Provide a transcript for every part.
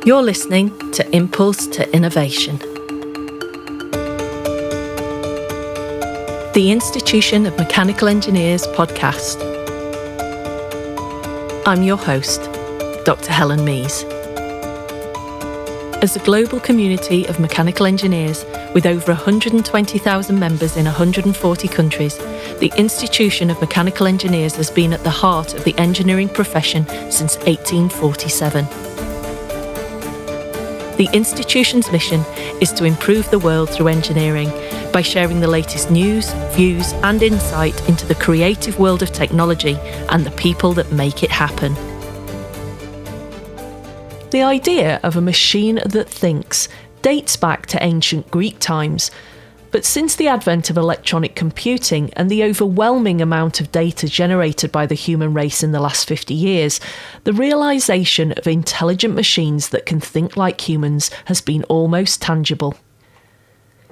You're listening to Impulse to Innovation. The Institution of Mechanical Engineers podcast. I'm your host, Dr. Helen Mees. As a global community of mechanical engineers with over 120,000 members in 140 countries, the Institution of Mechanical Engineers has been at the heart of the engineering profession since 1847. The institution's mission is to improve the world through engineering by sharing the latest news, views, and insight into the creative world of technology and the people that make it happen. The idea of a machine that thinks dates back to ancient Greek times, but since the advent of electronic computing and the overwhelming amount of data generated by the human race in the last 50 years, the realisation of intelligent machines that can think like humans has been almost tangible.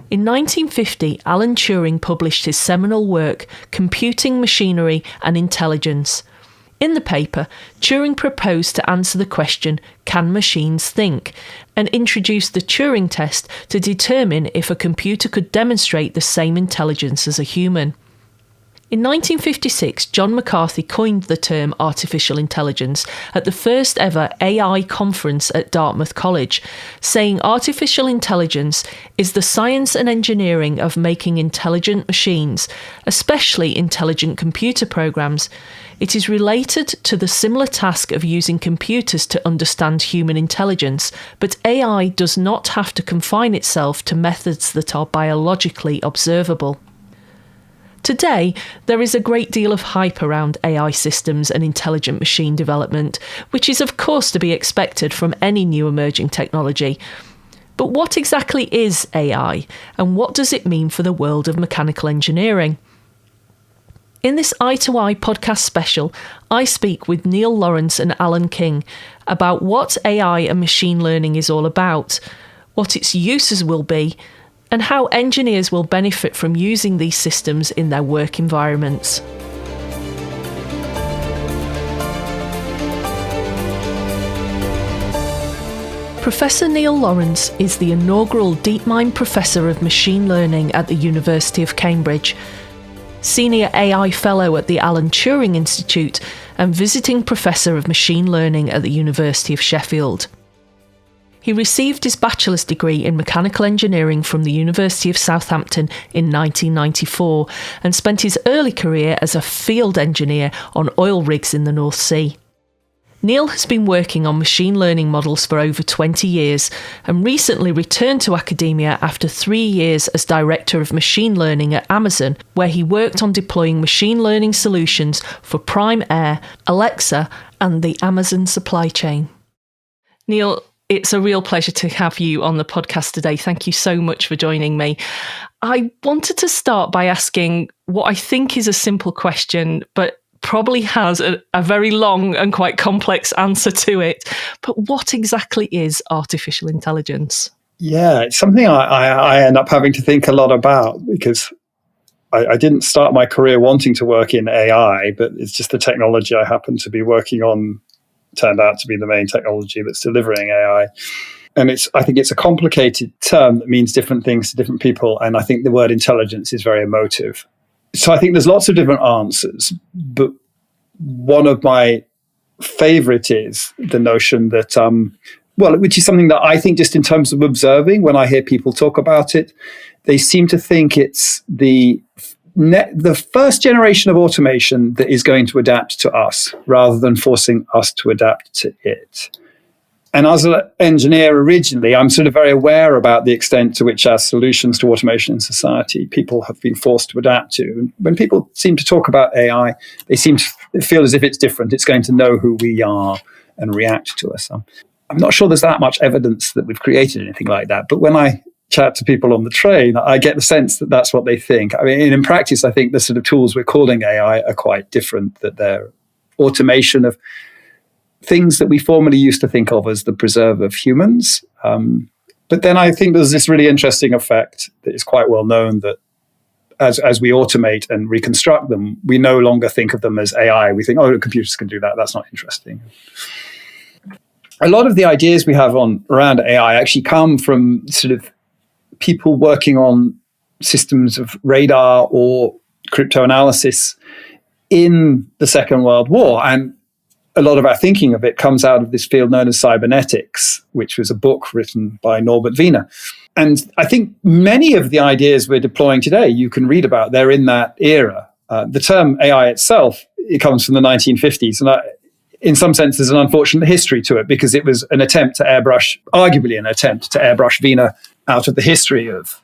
In 1950, Alan Turing published his seminal work, Computing, Machinery and Intelligence. In the paper, Turing proposed to answer the question, can machines think? And introduced the Turing test to determine if a computer could demonstrate the same intelligence as a human. In 1956, John McCarthy coined the term artificial intelligence at the first ever AI conference at Dartmouth College, saying artificial intelligence is the science and engineering of making intelligent machines, especially intelligent computer programs. It is related to the similar task of using computers to understand human intelligence, but AI does not have to confine itself to methods that are biologically observable. Today, there is a great deal of hype around AI systems and intelligent machine development, which is of course to be expected from any new emerging technology. But what exactly is AI, and what does it mean for the world of mechanical engineering? In this I2I podcast special, I speak with Neil Lawrence and Alan King about what AI and machine learning is all about, what its uses will be, and how engineers will benefit from using these systems in their work environments. Professor Neil Lawrence is the inaugural DeepMind Professor of Machine Learning at the University of Cambridge, Senior AI Fellow at the Alan Turing Institute, and Visiting Professor of Machine Learning at the University of Sheffield. He received his bachelor's degree in mechanical engineering from the University of Southampton in 1994 and spent his early career as a field engineer on oil rigs in the North Sea. Neil has been working on machine learning models for over 20 years and recently returned to academia after 3 years as Director of Machine Learning at Amazon, where he worked on deploying machine learning solutions for Prime Air, Alexa, and the Amazon supply chain. Neil, it's a real pleasure to have you on the podcast today. Thank you so much for joining me. I wanted to start by asking what I think is a simple question, but probably has a very long and quite complex answer to it. But what exactly is artificial intelligence? Yeah, it's something I end up having to think a lot about because I didn't start my career wanting to work in AI, but it's just the technology I happen to be working on turned out to be the main technology that's delivering AI. And I think it's a complicated term that means different things to different people. And I think the word intelligence is very emotive. So I think there's lots of different answers, but one of my favorite is the notion that, which is something that I think just in terms of observing, when I hear people talk about it, they seem to think it's the first generation of automation that is going to adapt to us rather than forcing us to adapt to it. And as an engineer originally, I'm sort of very aware about the extent to which our solutions to automation in society, people have been forced to adapt to. And when people seem to talk about AI, they seem to feel as if it's different. It's going to know who we are and react to us. I'm not sure there's that much evidence that we've created anything like that. But when I chat to people on the train, I get the sense that that's what they think. I mean, in practice, I think the sort of tools we're calling AI are quite different, that they're automation of things that we formerly used to think of as the preserve of humans. But then I think there's this really interesting effect that is quite well known that as we automate and reconstruct them, we no longer think of them as AI. We think, oh, computers can do that. That's not interesting. a lot of the ideas we have around AI actually come from sort of people working on systems of radar or cryptoanalysis in the Second World War. And a lot of our thinking of it comes out of this field known as cybernetics, which was a book written by Norbert Wiener. And I think many of the ideas we're deploying today, you can read about, they're in that era. The term AI itself, it comes from the 1950s. And in some sense, there's an unfortunate history to it because it was arguably an attempt to airbrush Wiener out of the history of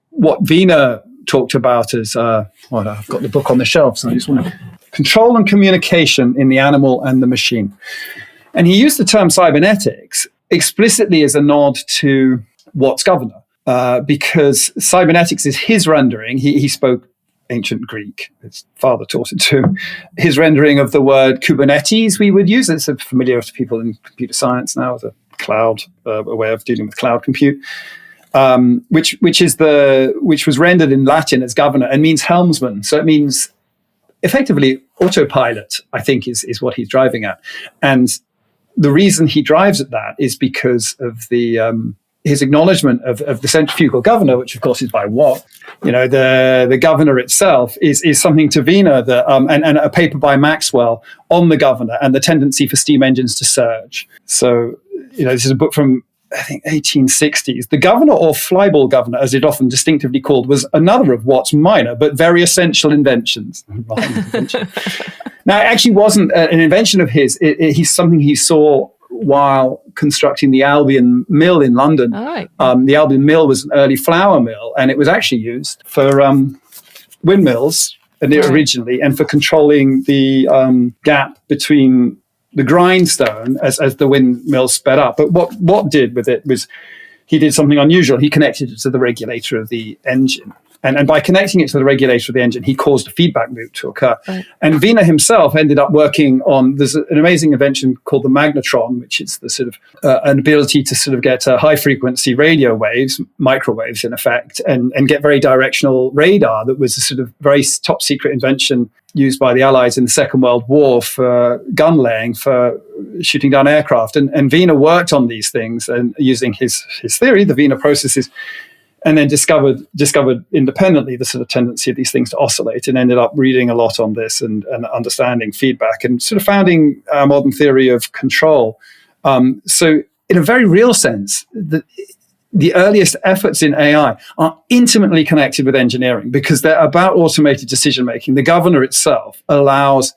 what Wiener talked about as, I've got the book on the shelf, so I just want to, control and communication in the animal and the machine. And he used the term cybernetics explicitly as a nod to Watt's governor, because cybernetics is his rendering. He spoke ancient Greek. His father taught it to him. His rendering of the word Kubernetes we would use. It's familiar to people in computer science now as a cloud, a way of dealing with cloud compute. Which was rendered in Latin as governor and means helmsman. So it means effectively autopilot, I think, is what he's driving at. And the reason he drives at that is because of his acknowledgement of the centrifugal governor, which of course is by Watt. The governor itself is something to Wiener and a paper by Maxwell on the governor and the tendency for steam engines to surge. So, this is a book from, I think, 1860s. The governor, or flyball governor, as it often distinctively called, was another of Watt's minor but very essential inventions. Now, it actually wasn't an invention of his. He's something he saw while constructing the Albion Mill in London. All right. The Albion Mill was an early flour mill, and it was actually used for windmills originally, and for controlling the gap between the grindstone as the windmill sped up. But what Watt did with it was he did something unusual. He connected it to the regulator of the engine. And by connecting it to the regulator of the engine, he caused a feedback loop to occur. Right. And Wiener himself ended up working on, there's an amazing invention called the magnetron, which is the sort of an ability to sort of get high frequency radio waves, microwaves in effect, and get very directional radar. That was a sort of very top secret invention used by the Allies in the Second World War for gun laying, for shooting down aircraft. And Wiener worked on these things and using his theory, the Wiener processes, and then discovered independently the sort of tendency of these things to oscillate, and ended up reading a lot on this and understanding feedback and sort of founding our modern theory of control. So in a very real sense, the earliest efforts in AI are intimately connected with engineering because they're about automated decision-making. The governor itself allows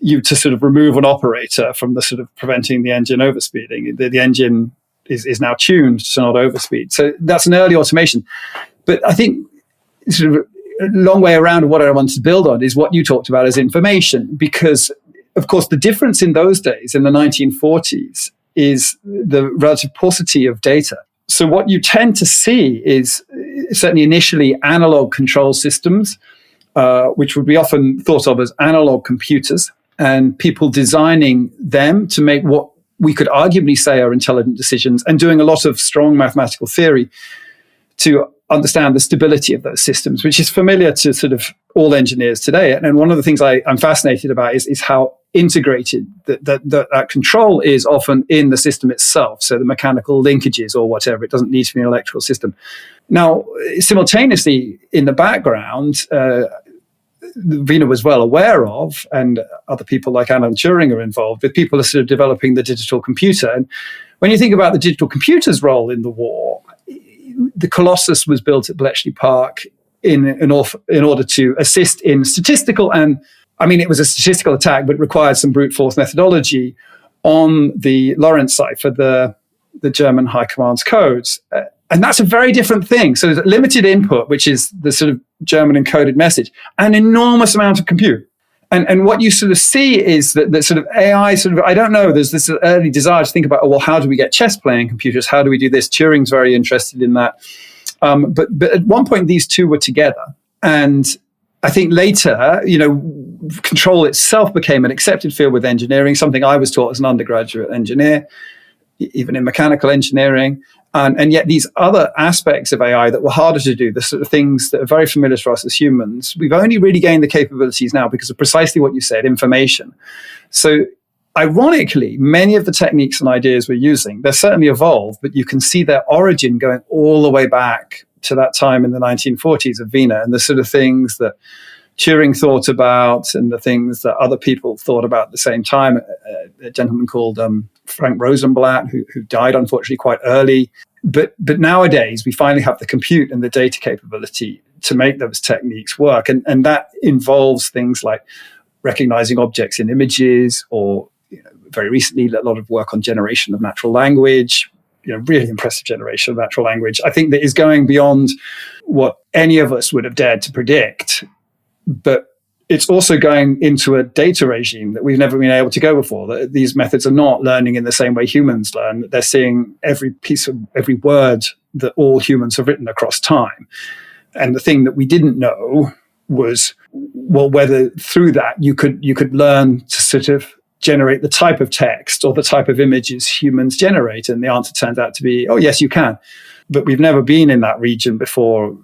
you to sort of remove an operator from the sort of preventing the engine overspeeding. The engine is now tuned to not overspeed. So that's an early automation. But I think sort of a long way around what I wanted to build on is what you talked about as information, because, of course, the difference in those days, in the 1940s, is the relative paucity of data. So what you tend to see is certainly initially analog control systems, which would be often thought of as analog computers, and people designing them to make what we could arguably say are intelligent decisions, and doing a lot of strong mathematical theory to understand the stability of those systems, which is familiar to sort of all engineers today. And one of the things I'm fascinated about is how integrated that control is often in the system itself. So the mechanical linkages or whatever, it doesn't need to be an electrical system. Now, simultaneously in the background, Wiener was well aware of, and other people like Alan Turing are involved with, people are sort of developing the digital computer. And when you think about the digital computer's role in the war, the Colossus was built at Bletchley Park in order to assist in statistical, and I mean, it was a statistical attack, but required some brute force methodology on the Lorentz cipher, the German High Command's codes. And that's a very different thing. So there's limited input, which is the sort of German encoded message, an enormous amount of compute. And what you sort of see is that sort of AI sort of, I don't know, there's this early desire to think about, oh, well, how do we get chess playing computers? How do we do this? Turing's very interested in that. But at one point, these two were together. And I think later, control itself became an accepted field with engineering, something I was taught as an undergraduate engineer, even in mechanical engineering. And yet these other aspects of AI that were harder to do, the sort of things that are very familiar to us as humans, we've only really gained the capabilities now because of precisely what you said, information. So ironically, many of the techniques and ideas we're using, they're certainly evolved, but you can see their origin going all the way back to that time in the 1940s of Wiener, and the sort of things that Turing thought about and the things that other people thought about at the same time. A gentleman called Frank Rosenblatt, who died unfortunately quite early. But nowadays, we finally have the compute and the data capability to make those techniques work. And that involves things like recognizing objects in images, or very recently, a lot of work on generation of natural language, really impressive generation of natural language. I think that is going beyond what any of us would have dared to predict. But it's also going into a data regime that we've never been able to go before. These methods are not learning in the same way humans learn. They're seeing every word that all humans have written across time. And the thing that we didn't know was, well, whether through that you could learn to sort of generate the type of text or the type of images humans generate. And the answer turns out to be, oh, yes, you can. But we've never been in that region before,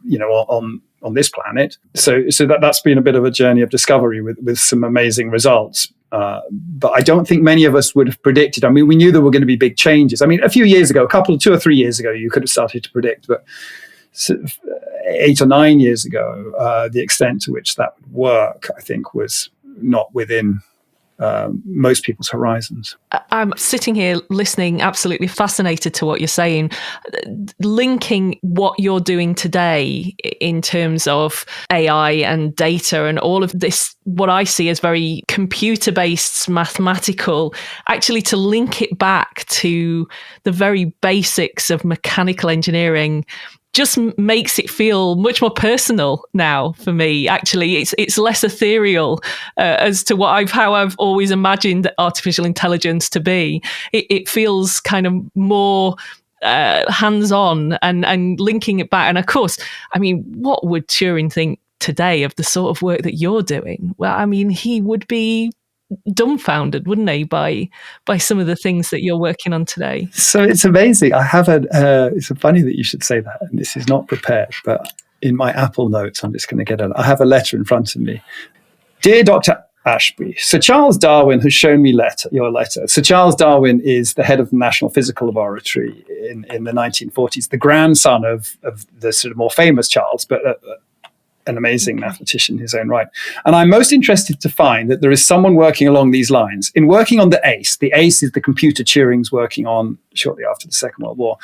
on this planet. So that's been a bit of a journey of discovery with some amazing results. But I don't think many of us would have predicted. I mean, we knew there were going to be big changes. I mean, a few years ago, 2 or 3 years ago, you could have started to predict, but sort of 8 or 9 years ago, the extent to which that would work, I think, was not within most people's horizons. I'm sitting here listening, absolutely fascinated to what you're saying, linking what you're doing today in terms of AI and data and all of this, what I see as very computer-based, mathematical, actually to link it back to the very basics of mechanical engineering just makes it feel much more personal now for me. Actually, it's less ethereal as to how I've always imagined artificial intelligence to be. It feels kind of more hands-on and linking it back. And of course, I mean, what would Turing think today of the sort of work that you're doing? Well, I mean, he would be dumbfounded, wouldn't he, by some of the things that you're working on today? So it's amazing. I have it's funny that you should say that, and this is not prepared, but in my Apple notes, I'm just going to get it. I have a letter in front of me. Dear Dr. Ashby, Sir Charles Darwin has shown me your letter. Sir Charles Darwin is the head of the National Physical Laboratory in the 1940s, the grandson of the sort of more famous Charles, but an amazing mathematician in his own right. And I'm most interested to find that there is someone working along these lines. In working on the ACE is the computer Turing's working on shortly after the Second World War,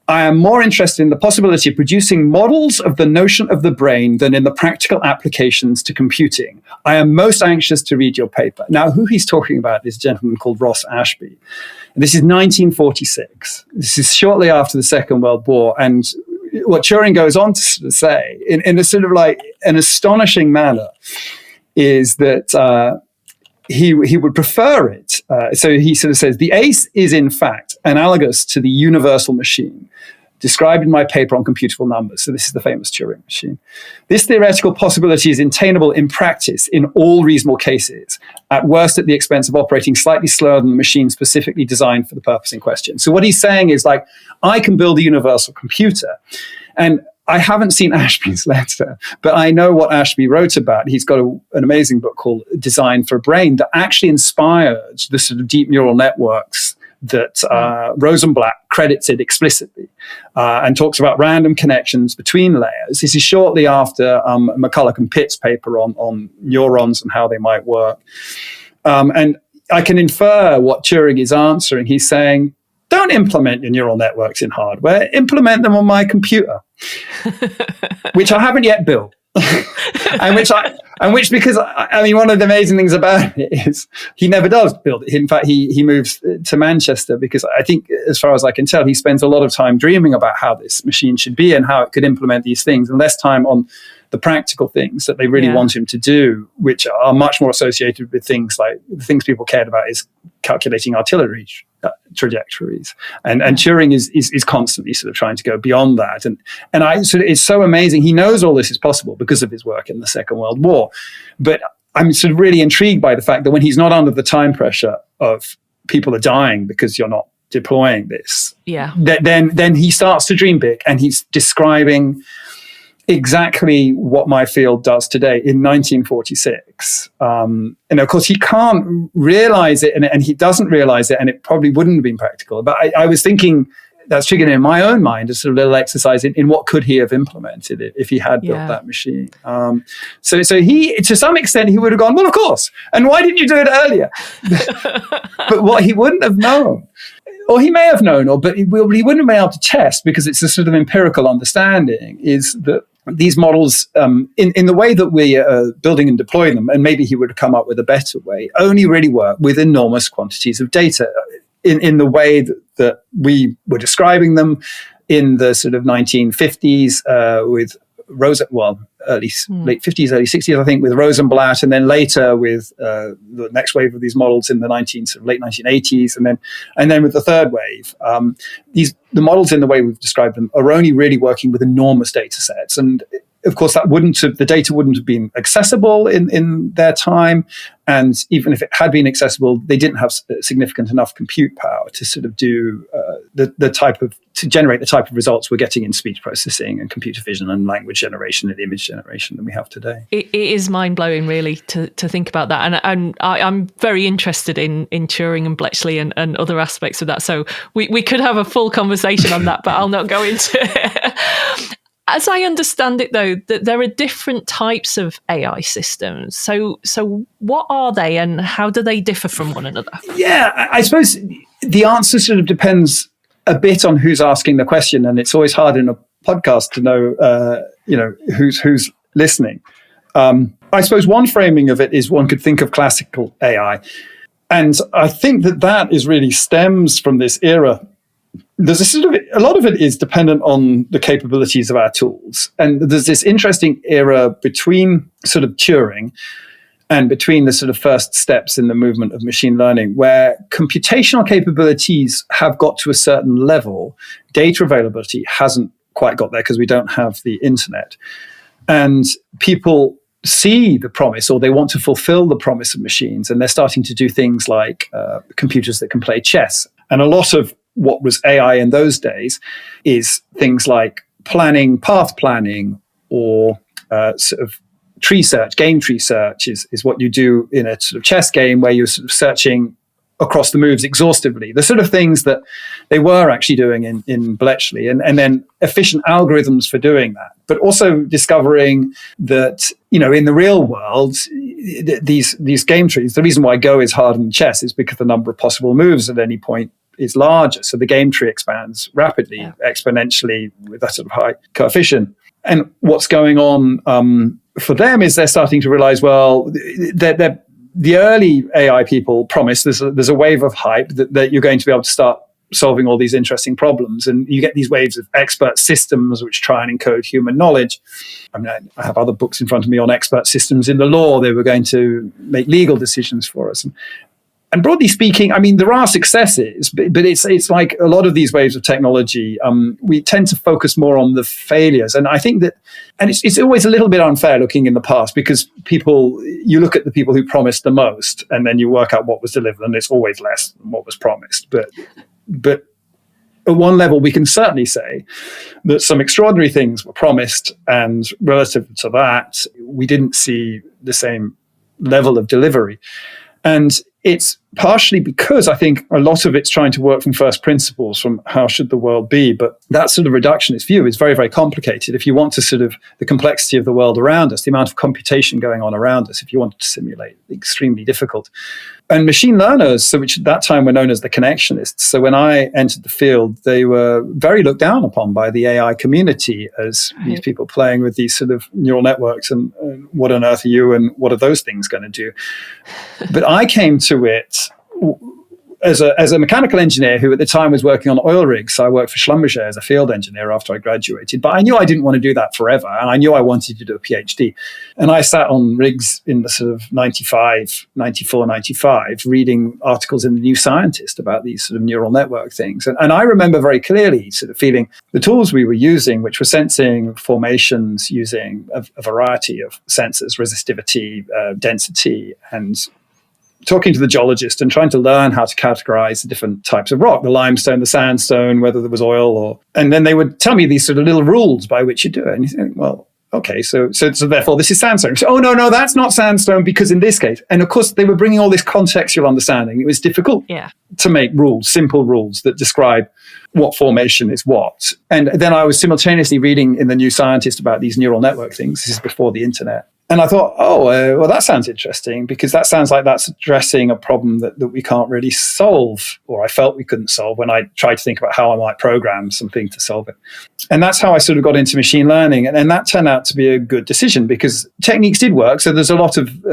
I am more interested in the possibility of producing models of the notion of the brain than in the practical applications to computing. I am most anxious to read your paper. Now, who he's talking about is a gentleman called Ross Ashby. And this is 1946. This is shortly after the Second World War. And what Turing goes on to say, in a sort of like an astonishing manner, is that he would prefer it. So he sort of says, the ACE is in fact analogous to the universal machine described in my paper on computable numbers. So this is the famous Turing machine. This theoretical possibility is attainable in practice in all reasonable cases, at worst at the expense of operating slightly slower than the machine specifically designed for the purpose in question. So what he's saying is like, I can build a universal computer. And I haven't seen Ashby's letter, but I know what Ashby wrote about. He's got an amazing book called Design for a Brain that actually inspired the sort of deep neural networks that Rosenblatt credits it explicitly and talks about random connections between layers. This is shortly after McCulloch and Pitt's paper on neurons and how they might work. And I can infer what Turing is answering. He's saying, don't implement your neural networks in hardware, implement them on my computer, which I haven't yet built. Because one of the amazing things about it is he never does build it. In fact, he moves to Manchester because I think, as far as I can tell, he spends a lot of time dreaming about how this machine should be and how it could implement these things, and less time on the practical things that they really want him to do, which are much more associated with things like the things people cared about is calculating artillery trajectories. And Turing is constantly sort of trying to go beyond that. And it's so amazing. He knows all this is possible because of his work in the Second World War. But I'm sort of really intrigued by the fact that when he's not under the time pressure of people are dying because you're not deploying this, then he starts to dream big, and he's describing exactly what my field does today in 1946. And of course, he can't realize it, and he doesn't realize it, and it probably wouldn't have been practical. But I was thinking, that's triggered in my own mind a sort of little exercise in what could he have implemented if he had built that machine. So he, to some extent, he would have gone, well, of course. And why didn't you do it earlier? But what he wouldn't have known, or he may have known, but he wouldn't have been able to test, because it's a sort of empirical understanding, is that these models, in the way that we are building and deploying them, and maybe he would have come up with a better way, only really work with enormous quantities of data in the way that we were describing them in the sort of 1950s with late 50s, early 60s, I think, with Rosenblatt, and then later with the next wave of these models in the late 1980s, and then with the third wave. The models, in the way we've described them, are only really working with enormous data sets, and of course, the data wouldn't have been accessible in their time, and even if it had been accessible, they didn't have significant enough compute power to sort of do to generate the type of results we're getting in speech processing and computer vision and language generation and image generation that we have today. It is mind blowing, really, to think about that, and I'm very interested in Turing and Bletchley and other aspects of that. So we could have a full conversation on that, but I'll not go into it. As I understand it, though, that there are different types of AI systems. So what are they, and how do they differ from one another? Yeah, I suppose the answer sort of depends a bit on who's asking the question, and it's always hard in a podcast to know, who's listening. I suppose one framing of it is one could think of classical AI, and I think that is really stems from this era. There's a lot of it is dependent on the capabilities of our tools. And there's this interesting era between sort of Turing and between the sort of first steps in the movement of machine learning, where computational capabilities have got to a certain level. Data availability hasn't quite got there because we don't have the internet. And people see the promise, or they want to fulfill the promise of machines, and they're starting to do things like computers that can play chess. And a lot of what was AI in those days is things like path planning, or sort of tree search. Game tree search is what you do in a sort of chess game where you're sort of searching across the moves exhaustively. The sort of things that they were actually doing in Bletchley, and then efficient algorithms for doing that. But also discovering that, in the real world, these game trees, the reason why Go is harder than chess is because the number of possible moves at any point is larger. So the game tree expands rapidly, exponentially, with that sort of high coefficient. And what's going on for them is they're starting to realize, well, the early AI people promise there's a wave of hype that you're going to be able to start solving all these interesting problems. And you get these waves of expert systems which try and encode human knowledge. I mean, I have other books in front of me on expert systems in the law. They were going to make legal decisions for us. And broadly speaking, I mean, there are successes, but it's like a lot of these waves of technology, we tend to focus more on the failures. And I think that, and it's always a little bit unfair looking in the past, because you look at the people who promised the most, and then you work out what was delivered, and it's always less than what was promised. But at one level, we can certainly say that some extraordinary things were promised, and relative to that, we didn't see the same level of delivery. And it's partially because I think a lot of it's trying to work from first principles, from how should the world be. But that sort of reductionist view is very, very complicated. If you want to sort of the complexity of the world around us, the amount of computation going on around us, if you want to simulate, extremely difficult. And machine learners, which at that time were known as the connectionists. So when I entered the field, they were very looked down upon by the AI community as these people playing with these sort of neural networks, and what on earth are you, and what are those things going to do? But I came to it as a mechanical engineer who at the time was working on oil rigs. So I worked for Schlumberger as a field engineer after I graduated, but I knew I didn't want to do that forever, and I knew I wanted to do a PhD. And I sat on rigs in the sort of 94, 95, reading articles in the New Scientist about these sort of neural network things. And I remember very clearly sort of feeling the tools we were using, which were sensing formations using a variety of sensors, resistivity, density, and talking to the geologist and trying to learn how to categorize the different types of rock, the limestone, the sandstone, whether there was oil and then they would tell me these sort of little rules by which you do it. And you think, well, okay, so therefore this is sandstone. So, oh, no, that's not sandstone because in this case. And of course, they were bringing all this contextual understanding. It was difficult to make rules, simple rules that describe what formation is what. And then I was simultaneously reading in the New Scientist about these neural network things. This is before the internet. And I thought, well, that sounds interesting because that sounds like that's addressing a problem that we can't really solve, or I felt we couldn't solve when I tried to think about how I might program something to solve it. And that's how I sort of got into machine learning. And that turned out to be a good decision because techniques did work. So there's a lot of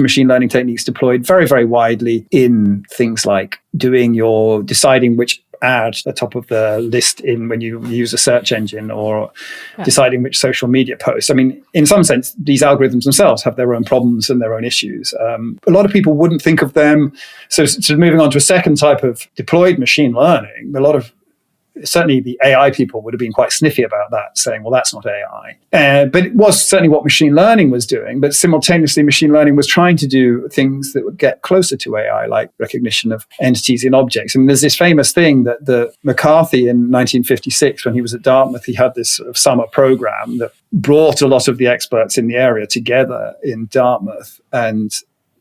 machine learning techniques deployed very, very widely in things like deciding which ad at the top of the list in when you use a search engine, or deciding which social media posts. I mean, in some sense, these algorithms themselves have their own problems and their own issues. A lot of people wouldn't think of them. So moving on to a second type of deployed machine learning, certainly the AI people would have been quite sniffy about that, saying, well, that's not AI. But it was certainly what machine learning was doing. But simultaneously, machine learning was trying to do things that would get closer to AI, like recognition of entities in objects. I mean, there's this famous thing that the McCarthy in 1956, when he was at Dartmouth, he had this sort of summer program that brought a lot of the experts in the area together in Dartmouth and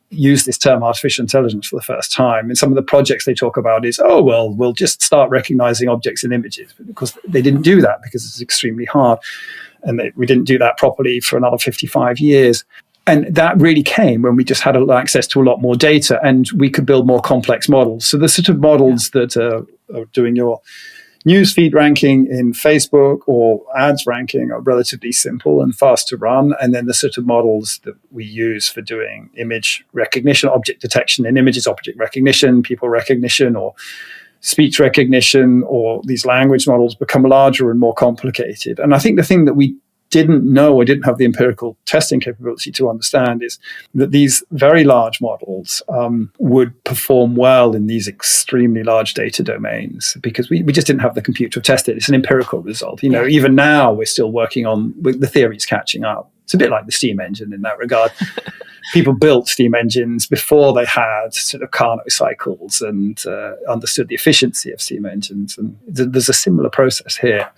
use this term artificial intelligence for the first time. And some of the projects they talk about is, we'll just start recognizing objects in images. But of course, they didn't do that because it's extremely hard. And we didn't do that properly for another 55 years. And that really came when we just had access to a lot more data and we could build more complex models. So the sort of models that are doing your newsfeed ranking in Facebook or ads ranking are relatively simple and fast to run. And then the sort of models that we use for doing image recognition, object detection in images, object recognition, people recognition, or speech recognition, or these language models become larger and more complicated. And I think the thing that we didn't know or didn't have the empirical testing capability to understand is that these very large models would perform well in these extremely large data domains because we just didn't have the compute to test it. It's an empirical result. Even now we're still working on the theories catching up. It's a bit like the steam engine in that regard. People built steam engines before they had sort of Carnot cycles and understood the efficiency of steam engines. And there's a similar process here.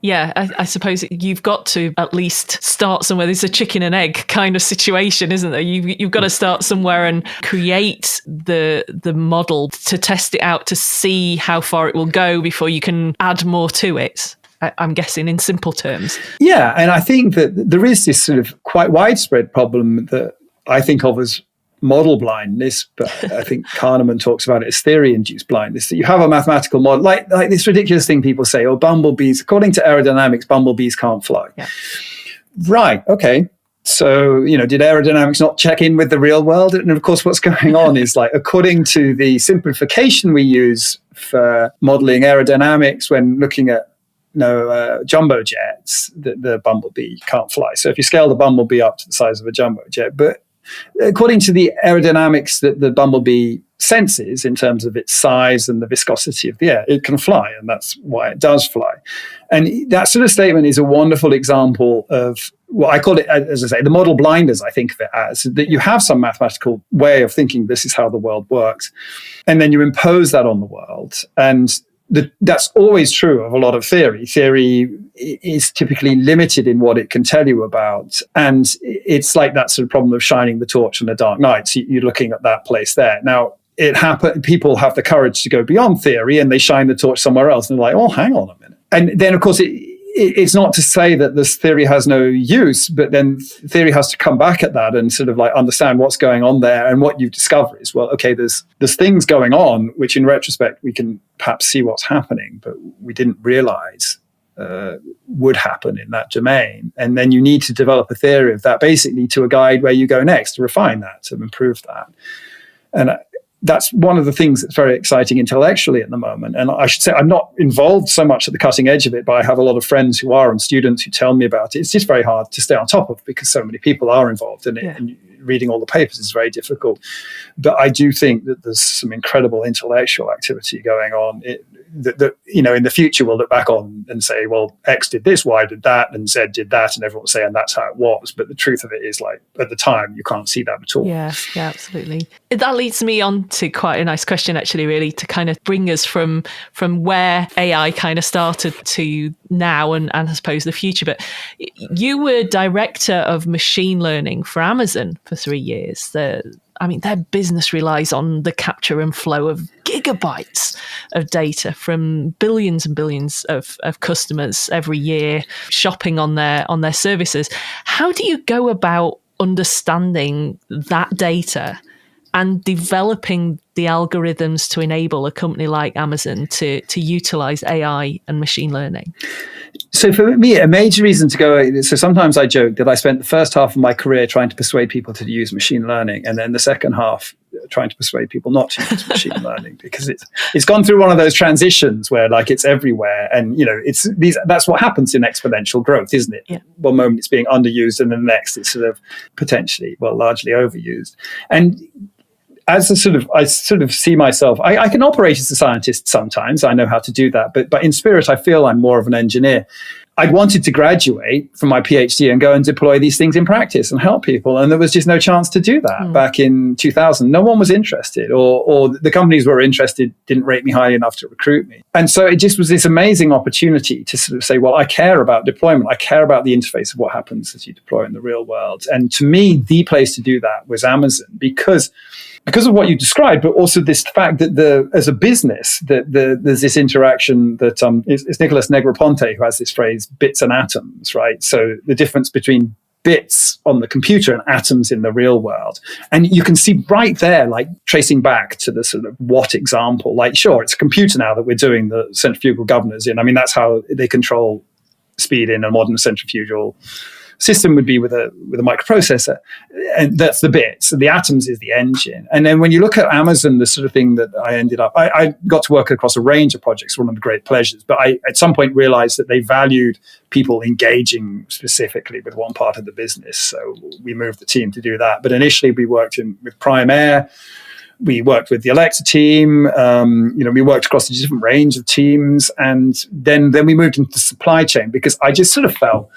Yeah, I suppose you've got to at least start somewhere. There's a chicken and egg kind of situation, isn't there? You've got to start somewhere and create the model to test it out to see how far it will go before you can add more to it. I'm guessing in simple terms. Yeah, and I think that there is this sort of quite widespread problem that I think of as model blindness, but I think Kahneman talks about it as theory-induced blindness, that you have a mathematical model, like this ridiculous thing people say, bumblebees, according to aerodynamics, bumblebees can't fly. Yeah. Right, okay. So, did aerodynamics not check in with the real world? And of course, what's going on is according to the simplification we use for modeling aerodynamics when looking at jumbo jets, the bumblebee can't fly. So if you scale the bumblebee up to the size of a jumbo jet, but according to the aerodynamics that the bumblebee senses in terms of its size and the viscosity of the air, it can fly, and that's why it does fly. And that sort of statement is a wonderful example of what I call it, as I say, the model blinders, I think of it as, that you have some mathematical way of thinking this is how the world works, and then you impose that on the world. And that's always true of a lot of theory. Theory is typically limited in what it can tell you about. And it's like that sort of problem of shining the torch on a dark night. So you're looking at that place there. Now, people have the courage to go beyond theory and they shine the torch somewhere else. And they're like, oh, hang on a minute. And then, of course, it's not to say that this theory has no use, but then theory has to come back at that and sort of understand what's going on there. And what you discover is, well, okay, there's things going on, which in retrospect, we can perhaps see what's happening, but we didn't realize would happen in that domain. And then you need to develop a theory of that, basically to a guide where you go next, to refine that, to improve that. And that's one of the things that's very exciting intellectually at the moment. And I should say I'm not involved so much at the cutting edge of it, but I have a lot of friends who are and students who tell me about it. It's just very hard to stay on top of because so many people are involved in it. Yeah. And reading all the papers is very difficult. But I do think that there's some incredible intellectual activity going on. That in the future we'll look back on and say, well, X did this, Y did that, and Z did that, and everyone will say, and that's how it was. But the truth of it is, like, at the time, you can't see that at all. Yeah, absolutely. That leads me on to quite a nice question, actually, really, to kind of bring us from where AI kind of started to now and I suppose the future. But you were director of machine learning for Amazon for 3 years. Their business relies on the capture and flow of gigabytes of data from billions and billions of customers every year shopping on their services. How do you go about understanding that data and developing the algorithms to enable a company like Amazon to utilize AI and machine learning? So for me, a major reason to go, so sometimes I joke that I spent the first half of my career trying to persuade people to use machine learning, and then the second half trying to persuade people not to use machine learning, because it's gone through one of those transitions where, like, it's everywhere, and that's what happens in exponential growth, isn't it? Yeah. One moment it's being underused, and then the next it's sort of potentially, largely overused. And as I sort of see myself, I can operate as a scientist sometimes. I know how to do that. But in spirit, I feel I'm more of an engineer. I'd wanted to graduate from my PhD and go and deploy these things in practice and help people. And there was just no chance to do that back in 2000. No one was interested, or the companies were interested didn't rate me highly enough to recruit me. And so it just was this amazing opportunity to sort of say, well, I care about deployment. I care about the interface of what happens as you deploy in the real world. And to me, the place to do that was Amazon, because of what you described, but also this fact that as a business, there's this interaction that it's Nicholas Negroponte who has this phrase, bits and atoms, right? So the difference between bits on the computer and atoms in the real world. And you can see right there, like, tracing back to the sort of what example, like, sure, it's a computer now that we're doing the centrifugal governors in. I mean, that's how they control speed in a modern centrifugal system would be with a microprocessor, and that's the bits. The atoms is the engine. And then when you look at Amazon, the sort of thing that I got to work across a range of projects, one of the great pleasures, but I at some point realized that they valued people engaging specifically with one part of the business. So we moved the team to do that. But initially we worked with Prime Air. We worked with the Alexa team. We worked across a different range of teams. And then we moved into supply chain, because I just sort of felt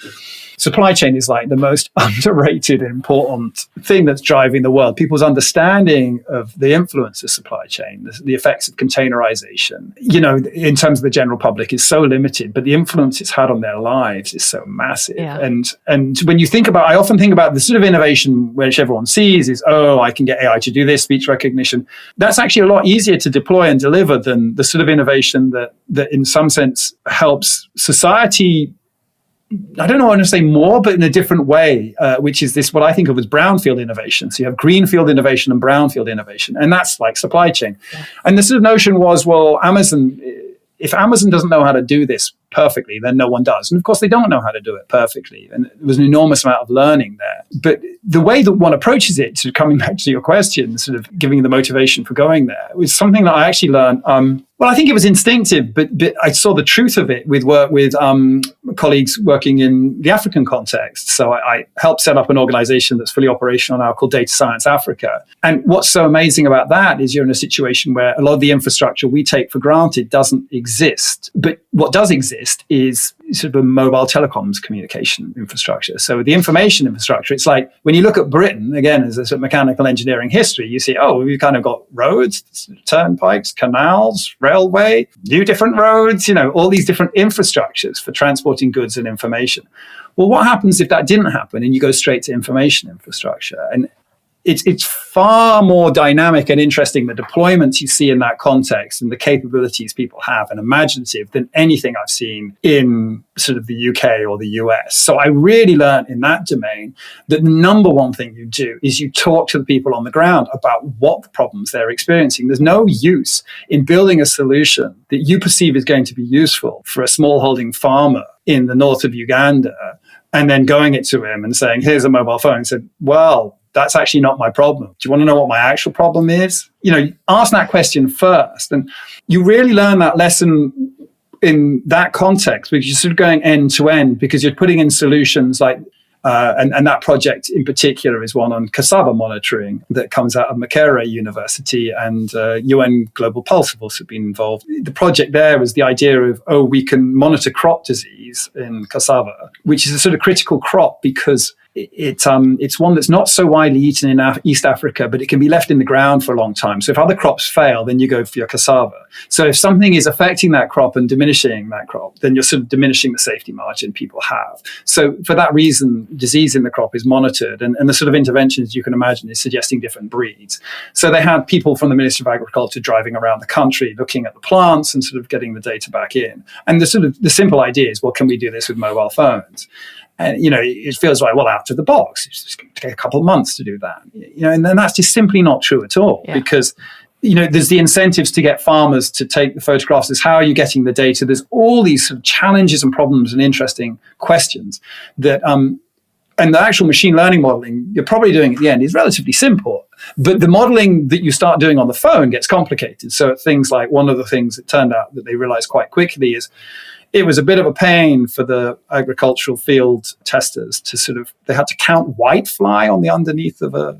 supply chain is like the most underrated, important thing that's driving the world. People's understanding of the influence of supply chain, the effects of containerization, in terms of the general public, is so limited, but the influence it's had on their lives is so massive. Yeah. And when you think about, I often think about the sort of innovation which everyone sees is, I can get AI to do this, speech recognition. That's actually a lot easier to deploy and deliver than the sort of innovation that in some sense helps society. I don't know, I want to say more, but in a different way, which is this, what I think of as brownfield innovation. So you have greenfield innovation and brownfield innovation, and that's like supply chain. Yeah. And the sort of notion was, well, if Amazon doesn't know how to do this perfectly, then no one does. And of course, they don't know how to do it perfectly. And there was an enormous amount of learning there. But the way that one approaches it, sort of coming back to your question, sort of giving the motivation for going there, was something that I actually learned. I think it was instinctive, but I saw the truth of it with work with colleagues working in the African context. So I helped set up an organization that's fully operational now called Data Science Africa. And what's so amazing about that is you're in a situation where a lot of the infrastructure we take for granted doesn't exist. But what does exist is sort of a mobile telecoms communication infrastructure. So the information infrastructure, it's like when you look at Britain, again, as a sort of mechanical engineering history, you see, we've kind of got roads, turnpikes, canals, railway, new different roads, all these different infrastructures for transporting goods and information. Well, what happens if that didn't happen and you go straight to information infrastructure? And it's far more dynamic and interesting, the deployments you see in that context and the capabilities people have, and imaginative than anything I've seen in sort of the UK or the US. So I really learned in that domain that the number one thing you do is you talk to the people on the ground about what the problems they're experiencing. There's no use in building a solution that you perceive is going to be useful for a smallholding farmer in the north of Uganda and then going it to him and saying, here's a mobile phone, and said, well, that's actually not my problem. Do you want to know what my actual problem is? Ask that question first. And you really learn that lesson in that context, because you're sort of going end to end, because you're putting in solutions like, And that project in particular is one on cassava monitoring that comes out of IMechE University, and UN Global Pulse have also been involved. The project there was the idea of, we can monitor crop disease in cassava, which is a sort of critical crop because it's one that's not so widely eaten in East Africa, but it can be left in the ground for a long time. So if other crops fail, then you go for your cassava. So if something is affecting that crop and diminishing that crop, then you're sort of diminishing the safety margin people have. So for that reason, disease in the crop is monitored, and the sort of interventions you can imagine is suggesting different breeds. So they had people from the Ministry of Agriculture driving around the country, looking at the plants and sort of getting the data back in. And the simple idea is, well, can we do this with mobile phones? And, it feels like, well, out of the box, it's just going to take a couple of months to do that. And then that's just simply not true at all, because, there's the incentives to get farmers to take the photographs. There's how are you getting the data? There's all these sort of challenges and problems and interesting questions that, and the actual machine learning modeling you're probably doing at the end is relatively simple. But the modeling that you start doing on the phone gets complicated. So things like, one of the things that turned out that they realized quite quickly is, it was a bit of a pain for the agricultural field testers to they had to count whitefly on the underneath of a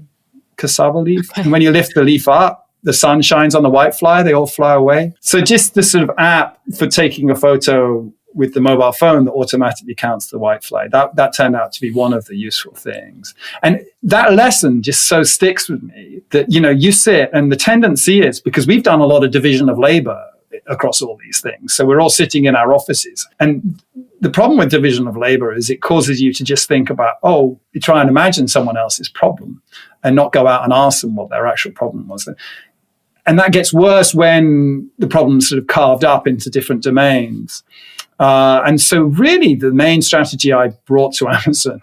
cassava leaf. And when you lift the leaf up, the sun shines on the whitefly, they all fly away. So just the sort of app for taking a photo with the mobile phone that automatically counts the whitefly, that turned out to be one of the useful things. And that lesson just so sticks with me that, you sit, and the tendency is, because we've done a lot of division of labor across all these things. So we're all sitting in our offices. And the problem with division of labor is it causes you to just think about, you try and imagine someone else's problem and not go out and ask them what their actual problem was. And that gets worse when the problem's sort of carved up into different domains. And so really the main strategy I brought to Amazon,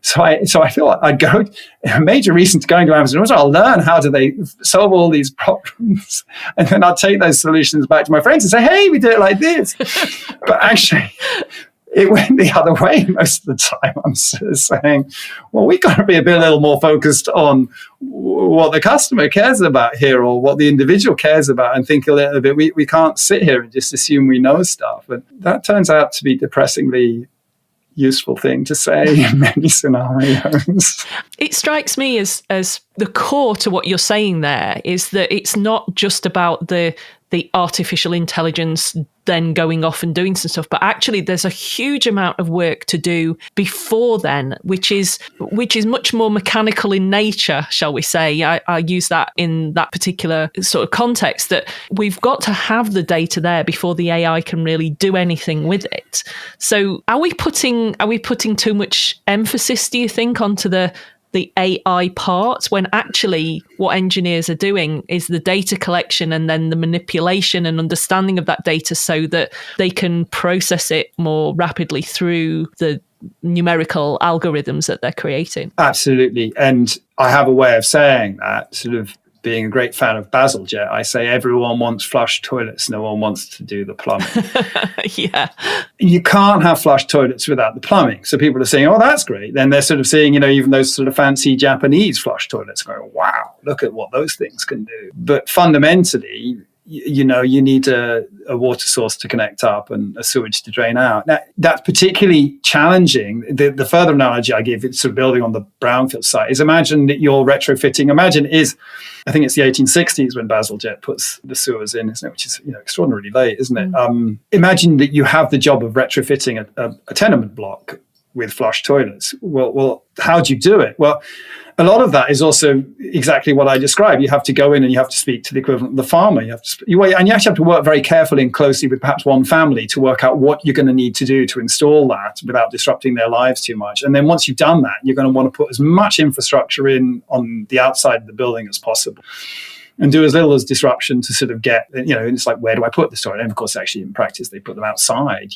so I feel like I'd go, a major reason to going to Amazon was I'll learn how do they solve all these problems. And then I'll take those solutions back to my friends and say, hey, we do it like this. But actually, it went the other way most of the time. I'm saying, well, we've got to be a little more focused on what the customer cares about here, or what the individual cares about, and think a little bit. We can't sit here and just assume we know stuff. And that turns out to be depressingly useful thing to say in many scenarios. It strikes me as the core to what you're saying there is that it's not just about the artificial intelligence then going off and doing some stuff, but actually there's a huge amount of work to do before then, which is much more mechanical in nature, shall we say. I use that in that particular sort of context, that we've got to have the data there before the AI can really do anything with it. So are we putting too much emphasis, do you think, onto the AI part, when actually what engineers are doing is the data collection and then the manipulation and understanding of that data so that they can process it more rapidly through the numerical algorithms that they're creating? Absolutely. And I have a way of saying that, sort of being a great fan of Bazalgette, I say everyone wants flush toilets, no one wants to do the plumbing. Yeah. You can't have flush toilets without the plumbing. So people are saying, oh, that's great. Then they're sort of seeing, even those sort of fancy Japanese flush toilets going, wow, look at what those things can do. But fundamentally, you need a water source to connect up and a sewage to drain out. Now, that's particularly challenging. The further analogy I give, it's sort of building on the brownfield site, is imagine that you're retrofitting. I think it's the 1860s when Bazalgette puts the sewers in, isn't it? Which is extraordinarily late, isn't it? Imagine that you have the job of retrofitting a tenement block with flush toilets. Well, how do you do it? Well, a lot of that is also exactly what I described. You have to go in and you have to speak to the equivalent of the farmer. You actually have to work very carefully and closely with perhaps one family to work out what you're going to need to do to install that without disrupting their lives too much. And then once you've done that, you're going to want to put as much infrastructure in on the outside of the building as possible, and do as little as disruption to sort of get, it's like, where do I put this toilet? And of course, actually in practice, they put them outside,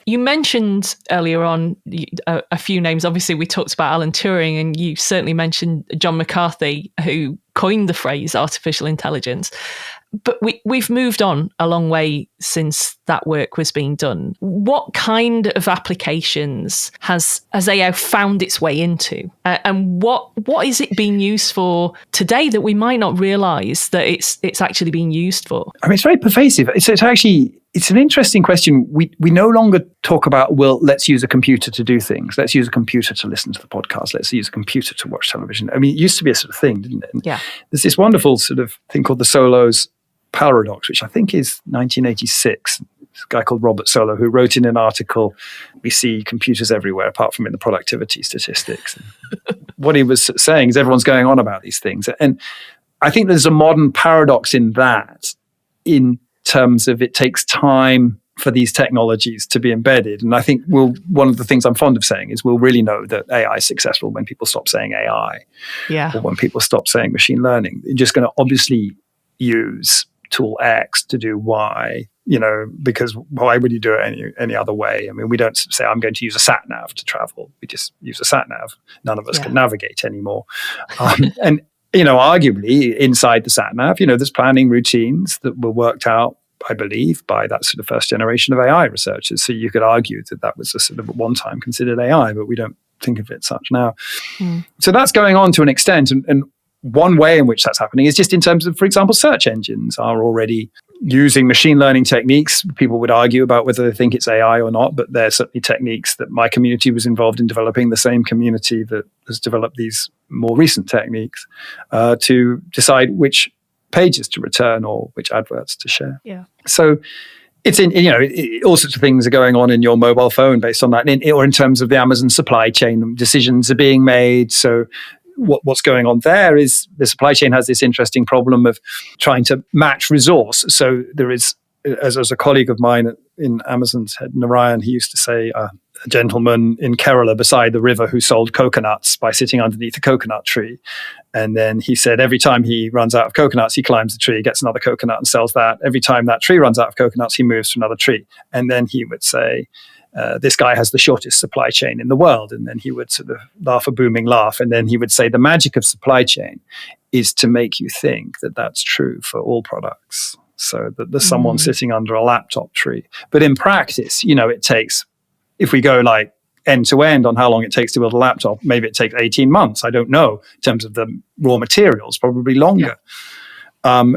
You mentioned earlier on a few names. Obviously, we talked about Alan Turing, and you certainly mentioned John McCarthy, who coined the phrase artificial intelligence. But we've moved on a long way since that work was being done. What kind of applications has AI found its way into? And what is it being used for today that we might not realise that it's actually being used for? It's very pervasive. It's actually it's an interesting question. We no longer talk about, well, let's use a computer to do things. Let's use a computer to listen to the podcast. Let's use a computer to watch television. I mean, it used to be a sort of thing, didn't it? And yeah. There's this wonderful sort of thing called the Solo's paradox, which I think is 1986. This guy called Robert Solow, who wrote in an article, we see computers everywhere apart from in the productivity statistics. What he was saying is everyone's going on about these things. And I think there's a modern paradox in that, in terms of it takes time for these technologies to be embedded. And I think one of the things I'm fond of saying is we'll really know that AI is successful when people stop saying AI, or when people stop saying machine learning. You're just going to obviously use tool X to do Y, because why would you do it any other way? I mean, we don't say, I'm going to use a sat nav to travel. We just use a sat nav. None of us can navigate anymore. And arguably inside the sat nav, there's planning routines that were worked out, I believe, by that sort of first generation of AI researchers. So you could argue that was a sort of at one time considered AI, but we don't think of it such now. So that's going on to an extent. And one way in which that's happening is just in terms of, for example, search engines are already using machine learning techniques. People would argue about whether they think it's AI or not, but they're certainly techniques that my community was involved in developing, the same community that has developed these more recent techniques to decide which pages to return or which adverts to share. Yeah. So it's all sorts of things are going on in your mobile phone based on that, or in terms of the Amazon supply chain, decisions are being made. So what's going on there is the supply chain has this interesting problem of trying to match resource. So there is, as a colleague of mine in Amazon's head, Narayan, he used to say, a gentleman in Kerala beside the river who sold coconuts by sitting underneath a coconut tree. And then he said every time he runs out of coconuts, he climbs the tree, gets another coconut and sells that. Every time that tree runs out of coconuts, he moves to another tree. And then he would say, this guy has the shortest supply chain in the world. And then he would sort of laugh a booming laugh. And then he would say, the magic of supply chain is to make you think that that's true for all products. So that there's someone sitting under a laptop tree. But in practice, it takes, if we go like end to end on how long it takes to build a laptop, maybe it takes 18 months. I don't know. In terms of the raw materials, probably longer.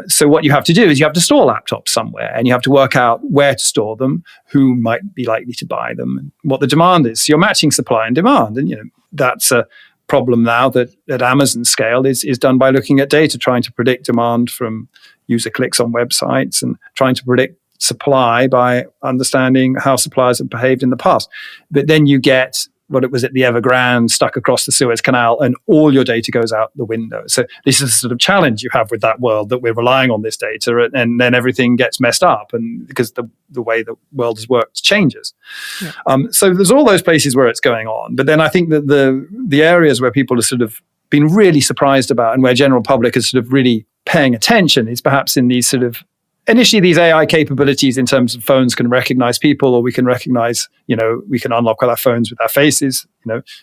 So what you have to do is you have to store laptops somewhere, and you have to work out where to store them, who might be likely to buy them, and what the demand is. So you're matching supply and demand. And that's a problem now that at Amazon scale is done by looking at data, trying to predict demand from user clicks on websites and trying to predict supply by understanding how suppliers have behaved in the past. But then you get what it was at the Evergrande stuck across the Suez Canal, and all your data goes out the window. So this is the sort of challenge you have with that world, that we're relying on this data, and then everything gets messed up, and because the way the world has worked changes. So there's all those places where it's going on. But then I think that the areas where people have sort of been really surprised about, and where general public is sort of really paying attention, is perhaps in these sort of initially these AI capabilities in terms of phones can recognize people, or we can recognize, we can unlock all our phones with our faces.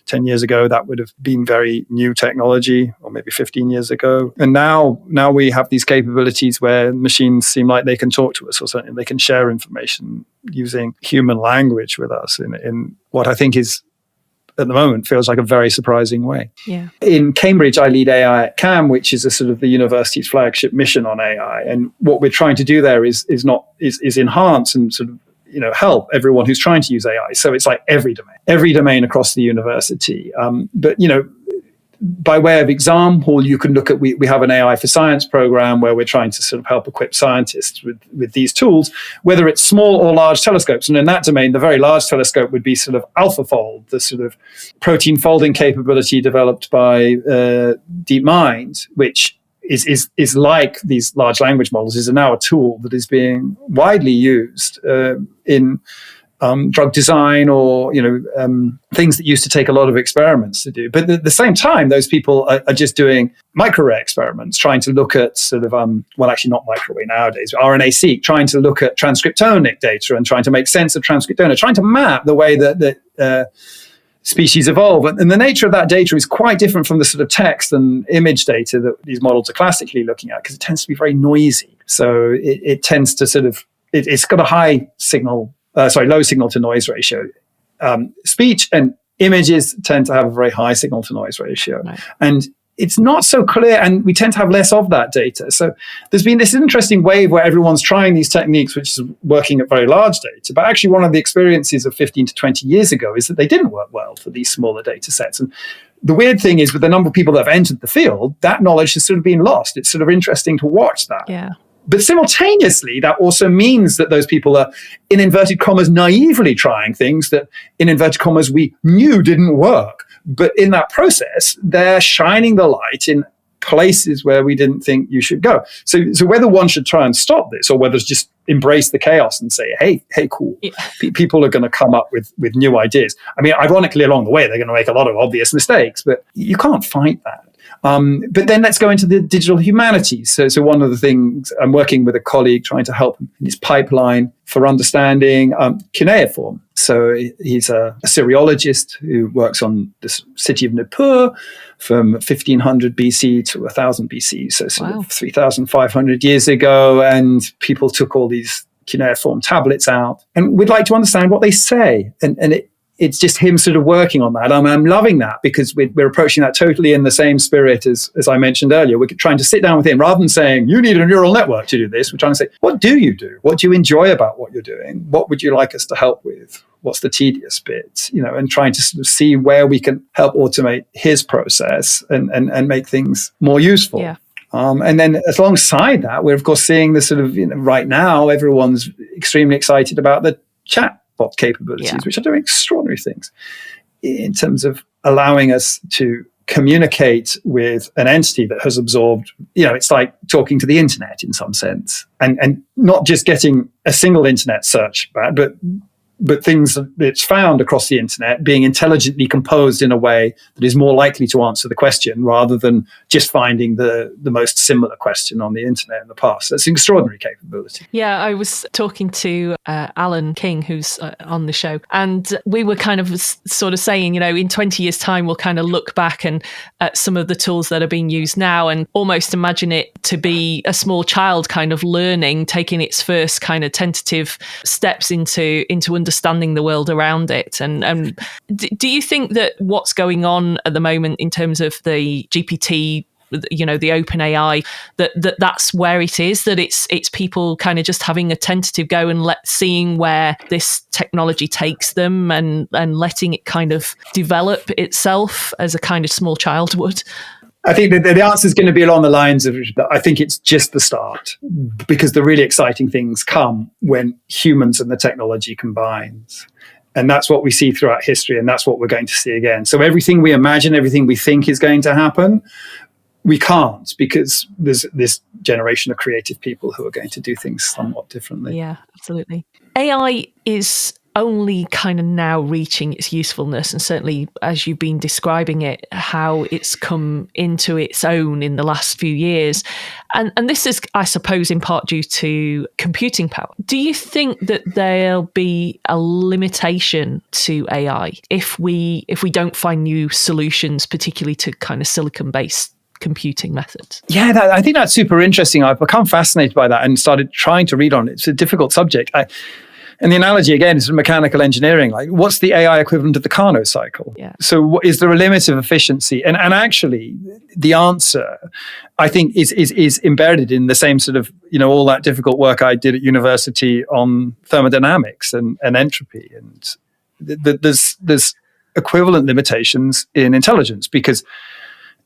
10 years ago, that would have been very new technology, or maybe 15 years ago. And now we have these capabilities where machines seem like they can talk to us, or certainly they can share information using human language with us in what I think is, at the moment, feels like a very surprising way. Yeah. In Cambridge, I lead AI at CAM, which is a sort of the university's flagship mission on AI. And what we're trying to do there is enhance and sort of help everyone who's trying to use AI. So it's like every domain across the university. But by way of example, you can look at, we have an AI for Science program where we're trying to sort of help equip scientists with these tools, whether it's small or large telescopes. And in that domain, the very large telescope would be sort of AlphaFold, the sort of protein folding capability developed by DeepMind, which is like these large language models, is now a tool that is being widely used in drug design, or things that used to take a lot of experiments to do. But at the same time, those people are just doing microarray experiments, trying to look at sort of actually not microarray nowadays, RNA-seq, trying to look at transcriptonic data and trying to make sense of transcriptomics, trying to map the way that species evolve. And the nature of that data is quite different from the sort of text and image data that these models are classically looking at, because it tends to be very noisy. So it tends to sort of it's got a low signal to noise ratio. Speech and images tend to have a very high signal to noise ratio. Right. And it's not so clear, and we tend to have less of that data. So there's been this interesting wave where everyone's trying these techniques, which is working at very large data. But actually, one of the experiences of 15 to 20 years ago is that they didn't work well for these smaller data sets. And the weird thing is, with the number of people that have entered the field, that knowledge has sort of been lost. It's sort of interesting to watch that. Yeah. But simultaneously, that also means that those people are, in inverted commas, naively trying things that, in inverted commas, we knew didn't work. But in that process, they're shining the light in places where we didn't think you should go. So whether one should try and stop this, or whether it's just embrace the chaos and say, hey, cool. Yeah. People are going to come up with new ideas. I mean, ironically, along the way, they're going to make a lot of obvious mistakes, but you can't fight that. But then let's go into the digital humanities. So one of the things, I'm working with a colleague trying to help him in his pipeline for understanding cuneiform. So he's a Assyriologist who works on the city of Nippur from 1500 BC to 1000 BC, so sort of 3,500 years ago. And people took all these cuneiform tablets out, and we'd like to understand what they say. And it's just him sort of working on that. I'm loving that, because we're approaching that totally in the same spirit as I mentioned earlier. We're trying to sit down with him rather than saying, you need a neural network to do this. We're trying to say, what do you do? What do you enjoy about what you're doing? What would you like us to help with? What's the tedious bit? And trying to sort of see where we can help automate his process and make things more useful. Yeah. And then alongside that, we're of course seeing the sort of, right now, everyone's extremely excited about the chat bot capabilities, which are doing extraordinary things in terms of allowing us to communicate with an entity that has absorbed, it's like talking to the internet in some sense, and not just getting a single internet search back, but things that it's found across the internet being intelligently composed in a way that is more likely to answer the question rather than just finding the most similar question on the internet in the past. That's an extraordinary capability. Yeah, I was talking to Alan King, who's on the show, and we were kind of sort of saying, in 20 years' time, we'll kind of look back and at some of the tools that are being used now and almost imagine it to be a small child kind of learning, taking its first kind of tentative steps into understanding the world around it. And do you think that what's going on at the moment in terms of the GPT, the open AI, that's where it is, that it's people kind of just having a tentative go and seeing where this technology takes them and letting it kind of develop itself as a kind of small child would? I think that the answer is going to be along the lines of, I think it's just the start, because the really exciting things come when humans and the technology combines. And that's what we see throughout history, and that's what we're going to see again. So everything we imagine, everything we think is going to happen, we can't, because there's this generation of creative people who are going to do things somewhat differently. Yeah, absolutely. AI is only kind of now reaching its usefulness, and certainly as you've been describing it, how it's come into its own in the last few years. And this is, I suppose, in part due to computing power. Do you think that there'll be a limitation to AI if we don't find new solutions, particularly to kind of silicon-based computing methods? Yeah, I think that's super interesting. I've become fascinated by that and started trying to read on it. It's a difficult subject. And the analogy, again, is mechanical engineering. Like, what's the AI equivalent of the Carnot cycle? Yeah. So is there a limit of efficiency? And actually, the answer, I think, is embedded in the same sort of, all that difficult work I did at university on thermodynamics and entropy. And there's equivalent limitations in intelligence, because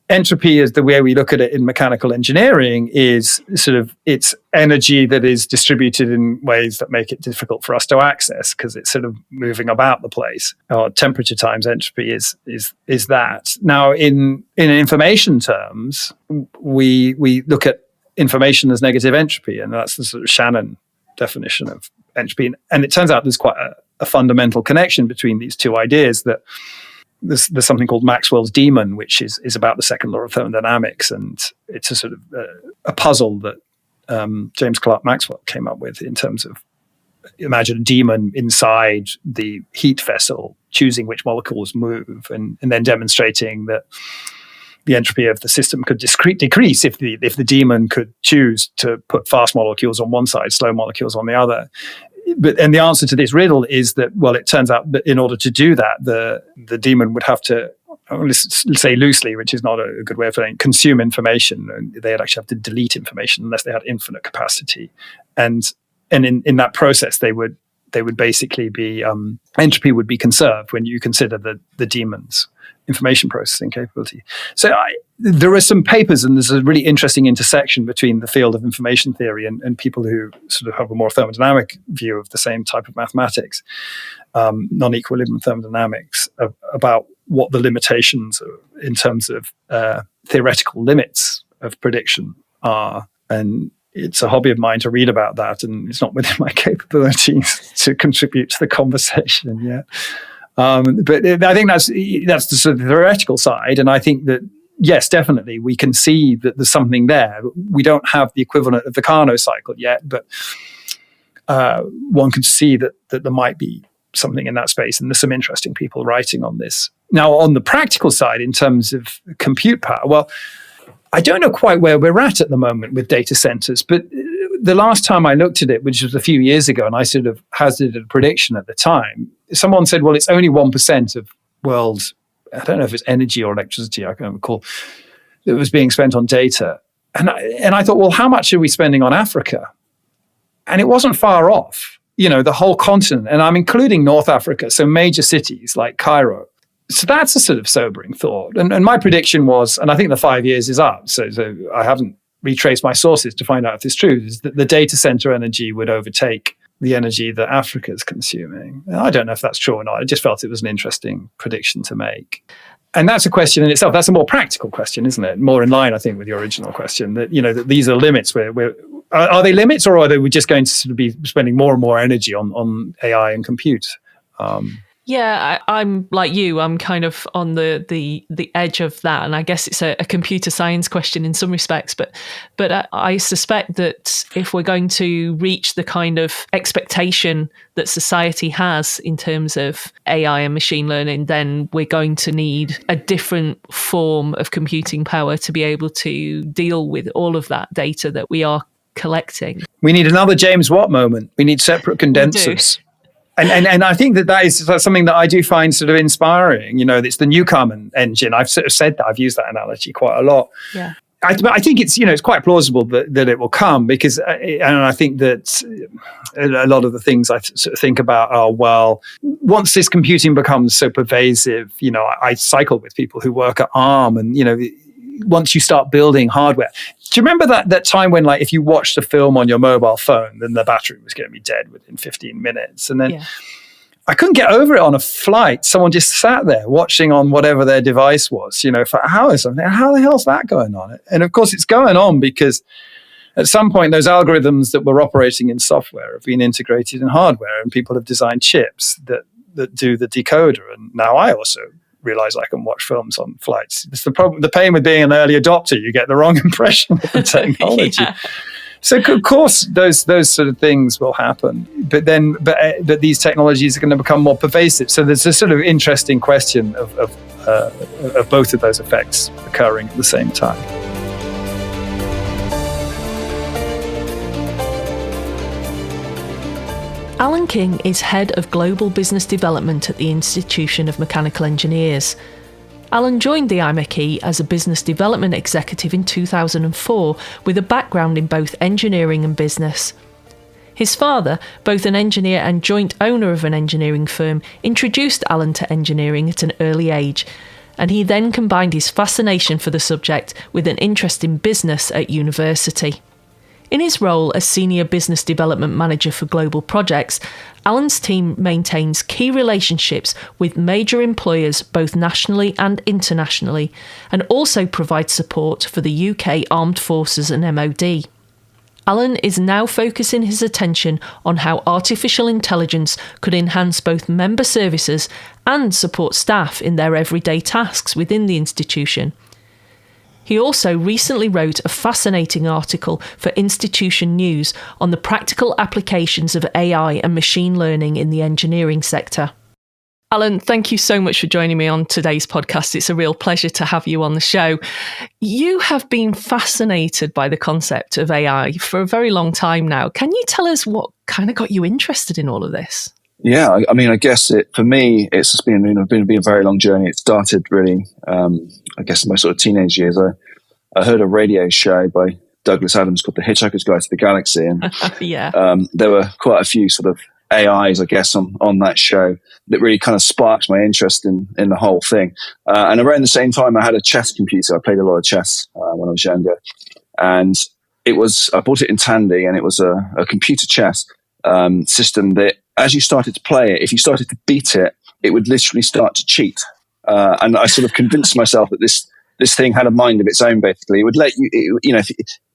entropy, is the way we look at it in mechanical engineering, is sort of it's energy that is distributed in ways that make it difficult for us to access because it's sort of moving about the place. Or temperature times entropy is that. Now, in information terms, we look at information as negative entropy, and that's the sort of Shannon definition of entropy. And it turns out there's quite a fundamental connection between these two ideas, that there's something called Maxwell's demon, which is about the second law of thermodynamics, and it's a sort of a puzzle that James Clerk Maxwell came up with in terms of, imagine a demon inside the heat vessel choosing which molecules move, and then demonstrating that the entropy of the system could decrease if the demon could choose to put fast molecules on one side, slow molecules on the other. And the answer to this riddle is that, well, it turns out that in order to do that, the demon would have to let's say loosely, which is not a good way of saying, consume information. And they'd actually have to delete information unless they had infinite capacity. And in that process, they would basically be entropy would be conserved when you consider the daemons information processing capability. So there are some papers, and there's a really interesting intersection between the field of information theory and people who sort of have a more thermodynamic view of the same type of mathematics, non-equilibrium thermodynamics, about what the limitations in terms of theoretical limits of prediction are. And it's a hobby of mine to read about that, and it's not within my capabilities to contribute to the conversation yet. But I think that's the sort of theoretical side, and I think that yes, definitely we can see that there's something there. We don't have the equivalent of the Carnot cycle yet, but one can see that there might be something in that space, and there's some interesting people writing on this. Now, on the practical side, in terms of compute power, well, I don't know quite where we're at the moment with data centers, but the last time I looked at it, which was a few years ago, and I sort of hazarded a prediction at the time, someone said, well, it's only 1% of world, I don't know if it's energy or electricity, I can't recall, that was being spent on data. And I thought, well, how much are we spending on Africa? And it wasn't far off, the whole continent. And I'm including North Africa, so major cities like Cairo. So that's a sort of sobering thought. And my prediction was, and I think the 5 years is up, so I haven't retraced my sources to find out if it's true, is that the data center energy would overtake the energy that Africa is consuming. And I don't know if that's true or not. I just felt it was an interesting prediction to make. And that's a question in itself. That's a more practical question, isn't it? More in line, I think, with your original question, that, that these are limits. Are they limits, or are they just going to sort of be spending more and more energy on AI and compute? Yeah, I'm like you. I'm kind of on the edge of that, and I guess it's a computer science question in some respects. But I suspect that if we're going to reach the kind of expectation that society has in terms of AI and machine learning, then we're going to need a different form of computing power to be able to deal with all of that data that we are collecting. We need another James Watt moment. We need separate condensers. And I think that is something that I do find sort of inspiring. It's the Newcomen engine. I've sort of said that. I've used that analogy quite a lot. Yeah. I think it's, it's quite plausible that it will come, because, and I think that a lot of the things I sort of think about are, well, once this computing becomes so pervasive, I cycle with people who work at ARM, and, once you start building hardware. Do you remember that time when, like, if you watched a film on your mobile phone, then the battery was going to be dead within 15 minutes? And then I couldn't get over it on a flight. Someone just sat there watching on whatever their device was, for hours. I'm thinking, how the hell's that going on? And of course, it's going on because at some point, those algorithms that were operating in software have been integrated in hardware, and people have designed chips that do the decoder. And now I also realize I can watch films on flights. It's the problem, the pain with being an early adopter. You get the wrong impression of the technology. So of course those sort of things will happen, but these technologies are going to become more pervasive. So there's a sort of interesting question of both of those effects occurring at the same time. Alan King is Head of Global Business Development at the Institution of Mechanical Engineers. Alan joined the IMechE as a business development executive in 2004 with a background in both engineering and business. His father, both an engineer and joint owner of an engineering firm, introduced Alan to engineering at an early age, and he then combined his fascination for the subject with an interest in business at university. In his role as Senior Business Development Manager for Global Projects, Alan's team maintains key relationships with major employers both nationally and internationally, and also provides support for the UK Armed Forces and MOD. Alan is now focusing his attention on how artificial intelligence could enhance both member services and support staff in their everyday tasks within the institution. He also recently wrote a fascinating article for Institution News on the practical applications of AI and machine learning in the engineering sector. Alan, thank you so much for joining me on today's podcast. It's a real pleasure to have you on the show. You have been fascinated by the concept of AI for a very long time now. Can you tell us what kind of got you interested in all of this? Yeah, I mean, I guess for me, it's just been a very long journey. It started really, I guess, in my sort of teenage years. I heard a radio show by Douglas Adams called The Hitchhiker's Guide to the Galaxy, and Yeah. there were quite a few sort of AIs, I guess, on that show that really kind of sparked my interest in the whole thing. And around the same time, I had a chess computer. I played a lot of chess when I was younger, and I bought it in Tandy, and it was a computer chess system that, as you started to play it, if you started to beat it, it would literally start to cheat. And I sort of convinced myself that this thing had a mind of its own. Basically, it would let you,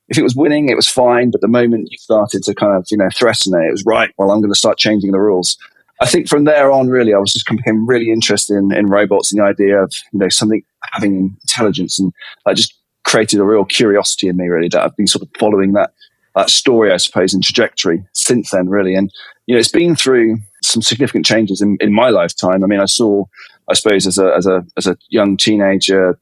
if it was winning, it was fine. But the moment you started to kind of, threaten it, it was right. Well, I'm going to start changing the rules. I think from there on, really, I was just became really interested in robots and the idea of, something having intelligence, and I just created a real curiosity in me, really, that I've been sort of following that story, I suppose, and trajectory since then, really. And, it's been through some significant changes in my lifetime. I mean, I suppose, as a young teenager,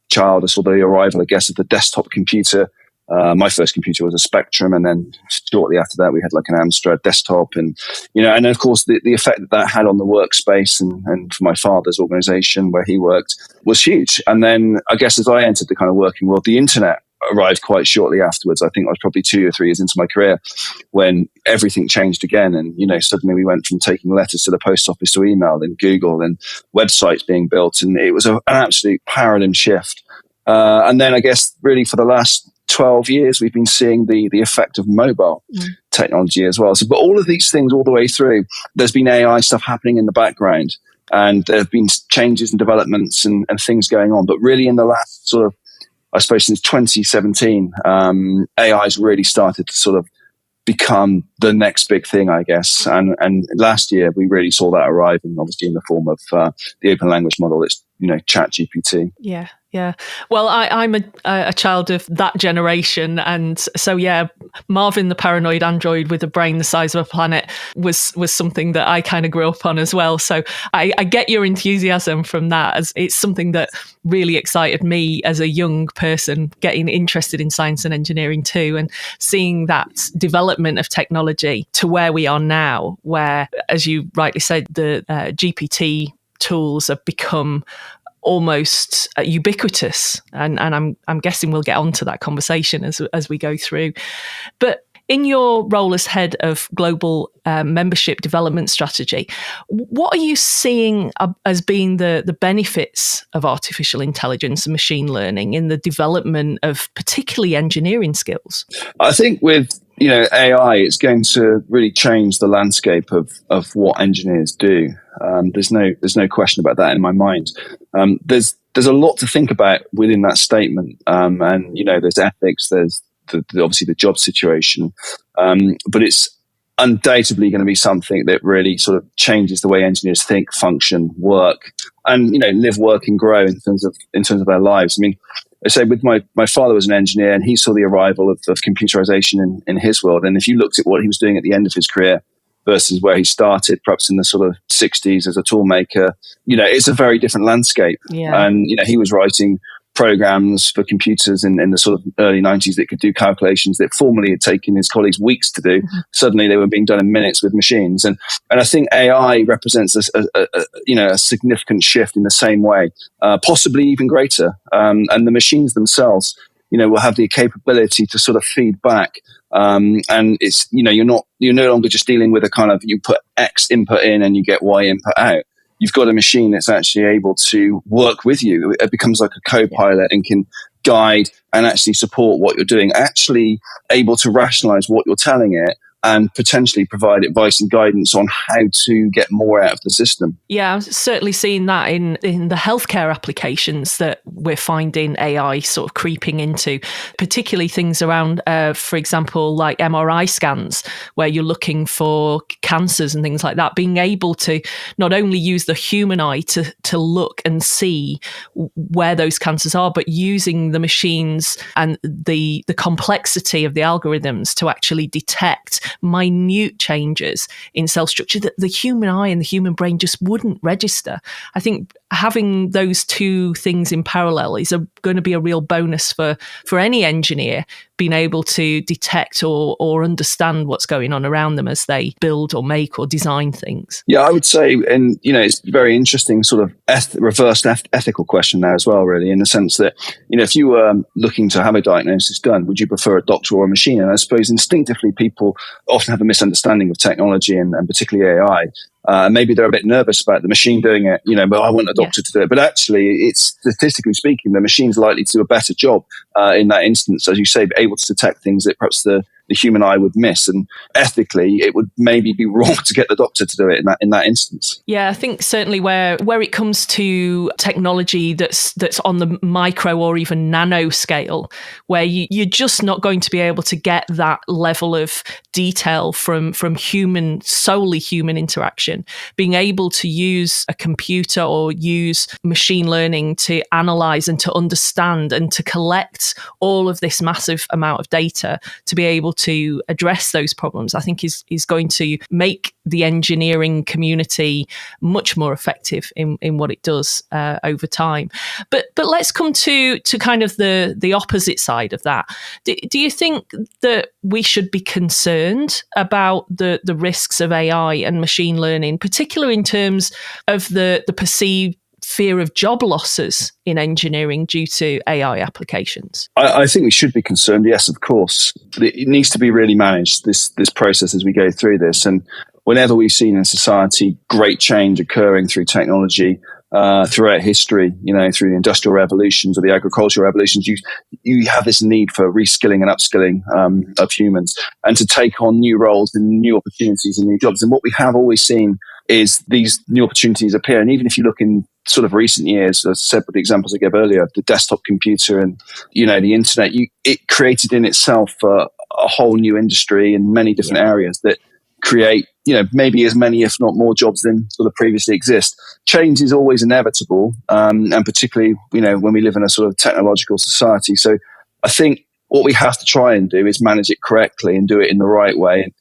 child, I saw the arrival, I guess, of the desktop computer. My first computer was a Spectrum, and then shortly after that, we had like an Amstrad desktop, and and of course the effect that had on the workspace and for my father's organisation where he worked was huge. And then I guess as I entered the kind of working world, the internet arrived quite shortly afterwards. I think I was probably 2 or 3 years into my career when everything changed again, and suddenly we went from taking letters to the post office to email, then Google, then websites being built, and it was an absolute paradigm shift. And then I guess really for the last 12 years, we've been seeing the effect of mobile technology as well. So, but all of these things all the way through, there's been AI stuff happening in the background, and there have been changes and developments and things going on. But really in the last sort of, I suppose, since 2017, AI's really started to sort of become the next big thing, I guess. And last year we really saw that arrive, and obviously in the form of the open language model. It's ChatGPT. Yeah. Yeah. Well, I'm a child of that generation. And so, yeah, Marvin, the paranoid android with a brain the size of a planet was something that I kind of grew up on as well. So I get your enthusiasm from that, as it's something that really excited me as a young person, getting interested in science and engineering too, and seeing that development of technology to where we are now, where, as you rightly said, the GPT tools have become almost ubiquitous, and I'm guessing we'll get onto that conversation as we go through. But in your role as head of global membership development strategy, what are you seeing as being the benefits of artificial intelligence and machine learning in the development of particularly engineering skills? I think with AI, it's going to really change the landscape of what engineers do. There's no question about that in my mind. There's a lot to think about within that statement, and there's ethics, there's obviously the job situation, but it's undoubtedly going to be something that really sort of changes the way engineers think, function, work, and live, work, and grow in terms of their lives. I mean, I say with my father was an engineer, and he saw the arrival of computerization in his world. And if you looked at what he was doing at the end of his career versus where he started, perhaps in the sort of 60s as a tool maker, it's a very different landscape. Yeah. And he was writing programs for computers in the sort of early 90s that could do calculations that formerly had taken his colleagues weeks to do. Mm-hmm. Suddenly they were being done in minutes with machines. And I think AI represents a significant shift in the same way, possibly even greater. And the machines themselves, will have the capability to sort of feed back. And it's, you're no longer just dealing with a kind of, you put X input in and you get Y input out. You've got a machine that's actually able to work with you. It becomes like a co-pilot and can guide and actually support what you're doing, actually able to rationalize what you're telling it and potentially provide advice and guidance on how to get more out of the system. Yeah, I'm certainly seeing that in the healthcare applications that we're finding AI sort of creeping into, particularly things around, for example, like MRI scans, where you're looking for cancers and things like that, being able to not only use the human eye to look and see where those cancers are, but using the machines and the complexity of the algorithms to actually detect minute changes in cell structure that the human eye and the human brain just wouldn't register. I think having those two things in parallel is going to be a real bonus for any engineer being able to detect or understand what's going on around them as they build or make or design things. Yeah, I would say, and it's a very interesting sort of reversed ethical question there as well, really, in the sense that, if you were looking to have a diagnosis done, would you prefer a doctor or a machine? And I suppose instinctively people often have a misunderstanding of technology and particularly AI. Maybe they're a bit nervous about the machine doing it, but I want a doctor to do it. But actually, it's statistically speaking, the machine's likely to do a better job in that instance, as you say, able to detect things that perhaps the human eye would miss. And ethically, it would maybe be wrong to get the doctor to do it in that instance. Yeah, I think certainly where it comes to technology that's on the micro or even nano scale, where you're just not going to be able to get that level of detail from solely human interaction. Being able to use a computer or use machine learning to analyze and to understand and to collect all of this massive amount of data to be able to address those problems, I think is going to make the engineering community much more effective in what it does over time. But let's come to kind of the opposite side of that. Do you think that we should be concerned about the risks of AI and machine learning, particularly in terms of the perceived fear of job losses in engineering due to AI applications? I think we should be concerned, yes, of course. It needs to be really managed, this process as we go through this. And whenever we've seen in society great change occurring through technology throughout history, through the industrial revolutions or the agricultural revolutions, you have this need for reskilling and upskilling of humans and to take on new roles and new opportunities and new jobs. And what we have always seen is these new opportunities appear. And even if you look in sort of recent years, as I said with the examples I gave earlier, the desktop computer and, the internet, it created in itself a whole new industry in many different areas that create, maybe as many, if not more jobs than sort of previously exist. Change is always inevitable, and particularly, when we live in a sort of technological society. So I think what we have to try and do is manage it correctly and do it in the right way. And,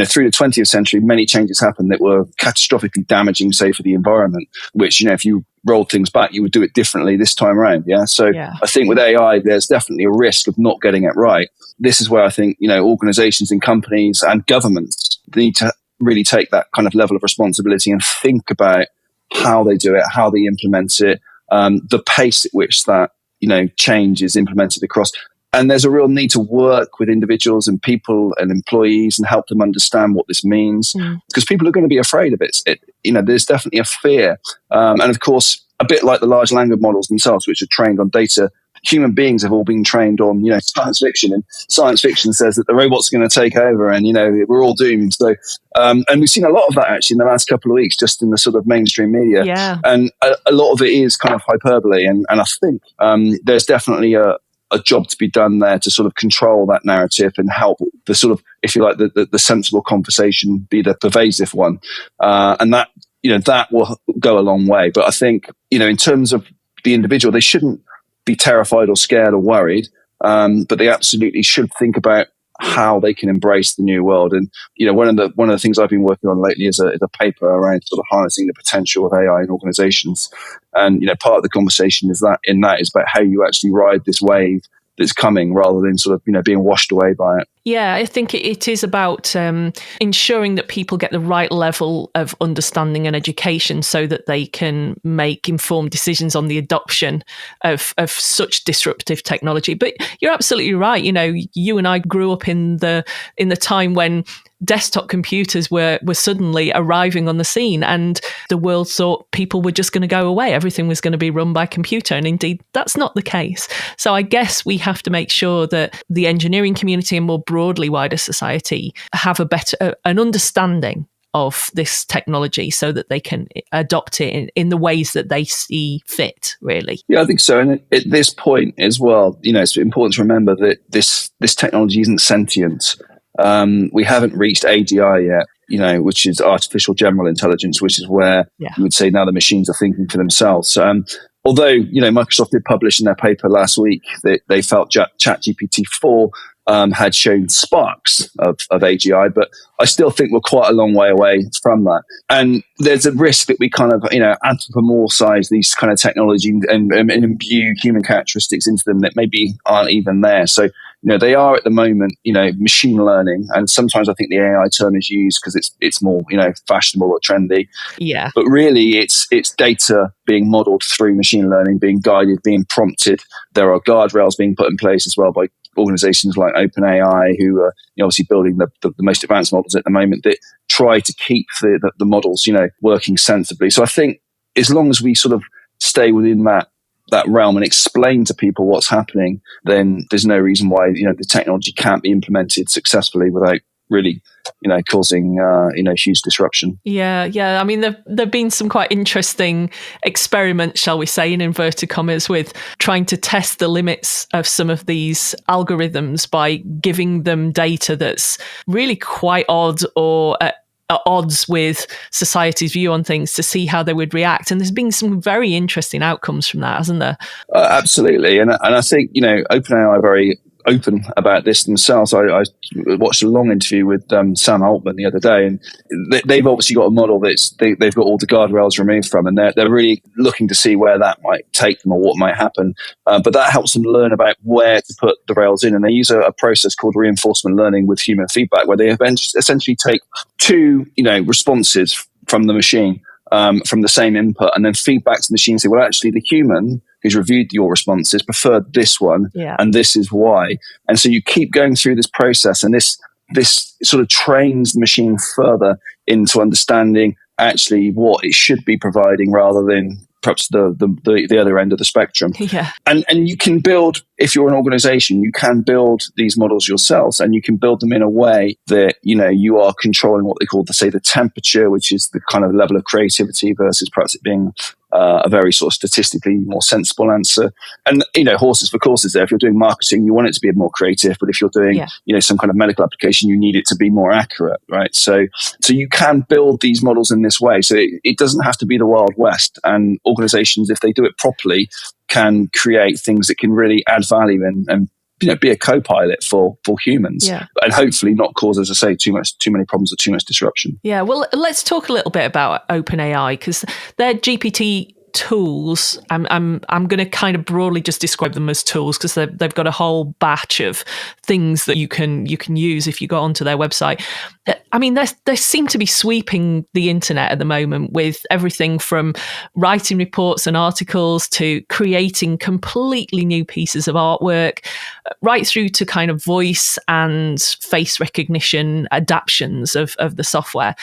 through the 20th century, many changes happened that were catastrophically damaging, say, for the environment, which, if you rolled things back, you would do it differently this time around. Yeah. So I think with AI, there's definitely a risk of not getting it right. This is where I think, organizations and companies and governments need to really take that kind of level of responsibility and think about how they do it, how they implement it, the pace at which that, change is implemented across. And there's a real need to work with individuals and people and employees and help them understand what this means, because people are going to be afraid of it. There's definitely a fear. And of course, a bit like the large language models themselves, which are trained on data, human beings have all been trained on, science fiction, and science fiction says that the robots are going to take over and, we're all doomed. So, and we've seen a lot of that actually in the last couple of weeks, just in the sort of mainstream media. Yeah. And a lot of it is kind of hyperbole. And I think there's definitely a job to be done there to sort of control that narrative and help the sort of, if you like, the sensible conversation be the pervasive one. And that, that will go a long way. But I think, in terms of the individual, they shouldn't be terrified or scared or worried, but they absolutely should think about how they can embrace the new world. And one of the things I've been working on lately is a paper around sort of harnessing the potential of AI in organizations. And part of the conversation is about how you actually ride this wave that's coming, rather than sort of being washed away by it. Yeah, I think it is about ensuring that people get the right level of understanding and education so that they can make informed decisions on the adoption of such disruptive technology. But you're absolutely right. You and I grew up in the time when desktop computers were suddenly arriving on the scene, and the world thought people were just going to go away. Everything was going to be run by computer. And indeed, that's not the case. So I guess we have to make sure that the engineering community and more broadly wider society have an understanding of this technology so that they can adopt it in the ways that they see fit, really. Yeah, I think so. And at this point as well, it's important to remember that this technology isn't sentient. We haven't reached AGI yet, which is artificial general intelligence, which is where you would say now the machines are thinking for themselves. Although, Microsoft did publish in their paper last week that they felt ChatGPT 4 had shown sparks of AGI, but I still think we're quite a long way away from that. And there's a risk that we kind of, anthropomorphize these kind of technology and imbue human characteristics into them that maybe aren't even there. So, they are at the moment, machine learning. And sometimes I think the AI term is used because it's more, fashionable or trendy. Yeah. But really, it's data being modeled through machine learning, being guided, being prompted. There are guardrails being put in place as well by organizations like OpenAI, who are obviously building the most advanced models at the moment, that try to keep the models, working sensibly. So I think as long as we sort of stay within that realm and explain to people what's happening, then there's no reason why the technology can't be implemented successfully without really causing huge disruption. Yeah. I mean, there've been some quite interesting experiments, shall we say, in inverted commas, with trying to test the limits of some of these algorithms by giving them data that's really quite odd or at odds with society's view on things, to see how they would react. And there's been some very interesting outcomes from that, hasn't there? Absolutely. And I think, OpenAI are very open about this themselves. I watched a long interview with Sam Altman the other day, and they've obviously got a model they've got all the guardrails removed from, and they're really looking to see where that might take them or what might happen. But that helps them learn about where to put the rails in, and they use a process called reinforcement learning with human feedback, where they essentially take two responses from the machine, from the same input, and then feed back to the machine and say, well, actually, the human who's reviewed your responses preferred this one, and this is why. And so you keep going through this process, and this sort of trains the machine further into understanding actually what it should be providing, rather than perhaps the other end of the spectrum. Yeah. And you can build, if you're an organization, you can build these models yourselves, and you can build them in a way that, you are controlling what they call the temperature, which is the kind of level of creativity, versus perhaps it being a very sort of statistically more sensible answer. And, horses for courses there. If you're doing marketing, you want it to be more creative, but if you're doing, some kind of medical application, you need it to be more accurate, right? So you can build these models in this way. So it doesn't have to be the Wild West, and organizations, if they do it properly, can create things that can really add value and be a co-pilot for humans, and hopefully not cause, as I say, too many problems or too much disruption. Yeah, well, let's talk a little bit about OpenAI, because their GPT tools, I'm going to kind of broadly just describe them as tools, because they've got a whole batch of things that you can use if you go onto their website. I mean, they seem to be sweeping the internet at the moment, with everything from writing reports and articles to creating completely new pieces of artwork, right through to kind of voice and face recognition adaptations of the software.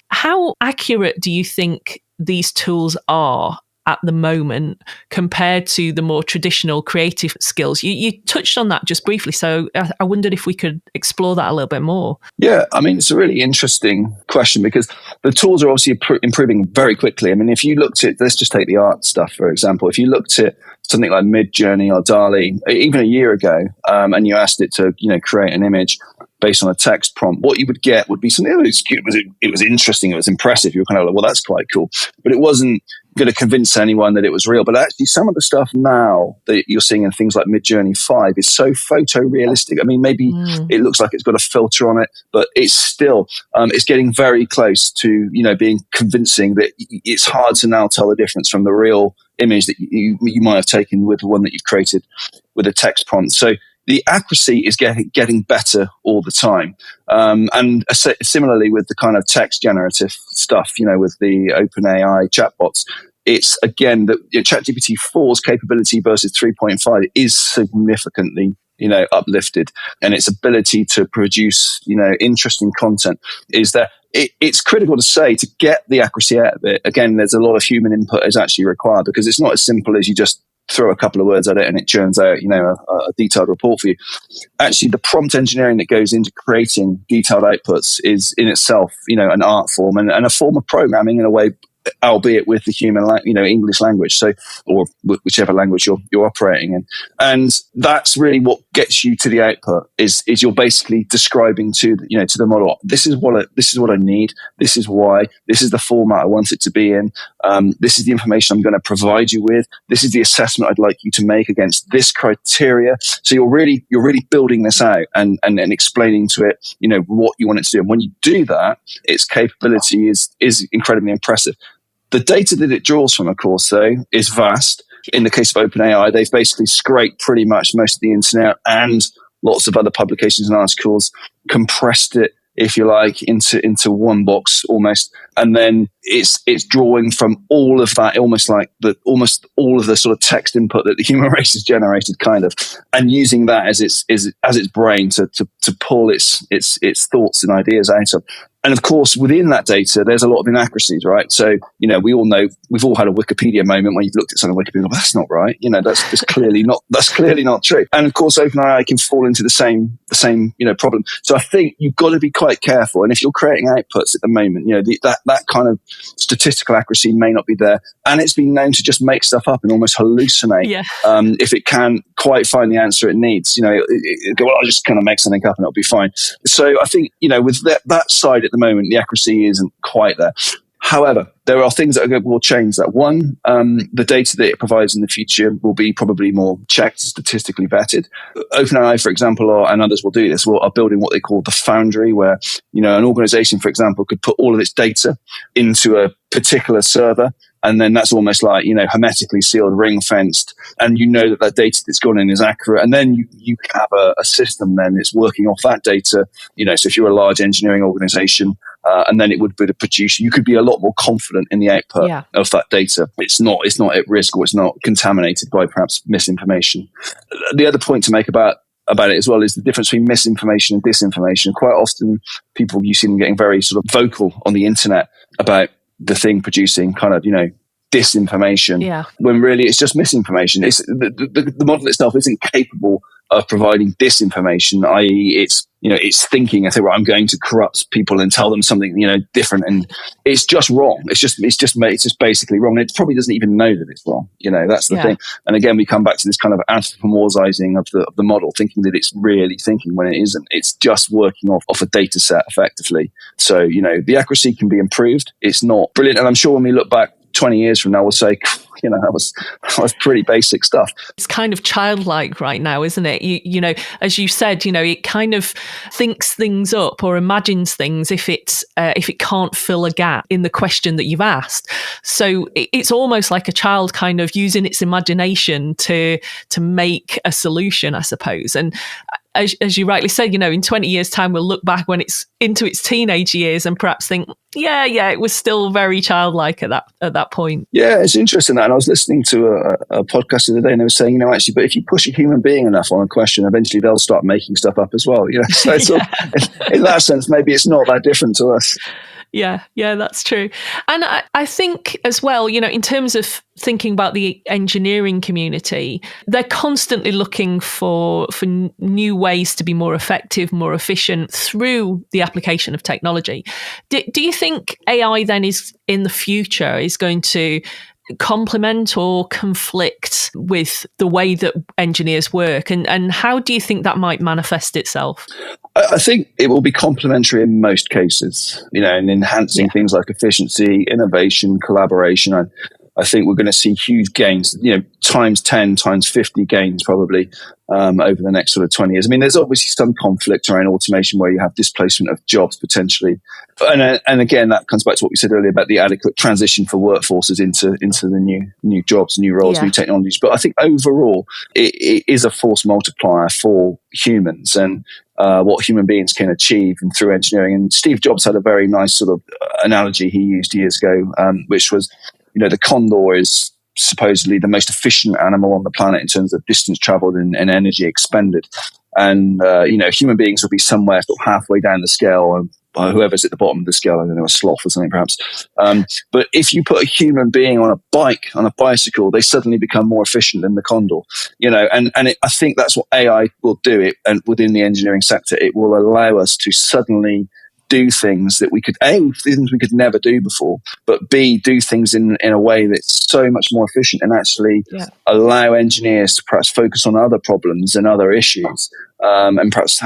How accurate do you think these tools are at the moment compared to the more traditional creative skills? You touched on that just briefly, so I wondered if we could explore that a little bit more. Yeah, I mean, it's a really interesting question, because the tools are obviously improving very quickly. I mean, if you looked at, let's just take the art stuff, for example. If you looked at something like Midjourney or DALL-E, even a year ago, and you asked it to, create an image based on a text prompt, what you would get would be something that it was interesting, it was impressive. You were kind of like, well, that's quite cool. But it wasn't going to convince anyone that it was real. But actually, some of the stuff now that you're seeing in things like Midjourney 5 is so photorealistic. I mean, maybe it looks like it's got a filter on it, but it's still, it's getting very close to, being convincing that it's hard to now tell the difference from the real image that you might have taken with the one that you've created with a text prompt. So the accuracy is getting better all the time. And similarly with the kind of text generative stuff, with the OpenAI chatbots, it's again that ChatGPT 4's capability versus 3.5 is significantly, uplifted, and its ability to produce, interesting content is that it's critical to say, to get the accuracy out of it. Again, there's a lot of human input is actually required, because it's not as simple as you just throw a couple of words at it and it churns out, a detailed report for you. Actually, the prompt engineering that goes into creating detailed outputs is in itself, an art form and a form of programming in a way, albeit with the human, English language. So, or whichever language you're operating in. And that's really what gets you to the output is you're basically describing to the model, this is what I need. This is why, this is the format I want it to be in. This is the information I'm going to provide you with. This is the assessment I'd like you to make against this criteria. So you're really building this out and explaining to it, what you want it to do. And when you do that, its capability is incredibly impressive. The data that it draws from, of course, though, is vast. In the case of OpenAI, they've basically scraped pretty much most of the internet and lots of other publications and articles, compressed it, if you like, into one box almost. And then it's drawing from all of that, almost all of the sort of text input that the human race has generated, kind of, and using that as its brain to pull its thoughts and ideas out of. And of course, within that data, there's a lot of inaccuracies, right? So, we all know, we've all had a Wikipedia moment when you've looked at something on Wikipedia, well, that's not right. That's clearly not true. And of course, OpenAI can fall into the same problem. So I think you've got to be quite careful. And if you're creating outputs at the moment, that kind of statistical accuracy may not be there. And it's been known to just make stuff up and almost hallucinate. Yeah. If it can't quite find the answer it needs, well, I'll just kind of make something up and it'll be fine. So I think, with that side at the moment, the accuracy isn't quite there. However, there are things that will change that. One, the data that it provides in the future will be probably more checked, statistically vetted. OpenAI, for example, and others will do this, are building what they call the Foundry, where an organization, for example, could put all of its data into a particular server. And then that's almost like, hermetically sealed, ring fenced. And that data that's gone in is accurate. And then you have a system then that's working off that data. So if you're a large engineering organization, and then it would be to produce, you could be a lot more confident in the output of that data. It's not at risk, or it's not contaminated by perhaps misinformation. The other point to make about it as well is the difference between misinformation and disinformation. Quite often you see them getting very sort of vocal on the internet about the thing producing kind of, disinformation, when really it's just misinformation. It's the model itself isn't capable of providing disinformation, i.e. it's thinking, I think, I'm going to corrupt people and tell them something, different, and it's just wrong. It's just basically wrong. And it probably doesn't even know that it's wrong. That's the thing. And again, we come back to this kind of anthropomorphizing of the model, thinking that it's really thinking when it isn't. It's just working off a data set effectively. So, the accuracy can be improved. It's not brilliant. And I'm sure when we look back 20 years from now, we'll say, that was pretty basic stuff. It's kind of childlike right now, isn't it? As you said, it kind of thinks things up or imagines things if it can't fill a gap in the question that you've asked. So it's almost like a child kind of using its imagination to make a solution, I suppose. And as you rightly said, in 20 years' time, we'll look back when it's into its teenage years and perhaps think, it was still very childlike at that point. Yeah, it's interesting that. And I was listening to a podcast the other day, and they were saying, actually, but if you push a human being enough on a question, eventually they'll start making stuff up as well. So in that sense, maybe it's not that different to us. Yeah, that's true. And I think as well, in terms of thinking about the engineering community, they're constantly looking for new ways to be more effective, more efficient through the application of technology. Do you think AI then is in the future is going to complement or conflict with the way that engineers work? And how do you think that might manifest itself? I think it will be complementary in most cases, and enhancing things like efficiency, innovation, collaboration. I think we're going to see huge gains, times 10, times 50 gains probably over the next sort of 20 years. I mean, there's obviously some conflict around automation where you have displacement of jobs potentially. And again, that comes back to what we said earlier about the adequate transition for workforces into the new jobs, new roles, new technologies. But I think overall, it is a force multiplier for humans and what human beings can achieve and through engineering. And Steve Jobs had a very nice sort of analogy he used years ago, which was, the condor is supposedly the most efficient animal on the planet in terms of distance traveled and energy expended. And, human beings will be somewhere sort of halfway down the scale, whoever's at the bottom of the scale, I don't know, a sloth or something perhaps. But if you put a human being on a bicycle, they suddenly become more efficient than the condor, I think that's what AI will do. And within the engineering sector, it will allow us to suddenly do things that we could, things we could never do before, but B, do things in a way that's so much more efficient and actually allow engineers to perhaps focus on other problems and other issues, and perhaps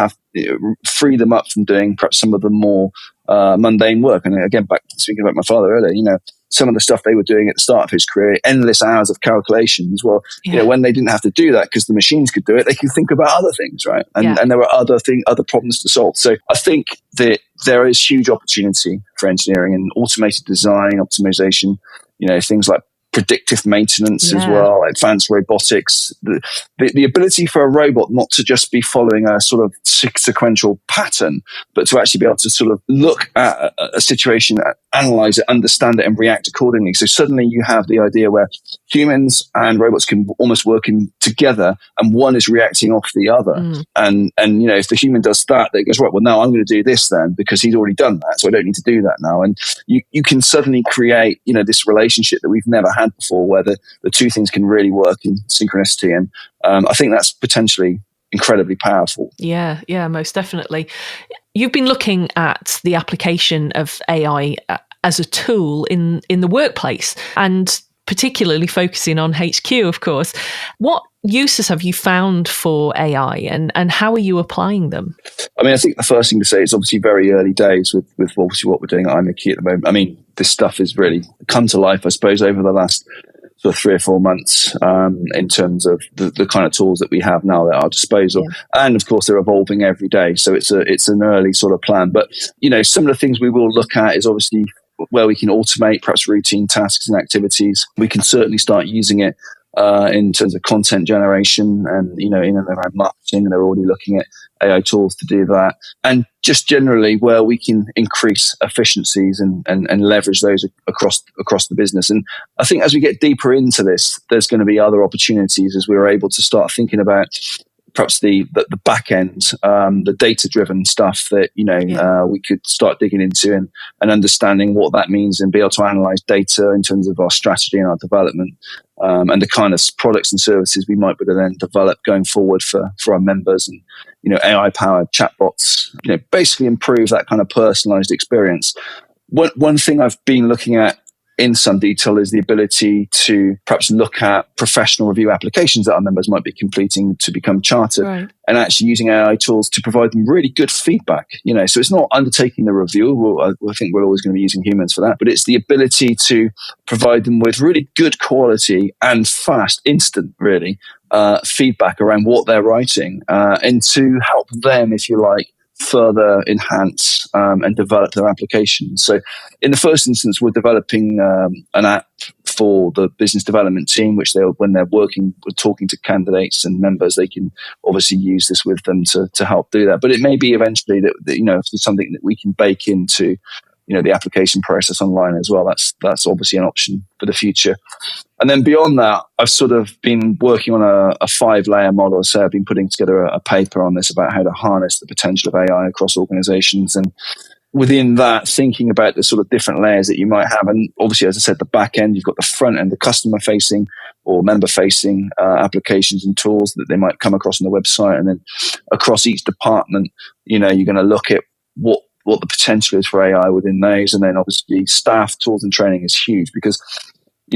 free them up from doing perhaps some of the more mundane work. And again, back speaking about my father earlier, some of the stuff they were doing at the start of his career, endless hours of calculations. Well, when they didn't have to do that because the machines could do it, they could think about other things, right? And there were other problems to solve. So I think that there is huge opportunity for engineering and automated design, optimization, things like predictive maintenance as well, advanced robotics, the ability for a robot not to just be following a sort of sequential pattern, but to actually be able to sort of look at a situation, analyze it, understand it, and react accordingly. So suddenly you have the idea where humans and robots can almost work in together, and one is reacting off the other. And if the human does that, it goes, right, well, now I'm going to do this then because he's already done that, so I don't need to do that now. And you can suddenly create, this relationship that we've never had before, where the two things can really work in synchronicity. And I think that's potentially incredibly powerful. Yeah, most definitely. You've been looking at the application of AI as a tool in the workplace, and particularly focusing on HQ, of course. What uses have you found for AI, and how are you applying them? I mean, I think the first thing to say is obviously very early days with obviously what we're doing at IMechE at the moment. I mean, this stuff has really come to life, I suppose, over the last sort of 3 or 4 months, in terms of the kind of tools that we have now at our disposal. And of course, they're evolving every day. So it's an early sort of plan. But, some of the things we will look at is obviously where we can automate perhaps routine tasks and activities. We can certainly start using it in terms of content generation and, in and around marketing. And they're already looking at AI tools to do that. And just generally where we can increase efficiencies and leverage those across the business. And I think as we get deeper into this, there's going to be other opportunities as we're able to start thinking about perhaps the back end, the data driven stuff that we could start digging into and understanding what that means, and be able to analyze data in terms of our strategy and our development, and the kind of products and services we might be able to then develop going forward for our members, and AI powered chatbots, basically improve that kind of personalized experience. One thing I've been looking at in some detail is the ability to perhaps look at professional review applications that our members might be completing to become chartered, and actually using AI tools to provide them really good feedback. So it's not undertaking the review. I think we're always going to be using humans for that, but it's the ability to provide them with really good quality and fast, instant, really, feedback around what they're writing, and to help them, if you like, further enhance and develop their applications. So in the first instance, we're developing an app for the business development team, which when they're talking to candidates and members, they can obviously use this with them to help do that. But it may be eventually that if it's something that we can bake into the application process online as well. That's obviously an option for the future. And then beyond that, I've sort of been working on a 5-layer model. So I've been putting together a paper on this about how to harness the potential of AI across organizations. And within that, thinking about the sort of different layers that you might have. And obviously, as I said, the back end, you've got the front end, the customer facing or member facing applications and tools that they might come across on the website. And then across each department, you're going to look at what the potential is for AI within those. And then obviously staff, tools and training is huge because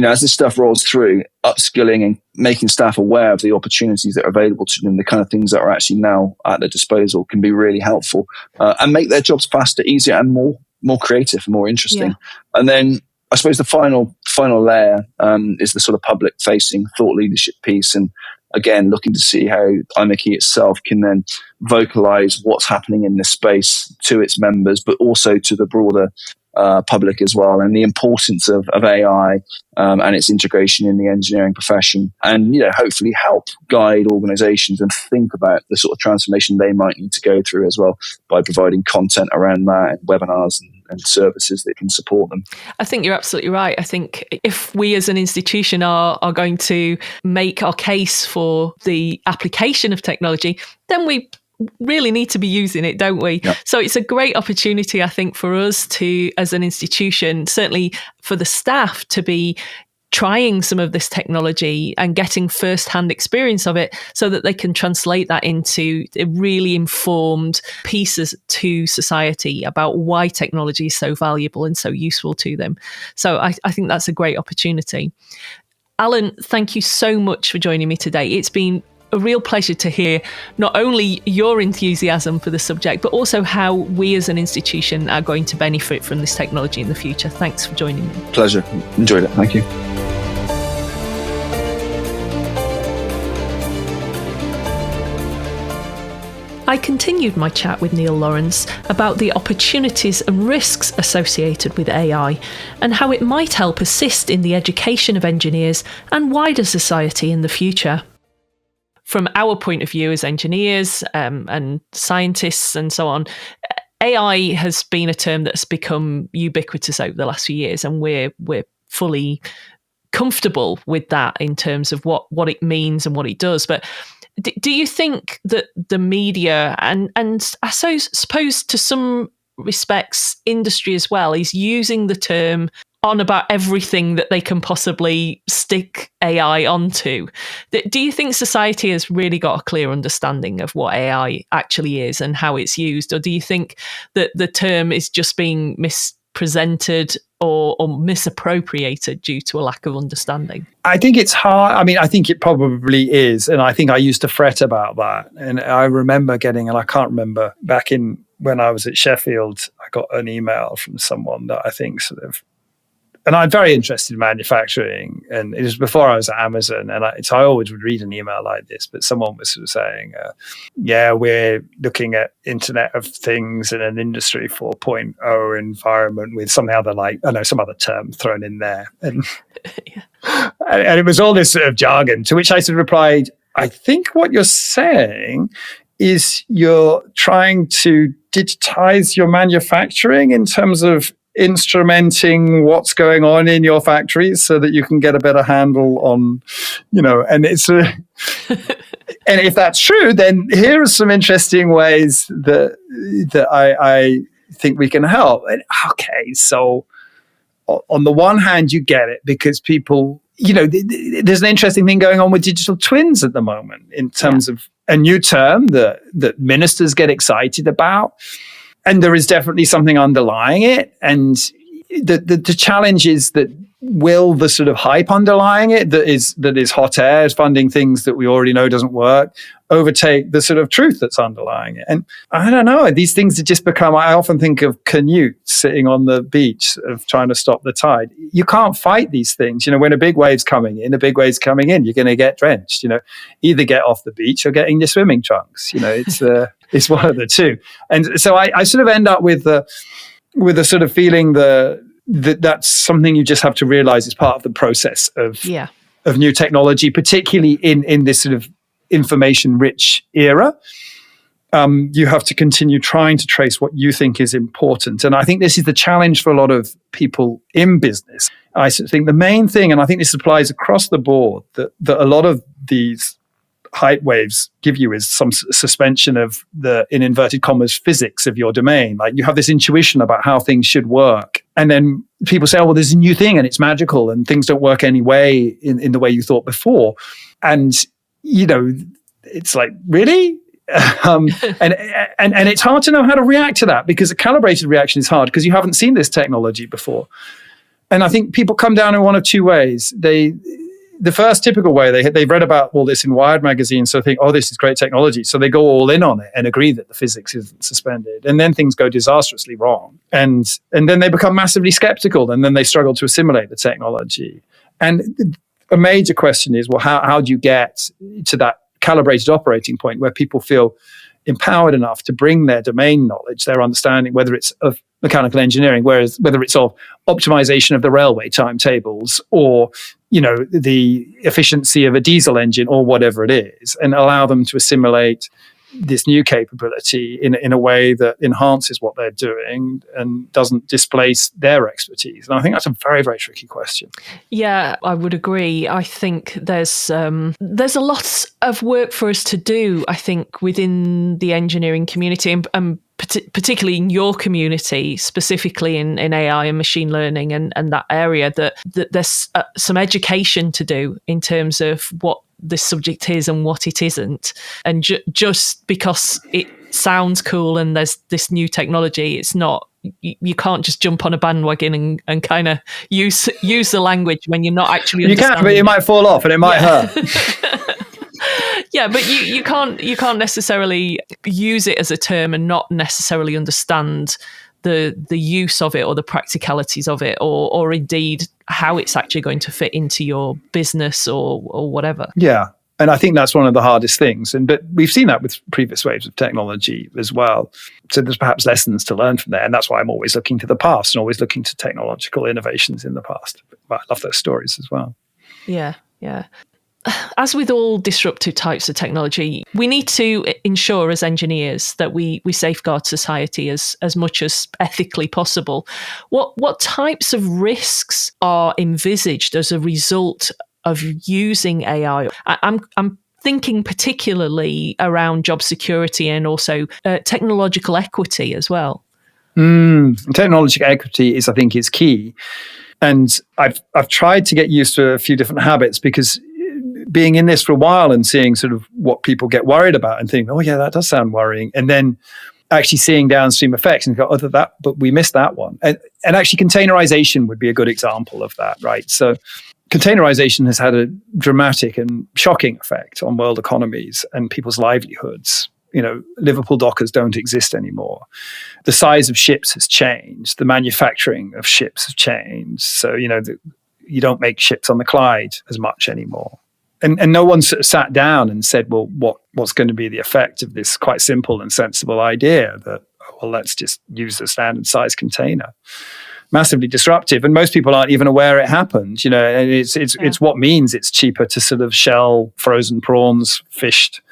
as this stuff rolls through, upskilling and making staff aware of the opportunities that are available to them, the kind of things that are actually now at their disposal, can be really helpful and make their jobs faster, easier, and more creative and more interesting. And then I suppose the final layer is the sort of public-facing thought leadership piece, and again, looking to see how IMechE itself can then vocalize what's happening in this space to its members, but also to the broader public as well, and the importance of AI and its integration in the engineering profession, and hopefully help guide organizations and think about the sort of transformation they might need to go through as well, by providing content around that and webinars and services that can support them. I think you're absolutely right. I think if we as an institution are going to make our case for the application of technology, then we really need to be using it, don't we? Yep. So it's a great opportunity, I think, for us to, as an institution, certainly for the staff, to be trying some of this technology and getting first-hand experience of it so that they can translate that into really informed pieces to society about why technology is so valuable and so useful to them. So I think that's a great opportunity. Alan, thank you so much for joining me today. It's been a real pleasure to hear not only your enthusiasm for the subject, but also how we as an institution are going to benefit from this technology in the future. Thanks for joining me. Pleasure. Enjoyed it. Thank you. I continued my chat with Neil Lawrence about the opportunities and risks associated with AI and how it might help assist in the education of engineers and wider society in the future. From our point of view as engineers and scientists and so on, AI has been a term that's become ubiquitous over the last few years, and we're fully comfortable with that in terms of what it means and what it does. But do you think that the media and I suppose to some respects industry as well is using the term on about everything that they can possibly stick AI onto? Do you think society has really got a clear understanding of what AI actually is and how it's used? Or do you think that the term is just being mispresented or misappropriated due to a lack of understanding? I think it's hard. I mean, I think it probably is. And I think I used to fret about that. And I remember getting, and I can't remember, back in when I was at Sheffield, I got an email from someone that I think and I'm very interested in manufacturing, and it was before I was at Amazon, and so I always would read an email like this, but someone was sort of saying, we're looking at Internet of Things in an Industry 4.0 environment with some other term thrown in there. And, and it was all this sort of jargon, to which I sort of replied, I think what you're saying is you're trying to digitize your manufacturing in terms of instrumenting what's going on in your factories so that you can get a better handle on, and it's and if that's true, then here are some interesting ways that I think we can help. And okay, so on the one hand, you get it because people, there's an interesting thing going on with digital twins at the moment in terms of a new term that ministers get excited about. And there is definitely something underlying it. And the challenge is that will the sort of hype underlying it that is hot air, funding things that we already know doesn't work, overtake the sort of truth that's underlying it? And I don't know, these things have just become, I often think of Canute sitting on the beach of trying to stop the tide. You can't fight these things. When a big wave's coming in, you're going to get drenched. Either get off the beach or get in your swimming trunks. It's one of the two. And so I sort of end up with a sort of feeling that's something you just have to realize is part of the process of new technology, particularly in this sort of information-rich era. You have to continue trying to trace what you think is important. And I think this is the challenge for a lot of people in business. I think the main thing, and I think this applies across the board, that a lot of these hype waves give you is some suspension of the, in inverted commas, physics of your domain. Like you have this intuition about how things should work. And then people say, oh, well, there's a new thing and it's magical and things don't work any way in the way you thought before. And, it's like, really? And it's hard to know how to react to that, because a calibrated reaction is hard because you haven't seen this technology before. And I think people come down in one of two ways. The first typical way, they've read about all this in Wired magazine, so they think, oh, this is great technology. So they go all in on it and agree that the physics isn't suspended. And then things go disastrously wrong. And then they become massively skeptical, and then they struggle to assimilate the technology. And a major question is, well, how do you get to that calibrated operating point where people feel empowered enough to bring their domain knowledge, their understanding, whether it's of mechanical engineering, whether it's of optimization of the railway timetables or, the efficiency of a diesel engine or whatever it is, and allow them to assimilate this new capability in a way that enhances what they're doing and doesn't displace their expertise? And I think that's a very, very tricky question. Yeah, I would agree. I think there's a lot of work for us to do, I think, within the engineering community, and particularly in your community, specifically in AI and machine learning and that area, that there's some education to do in terms of what this subject is and what it isn't. And just because it sounds cool and there's this new technology, it's not. You can't just jump on a bandwagon and kind of use the language when you're not actually. You can, but it might fall off and it might hurt. Yeah, but you can't necessarily use it as a term and not necessarily understand the use of it or the practicalities of it, or indeed how it's actually going to fit into your business or whatever. Yeah. And I think that's one of the hardest things. But we've seen that with previous waves of technology as well. So there's perhaps lessons to learn from there. And that's why I'm always looking to the past and always looking to technological innovations in the past. But I love those stories as well. Yeah, yeah. As with all disruptive types of technology, we need to ensure as engineers that we safeguard society as much as ethically possible. What types of risks are envisaged as a result of using AI? I'm thinking particularly around job security and also technological equity as well. Technological equity I think is key. And I've tried to get used to a few different habits, because being in this for a while and seeing sort of what people get worried about and think, oh yeah, that does sound worrying. And then actually seeing downstream effects and go, oh, but we missed that one. And actually containerization would be a good example of that, right? So containerization has had a dramatic and shocking effect on world economies and people's livelihoods. Liverpool dockers don't exist anymore. The size of ships has changed. The manufacturing of ships has changed. So, you don't make ships on the Clyde as much anymore. And no one sort of sat down and said, well, what's going to be the effect of this quite simple and sensible idea that, well, let's just use the standard size container. Massively disruptive. And most people aren't even aware it happened. And it's what means it's cheaper to sort of shell frozen prawns fished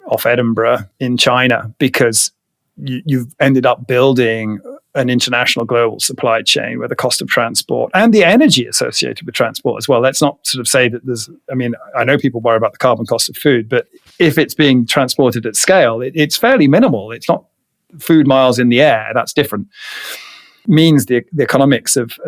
off Edinburgh in China, because you've ended up building an international global supply chain where the cost of transport and the energy associated with transport as well. Let's not sort of say that I know people worry about the carbon cost of food, but if it's being transported at scale, it's fairly minimal. It's not food miles in the air. That's different. Means the economics of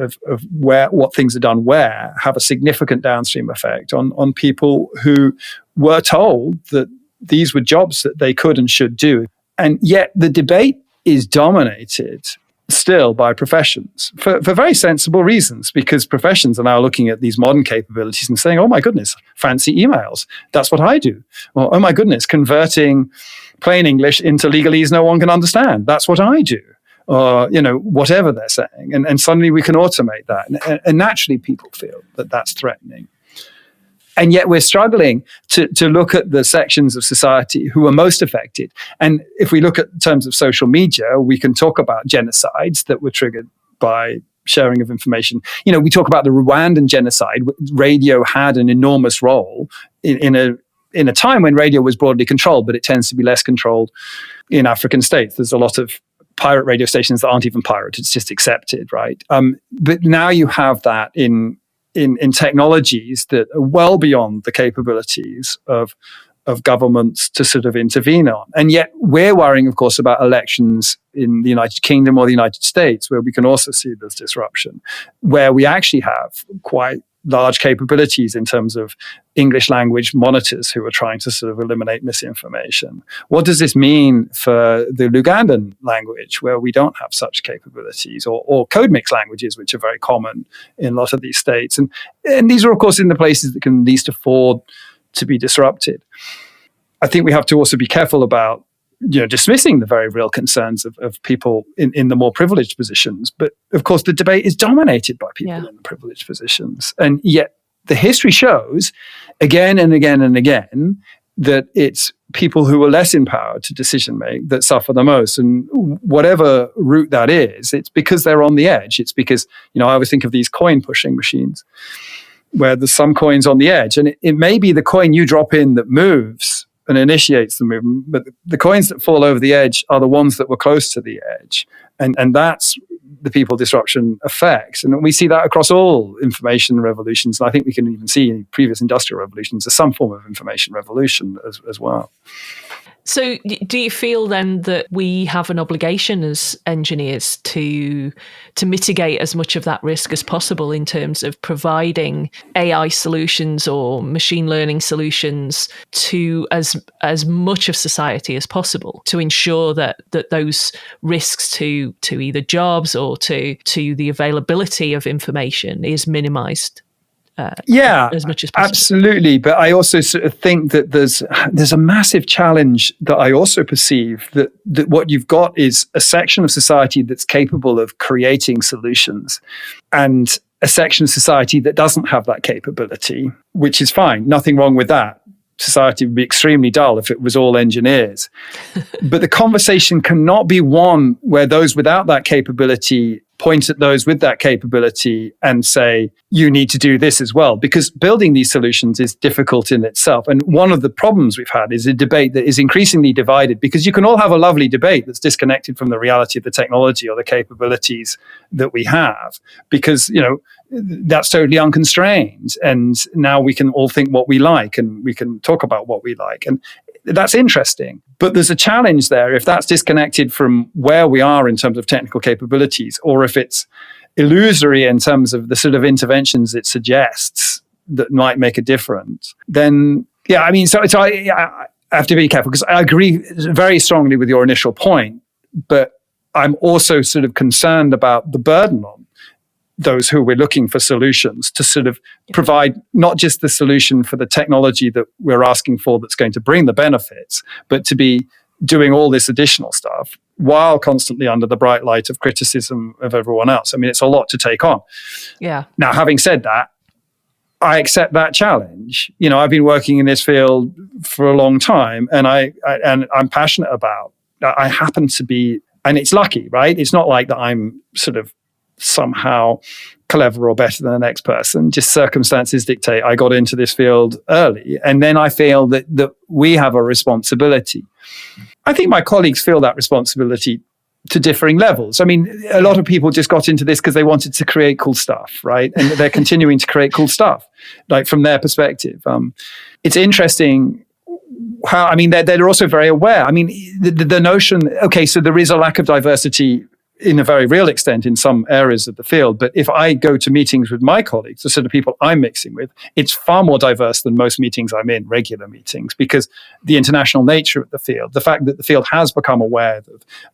what things are done where have a significant downstream effect on people who were told that these were jobs that they could and should do. And yet the debate is dominated still by professions for very sensible reasons, because professions are now looking at these modern capabilities and saying, oh my goodness, fancy emails. That's what I do. Or, oh my goodness, converting plain English into legalese no one can understand. That's what I do. Or, whatever they're saying. And suddenly we can automate that. And naturally people feel that that's threatening. And yet we're struggling to look at the sections of society who are most affected. And if we look at terms of social media, we can talk about genocides that were triggered by sharing of information. We talk about the Rwandan genocide. Radio had an enormous role in a time when radio was broadly controlled, but it tends to be less controlled in African states. There's a lot of pirate radio stations that aren't even pirate. It's just accepted, right? But now you have that in technologies that are well beyond the capabilities of governments to sort of intervene on. And yet we're worrying, of course, about elections in the United Kingdom or the United States, where we can also see this disruption, where we actually have quite large capabilities in terms of English language monitors who are trying to sort of eliminate misinformation. What does this mean for the Lugandan language, where we don't have such capabilities, or code mix languages, which are very common in a lot of these states? And these are, of course, in the places that can least afford to be disrupted. I think we have to also be careful about dismissing the very real concerns of people in the more privileged positions. But of course, the debate is dominated by people in the privileged positions. And yet the history shows again and again and again that it's people who are less empowered to decision make that suffer the most. And whatever route that is, it's because they're on the edge. It's because, I always think of these coin pushing machines where there's some coins on the edge, and it may be the coin you drop in that moves and initiates the movement, but the coins that fall over the edge are the ones that were close to the edge. And that's the people disruption effects. And we see that across all information revolutions. And I think we can even see in previous industrial revolutions there's some form of information revolution as well. So do you feel then that we have an obligation as engineers to mitigate as much of that risk as possible in terms of providing AI solutions or machine learning solutions to as much of society as possible to ensure that those risks to either jobs or to the availability of information is minimized? As much as possible. Absolutely. But I also sort of think that there's a massive challenge that I also perceive that what you've got is a section of society that's capable of creating solutions and a section of society that doesn't have that capability, which is fine. Nothing wrong with that. Society would be extremely dull if it was all engineers. But the conversation cannot be one where those without that capability point at those with that capability and say, you need to do this as well, because building these solutions is difficult in itself. And one of the problems we've had is a debate that is increasingly divided, because you can all have a lovely debate that's disconnected from the reality of the technology or the capabilities that we have, because, that's totally unconstrained. And now we can all think what we like and we can talk about what we like. And that's interesting. But there's a challenge there if that's disconnected from where we are in terms of technical capabilities, or if it's illusory in terms of the sort of interventions it suggests that might make a difference. Then, I have to be careful, because I agree very strongly with your initial point, but I'm also sort of concerned about the burden on those who we're looking for solutions to sort of provide not just the solution for the technology that we're asking for that's going to bring the benefits, but to be doing all this additional stuff while constantly under the bright light of criticism of everyone else. I mean, it's a lot to take on. Yeah. Now, having said that, I accept that challenge. I've been working in this field for a long time, and I'm passionate about. I happen to be, and it's lucky, right? It's not like that I'm sort of somehow clever or better than the next person. Just circumstances dictate I got into this field early. And then I feel that we have a responsibility. I think my colleagues feel that responsibility to differing levels. I mean, a lot of people just got into this because they wanted to create cool stuff, right? And they're continuing to create cool stuff, like from their perspective. It's interesting how, I mean, they're also very aware. I mean, the notion, okay, so there is a lack of diversity in a very real extent in some areas of the field. But if I go to meetings with my colleagues, the sort of people I'm mixing with, it's far more diverse than most meetings I'm in, regular meetings, because the international nature of the field, the fact that the field has become aware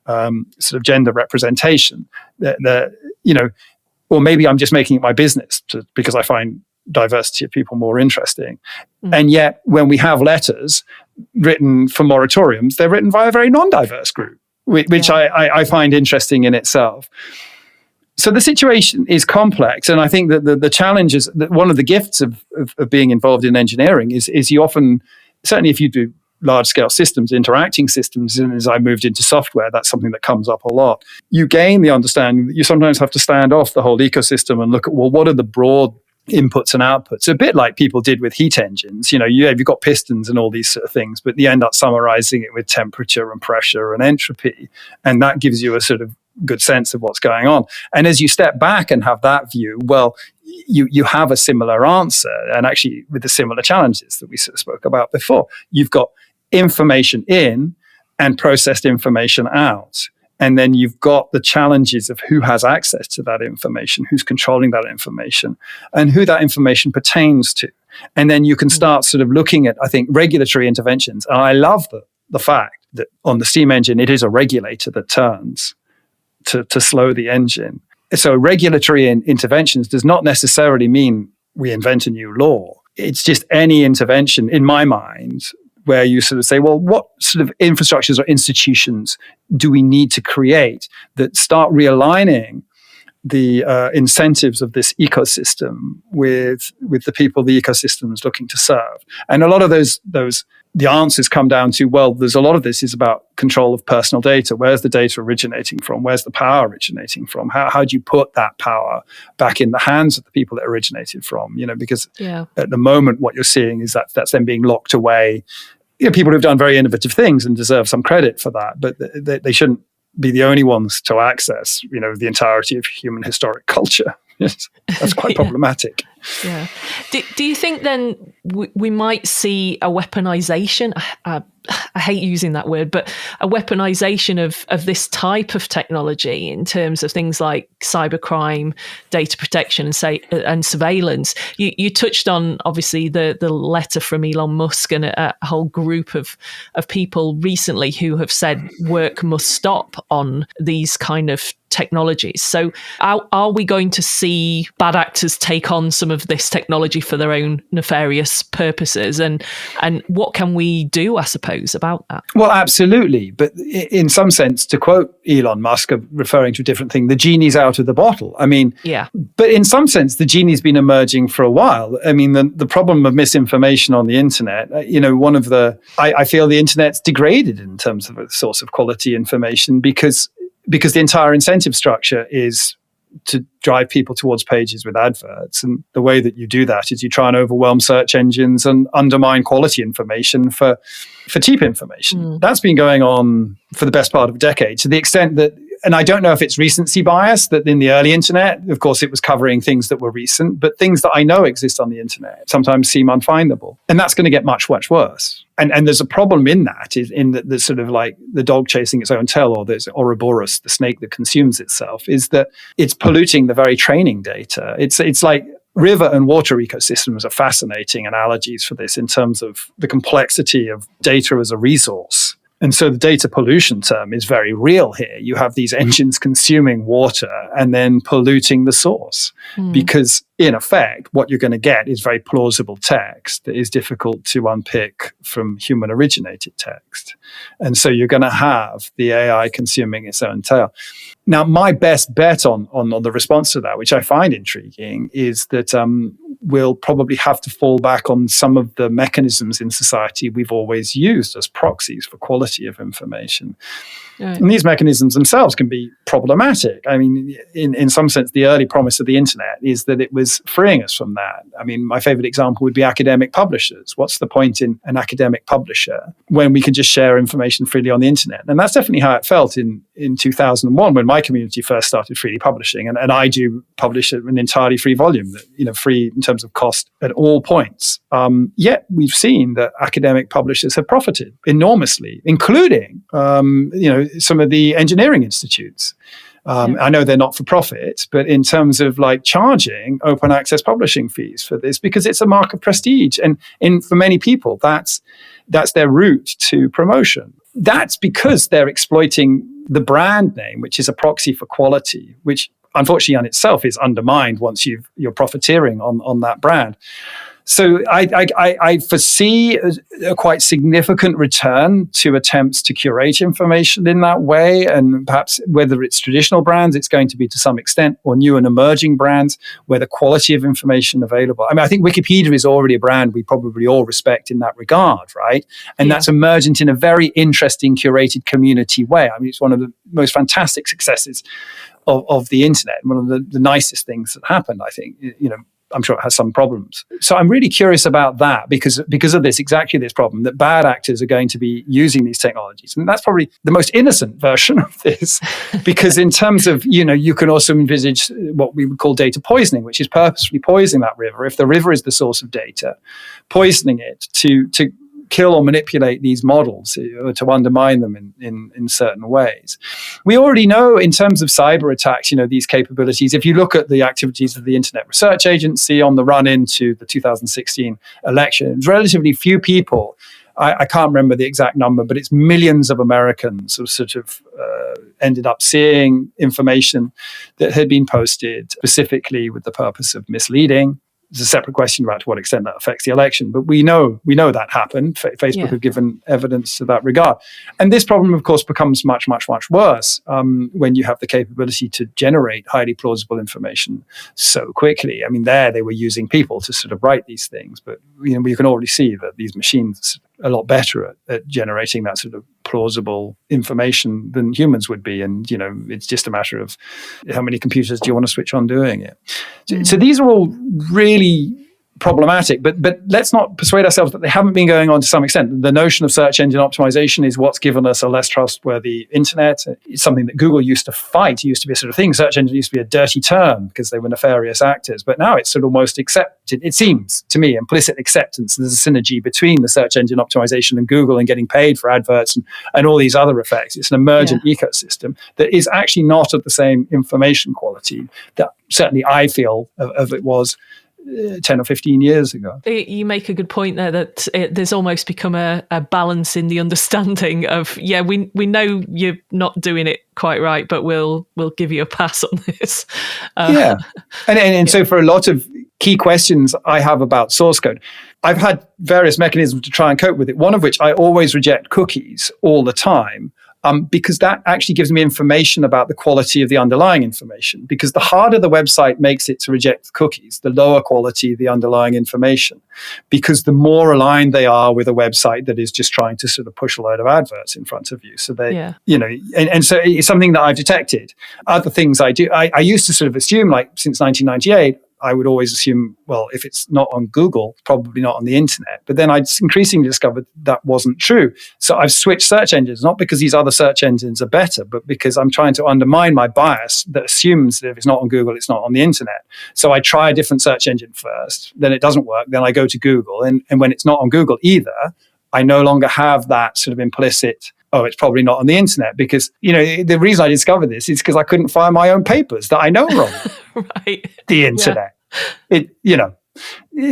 of sort of gender representation, or maybe I'm just making it my business because I find diversity of people more interesting. Mm. And yet when we have letters written for moratoriums, they're written by a very non-diverse group, which I find interesting in itself. So the situation is complex, and I think that the challenge is that one of the gifts of being involved in engineering is you often, certainly if you do large-scale systems, interacting systems, and as I moved into software, that's something that comes up a lot. You gain the understanding that you sometimes have to stand off the whole ecosystem and look at, well, what are the broad inputs and outputs? A bit like people did with heat engines. You've got pistons and all these sort of things, but you end up summarizing it with temperature and pressure and entropy. And that gives you a sort of good sense of what's going on. And as you step back and have that view, well, you have a similar answer, and actually with the similar challenges that we sort of spoke about before. You've got information in and processed information out. And then you've got the challenges of who has access to that information, who's controlling that information, and who that information pertains to. And then you can start sort of looking at, I think, regulatory interventions. And I love the fact that on the steam engine, it is a regulator that turns to slow the engine. So regulatory interventions does not necessarily mean we invent a new law. It's just any intervention, in my mind, where you sort of say, well, what sort of infrastructures or institutions do we need to create that start realigning the incentives of this ecosystem with the people the ecosystem is looking to serve? And a lot of the answers come down to, well, there's a lot of this is about control of personal data. Where's the data originating from? Where's the power originating from? How do you put that power back in the hands of the people that originated from? Because at the moment, what you're seeing is that's then being locked away people who've done very innovative things and deserve some credit for that, but they shouldn't be the only ones to access, the entirety of human historic culture. That's quite problematic. Yeah. Do you think then we might see a weaponization? I hate using that word, but a weaponization of this type of technology in terms of things like cybercrime, data protection, and surveillance. You touched on obviously the letter from Elon Musk and a whole group of people recently who have said work must stop on these kind of technologies. So are we going to see bad actors take on some of this technology for their own nefarious purposes? And what can we do, I suppose, about that? Well, absolutely. But in some sense, to quote Elon Musk, referring to a different thing, the genie's out of the bottle. I mean, yeah. But in some sense, the genie's been emerging for a while. I mean, the problem of misinformation on the internet, I feel the internet's degraded in terms of a source of quality information because the entire incentive structure is to drive people towards pages with adverts. And the way that you do that is you try and overwhelm search engines and undermine quality information for cheap information. That's been going on for the best part of a decade, to the extent that, and I don't know if it's recency bias, that in the early internet, of course, it was covering things that were recent, but things that I know exist on the internet sometimes seem unfindable. And that's going to get much, much worse. And there's a problem in that, is in the sort of like the dog chasing its own tail, or there's Ouroboros, the snake that consumes itself, is that it's polluting the very training data. It's like river and water ecosystems are fascinating analogies for this in terms of the complexity of data as a resource. And so the data pollution term is very real here. You have these engines consuming water and then polluting the source. Because in effect, what you're going to get is very plausible text that is difficult to unpick from human originated text. And so you're going to have the AI consuming its own tail. Now, my best bet on the response to that, which I find intriguing, is that we'll probably have to fall back on some of the mechanisms in society we've always used as proxies for quality of information. Right. And these mechanisms themselves can be problematic. I mean, in some sense, the early promise of the internet is that it was freeing us from that. I mean, my favorite example would be academic publishers. What's the point in an academic publisher when we can just share information freely on the internet? And that's definitely how it felt in 2001 when my community first started freely publishing. And I do publish an entirely free volume, that, free in terms of cost at all points. Yet we've seen that academic publishers have profited enormously, including, some of the engineering institutes. I know they're not for profit, but in terms of like charging open access publishing fees for this, because it's a mark of prestige. And for many people, that's their route to promotion. That's because they're exploiting the brand name, which is a proxy for quality, which unfortunately on itself is undermined once you're profiteering on that brand. So I foresee a quite significant return to attempts to curate information in that way. And perhaps whether it's traditional brands, it's going to be to some extent, or new and emerging brands where the quality of information available. I mean, I think Wikipedia is already a brand we probably all respect in that regard, right? And that's emergent in a very interesting curated community way. I mean, it's one of the most fantastic successes of the internet. One of the nicest things that happened, I think, I'm sure it has some problems. So I'm really curious about that because of exactly this problem, that bad actors are going to be using these technologies. And that's probably the most innocent version of this, because in terms of, you can also envisage what we would call data poisoning, which is purposefully poisoning that river. If the river is the source of data, poisoning it to kill or manipulate these models, or to undermine them in certain ways. We already know in terms of cyber attacks, these capabilities. If you look at the activities of the Internet Research Agency on the run into the 2016 election, relatively few people, I can't remember the exact number, but it's millions of Americans who sort of ended up seeing information that had been posted specifically with the purpose of misleading. There's a separate question about to what extent that affects the election, but we know that happened. Facebook have given evidence to that regard. And this problem, of course, becomes much, much, much worse when you have the capability to generate highly plausible information so quickly. I mean, they were using people to sort of write these things, but you can already see that these machines are a lot better at generating that sort of plausible information than humans would be. And, it's just a matter of how many computers do you want to switch on doing it. So these are all really problematic. But let's not persuade ourselves that they haven't been going on to some extent. The notion of search engine optimization is what's given us a less trustworthy internet. It's something that Google used to fight. It used to be a sort of thing. Search engine used to be a dirty term because they were nefarious actors. But now it's sort of almost accepted. It seems to me implicit acceptance. There's a synergy between the search engine optimization and Google and getting paid for adverts and all these other effects. It's an emergent ecosystem that is actually not of the same information quality that certainly I feel of it was 10 or 15 years ago. You make a good point there that there's almost become a balance in the understanding of, we know you're not doing it quite right, but we'll give you a pass on this. And so for a lot of key questions I have about source code, I've had various mechanisms to try and cope with it, one of which I always reject cookies all the time. Because that actually gives me information about the quality of the underlying information. Because the harder the website makes it to reject cookies, the lower quality the underlying information. Because the more aligned they are with a website that is just trying to sort of push a load of adverts in front of you. So they, and so it's something that I've detected. Other things I do, I used to sort of assume, like since 1998, I would always assume, well, if it's not on Google, probably not on the internet. But then I increasingly discovered that wasn't true. So I've switched search engines, not because these other search engines are better, but because I'm trying to undermine my bias that assumes that if it's not on Google, it's not on the internet. So I try a different search engine first, then it doesn't work, then I go to Google. And when it's not on Google either, I no longer have that sort of implicit, oh, it's probably not on the internet, because, the reason I discovered this is because I couldn't find my own papers that I know wrong. Right. The internet.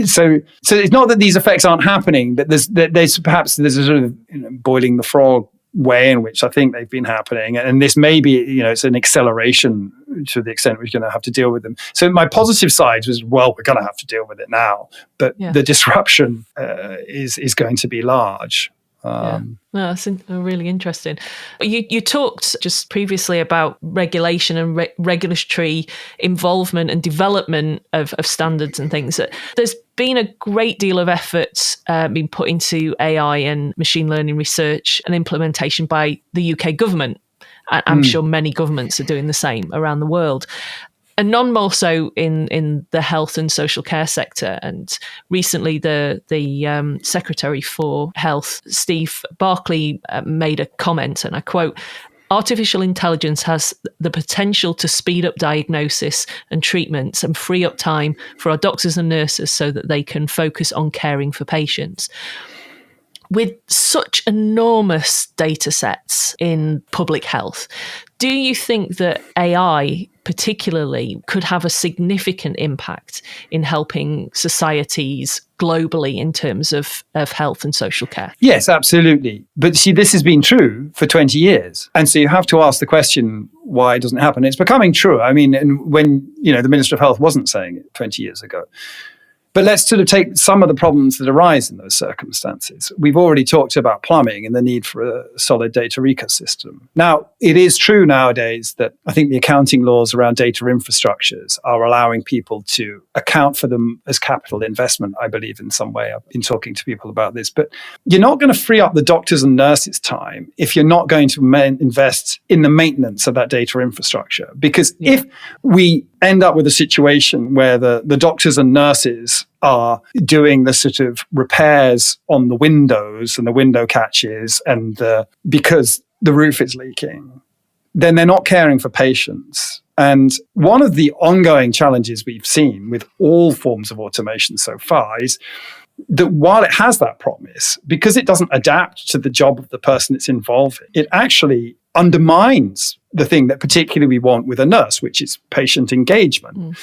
So it's not that these effects aren't happening, but there's perhaps a sort of boiling the frog way in which I think they've been happening. And this may be, it's an acceleration to the extent we're going to have to deal with them. So my positive side was, well, we're going to have to deal with it now, but the disruption is going to be large. That's really interesting. You talked just previously about regulation and regulatory involvement and development of standards and things. There's been a great deal of effort being put into AI and machine learning research and implementation by the UK government. I'm sure many governments are doing the same around the world. And none more so in the health and social care sector. And recently, the Secretary for Health, Steve Barclay, made a comment, and I quote, "Artificial intelligence has the potential to speed up diagnosis and treatments and free up time for our doctors and nurses so that they can focus on caring for patients." With such enormous data sets in public health, do you think that AI particularly could have a significant impact in helping societies globally in terms of health and social care? Yes, absolutely. But see, this has been true for 20 years. And so you have to ask the question, why it doesn't happen? It's becoming true. I mean, and when, the Minister of Health wasn't saying it 20 years ago. But let's sort of take some of the problems that arise in those circumstances. We've already talked about plumbing and the need for a solid data ecosystem. Now, it is true nowadays that I think the accounting laws around data infrastructures are allowing people to account for them as capital investment, I believe, in some way. I've been talking to people about this. But you're not going to free up the doctors' and nurses' time if you're not going to invest in the maintenance of that data infrastructure. Because if we end up with a situation where the doctors and nurses are doing the sort of repairs on the windows and the window catches and because the roof is leaking, then they're not caring for patients. And one of the ongoing challenges we've seen with all forms of automation so far is that while it has that promise, because it doesn't adapt to the job of the person it's involved in, it actually undermines the thing that particularly we want with a nurse, which is patient engagement,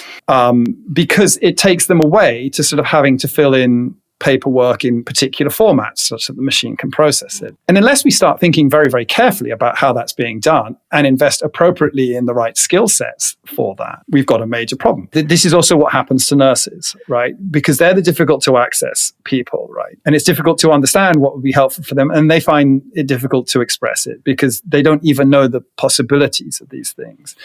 because it takes them away to sort of having to fill in paperwork in particular formats such that the machine can process it. And unless we start thinking very, very carefully about how that's being done and invest appropriately in the right skill sets for that, we've got a major problem. This is also what happens to nurses, right? Because they're the difficult to access people, right? And it's difficult to understand what would be helpful for them. And they find it difficult to express it because they don't even know the possibilities of these things.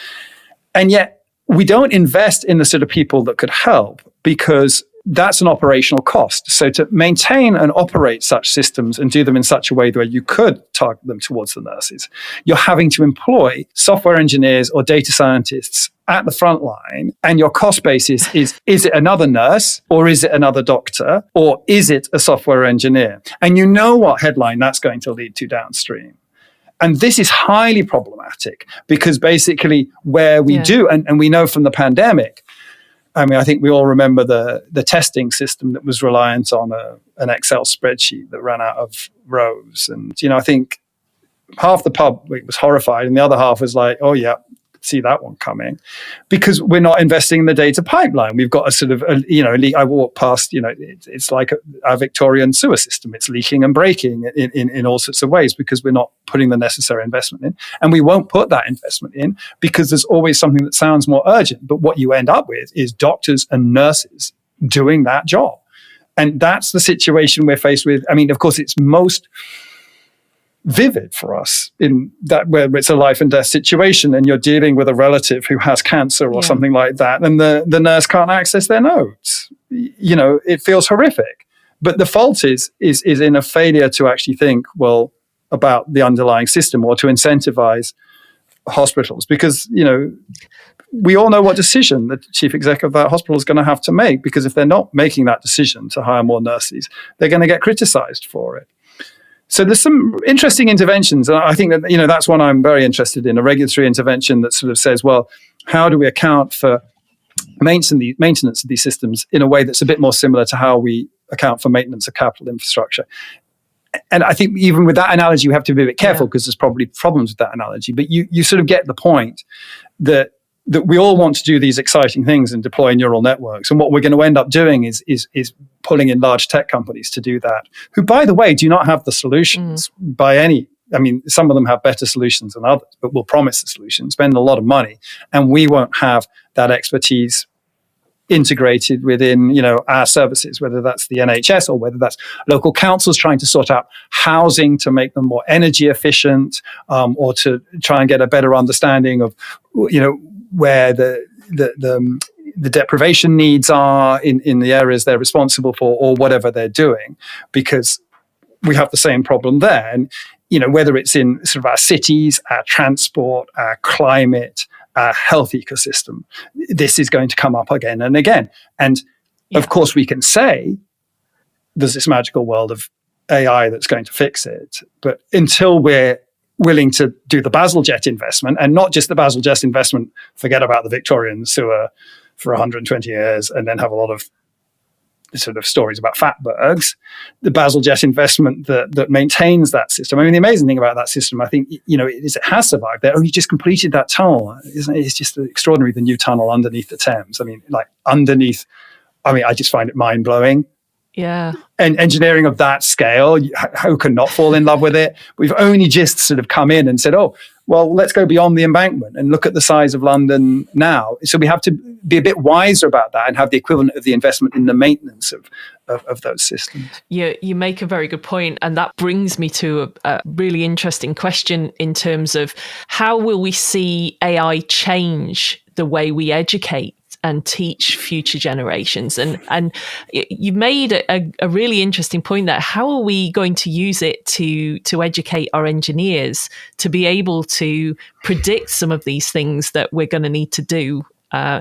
And yet we don't invest in the sort of people that could help because that's an operational cost. So to maintain and operate such systems and do them in such a way where you could target them towards the nurses, you're having to employ software engineers or data scientists at the front line and your cost base is it another nurse or is it another doctor or is it a software engineer? And you know what headline that's going to lead to downstream. And this is highly problematic because basically where we do, and we know from the pandemic, I mean, I think we all remember the testing system that was reliant on an Excel spreadsheet that ran out of rows. And, I think half the public was horrified and the other half was like, oh, yeah, see that one coming, because we're not investing in the data pipeline. We've got a sort of, I walk past, it's like our Victorian sewer system. It's leaking and breaking in all sorts of ways because we're not putting the necessary investment in. And we won't put that investment in because there's always something that sounds more urgent. But what you end up with is doctors and nurses doing that job. And that's the situation we're faced with. I mean, of course, it's most vivid for us in that where it's a life and death situation and you're dealing with a relative who has cancer or something like that, and the nurse can't access their notes. It feels horrific. But the fault is in a failure to actually think, well, about the underlying system or to incentivize hospitals, because, we all know what decision the chief executive of that hospital is going to have to make, because if they're not making that decision to hire more nurses, they're going to get criticized for it. So there's some interesting interventions. And I think that, that's one I'm very interested in, a regulatory intervention that sort of says, well, how do we account for maintenance of these systems in a way that's a bit more similar to how we account for maintenance of capital infrastructure? And I think even with that analogy, we have to be a bit careful because there's probably problems with that analogy. But you sort of get the point that we all want to do these exciting things and deploy neural networks. And what we're going to end up doing is pulling in large tech companies to do that, who, by the way, do not have the solutions by any. I mean, some of them have better solutions than others, but will promise the solution, spend a lot of money, and we won't have that expertise integrated within, our services, whether that's the NHS or whether that's local councils trying to sort out housing to make them more energy efficient, or to try and get a better understanding of, where the deprivation needs are in the areas they're responsible for, or whatever they're doing, because we have the same problem there. And, whether it's in sort of our cities, our transport, our climate, our health ecosystem, this is going to come up again and again. And of course, we can say there's this magical world of AI that's going to fix it. But until we're willing to do the Bazalgette investment, and not just the Bazalgette investment, forget about the Victorian sewer for 120 years and then have a lot of sort of stories about fatbergs, the Bazalgette investment that maintains that system. I mean, the amazing thing about that system, I think, is it has survived. They only just completed that tunnel. It's just extraordinary, the new tunnel underneath the Thames. I mean, I just find it mind-blowing. Yeah. And engineering of that scale, who can not fall in love with it? We've only just sort of come in and said, oh, well, let's go beyond the embankment and look at the size of London now. So we have to be a bit wiser about that and have the equivalent of the investment in the maintenance of those systems. You make a very good point, and that brings me to a really interesting question in terms of how will we see AI change the way we educate and teach future generations. And you made a really interesting point there. How are we going to use it to educate our engineers to be able to predict some of these things that we're going to need to do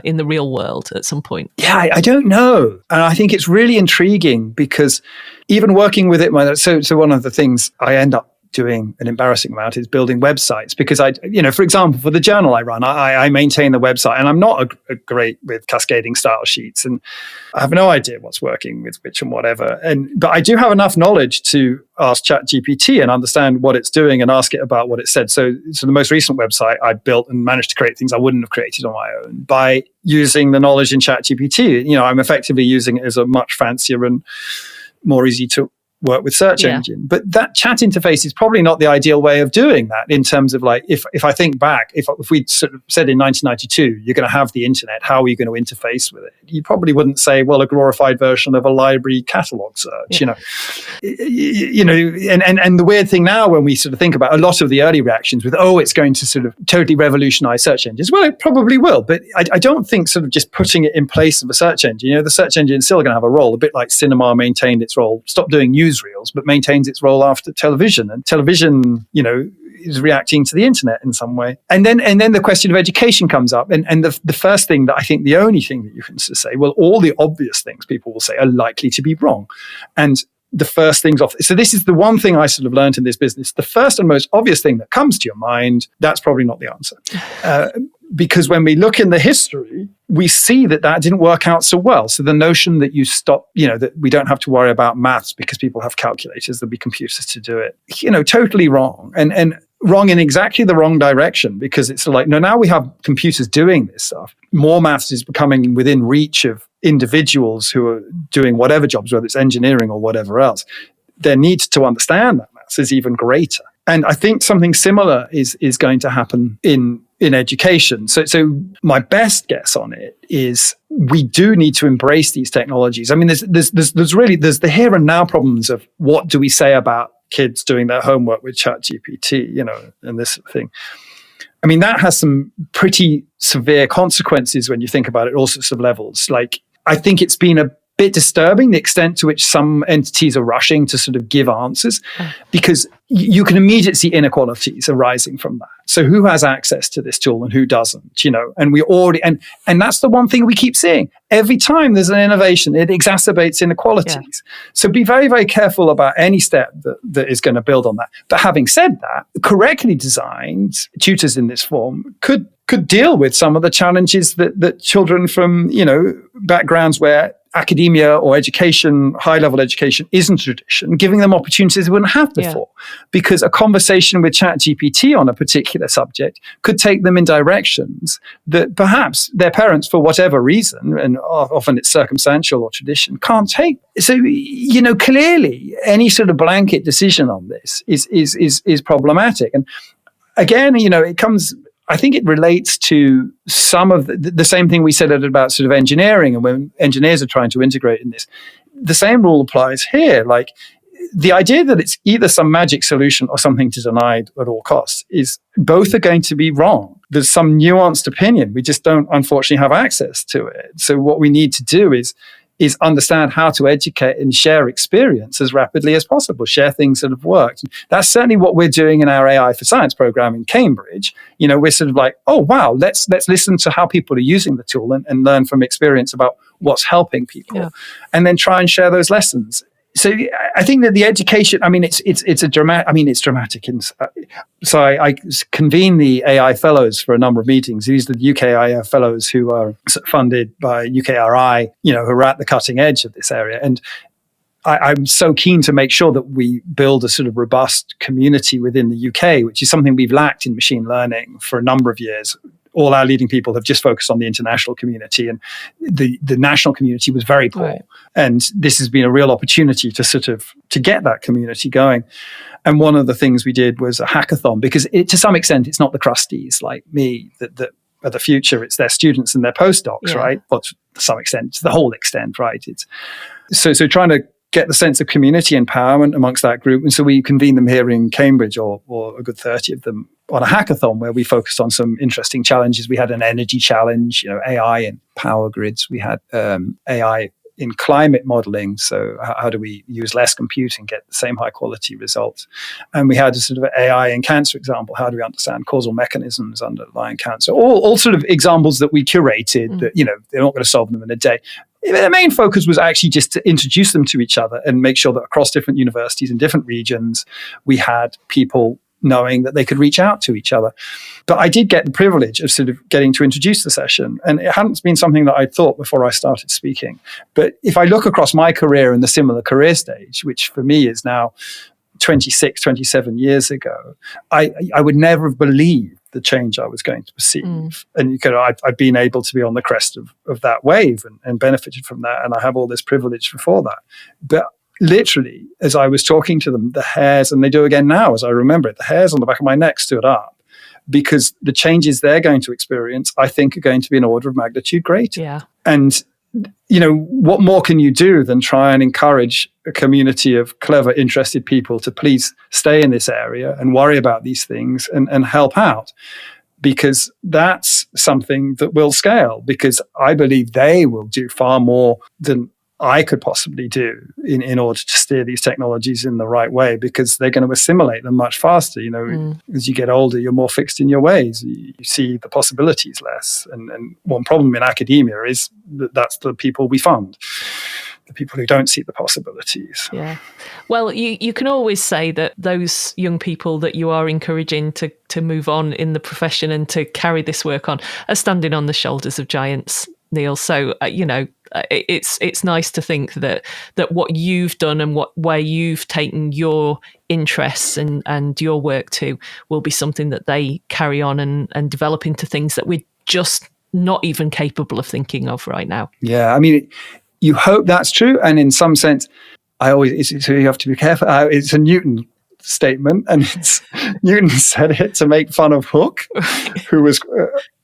in the real world at some point? Yeah, I don't know. And I think it's really intriguing because even working with it, so one of the things I end up doing an embarrassing amount is building websites, because for example, for the journal I run, I maintain the website, and I'm not a great with cascading style sheets, and I have no idea what's working with which and whatever. But I do have enough knowledge to ask ChatGPT and understand what it's doing and ask it about what it said. So the most recent website I built and managed to create things I wouldn't have created on my own by using the knowledge in ChatGPT. I'm effectively using it as a much fancier and more easy to work with search engine. But that chat interface is probably not the ideal way of doing that, in terms of like, if I think back, if we sort of said in 1992, you're going to have the internet, how are you going to interface with it? You probably wouldn't say, well, a glorified version of a library catalog search, And the weird thing now, when we sort of think about a lot of the early reactions with, it's going to sort of totally revolutionize search engines. Well, it probably will, but I don't think sort of just putting it in place of a search engine, the search engine is still going to have a role, a bit like cinema maintained its role. Stop doing news newsreels, but maintains its role after television. And television, is reacting to the internet in some way. And then the question of education comes up. And the first thing that I think, the only thing that you can say, well, all the obvious things people will say are likely to be wrong. And the first things off. So this is the one thing I sort of learned in this business. The first and most obvious thing that comes to your mind, that's probably not the answer. Because when we look in the history, we see that didn't work out so well. So the notion that you stop, that we don't have to worry about maths because people have calculators, there'll be computers to do it, totally wrong. And wrong in exactly the wrong direction, because it's like, no, now we have computers doing this stuff. More maths is becoming within reach of individuals who are doing whatever jobs, whether it's engineering or whatever else. Their need to understand that maths is even greater. And I think something similar is going to happen in education. So my best guess on it is we do need to embrace these technologies. I mean, there's the here and now problems of what do we say about kids doing their homework with ChatGPT, and this thing. I mean, that has some pretty severe consequences when you think about it, all sorts of levels. Like, I think it's been a bit disturbing, the extent to which some entities are rushing to sort of give answers, because you can immediately see inequalities arising from that. So who has access to this tool and who doesn't, and we already, and that's the one thing we keep seeing. Every time there's an innovation, it exacerbates inequalities. Yeah. So be very, very careful about any step that is going to build on that. But having said that, correctly designed tutors in this form could deal with some of the challenges that children from, backgrounds where academia or education, high-level education, isn't a tradition, giving them opportunities they wouldn't have before. Yeah. Because a conversation with ChatGPT on a particular subject could take them in directions that perhaps their parents, for whatever reason, and often it's circumstantial or tradition, can't take. So, clearly, any sort of blanket decision on this is problematic. And again, it comes... I think it relates to some of the same thing we said about sort of engineering, and when engineers are trying to integrate in this. The same rule applies here. Like, the idea that it's either some magic solution or something to deny at all costs is both are going to be wrong. There's some nuanced opinion. We just don't, unfortunately, have access to it. So what we need to do is understand how to educate and share experience as rapidly as possible, share things that have worked. That's certainly what we're doing in our AI for Science program in Cambridge. We're sort of like, oh, wow, let's listen to how people are using the tool and learn from experience about what's helping people, and then try and share those lessons. So I think that the education, it's dramatic. So I convene the AI fellows for a number of meetings. These are the UK AI fellows who are funded by UKRI, who are at the cutting edge of this area. And I'm so keen to make sure that we build a sort of robust community within the UK, which is something we've lacked in machine learning for a number of years. All our leading people have just focused on the international community, and the national community was very poor. Right. And this has been a real opportunity to get that community going. And one of the things we did was a hackathon, because to some extent, it's not the crusties like me that are the future. It's their students and their postdocs, right? But to some extent, to the whole extent, right? It's so trying to get the sense of community empowerment amongst that group. And so we convened them here in Cambridge, or a good 30 of them, on a hackathon where we focused on some interesting challenges. We had an energy challenge, AI in power grids. We had AI in climate modeling. So how do we use less compute and get the same high quality results? And we had a sort of AI in cancer example. How do we understand causal mechanisms underlying cancer? All sort of examples that we curated that, they're not going to solve them in a day. The main focus was actually just to introduce them to each other and make sure that across different universities in different regions, we had people knowing that they could reach out to each other. But I did get the privilege of sort of getting to introduce the session. And it hadn't been something that I'd thought before I started speaking. But if I look across my career and the similar career stage, which for me is now 26, 27 years ago, I would never have believed the change I was going to perceive. And I've been able to be on the crest of that wave and benefited from that. And I have all this privilege before that. But literally, as I was talking to them, the hairs, and they do again now as I remember it, the hairs on the back of my neck stood up, because the changes they're going to experience, I think, are going to be an order of magnitude greater. Yeah. And, what more can you do than try and encourage a community of clever, interested people to please stay in this area and worry about these things and help out? Because that's something that will scale, because I believe they will do far more than I could possibly do in order to steer these technologies in the right way, because they're going to assimilate them much faster. As you get older, you're more fixed in your ways. You see the possibilities less. And one problem in academia is that that's the people we fund, the people who don't see the possibilities. Yeah. Well, you can always say that those young people that you are encouraging to move on in the profession and to carry this work on are standing on the shoulders of giants, Neil. So, it's nice to think that what you've done and where you've taken your interests and your work to will be something that they carry on and develop into things that we're just not even capable of thinking of right now. Yeah, I mean, you hope that's true, and in some sense, so you have to be careful. It's a Newton statement, and Newton said it to make fun of Hooke, who was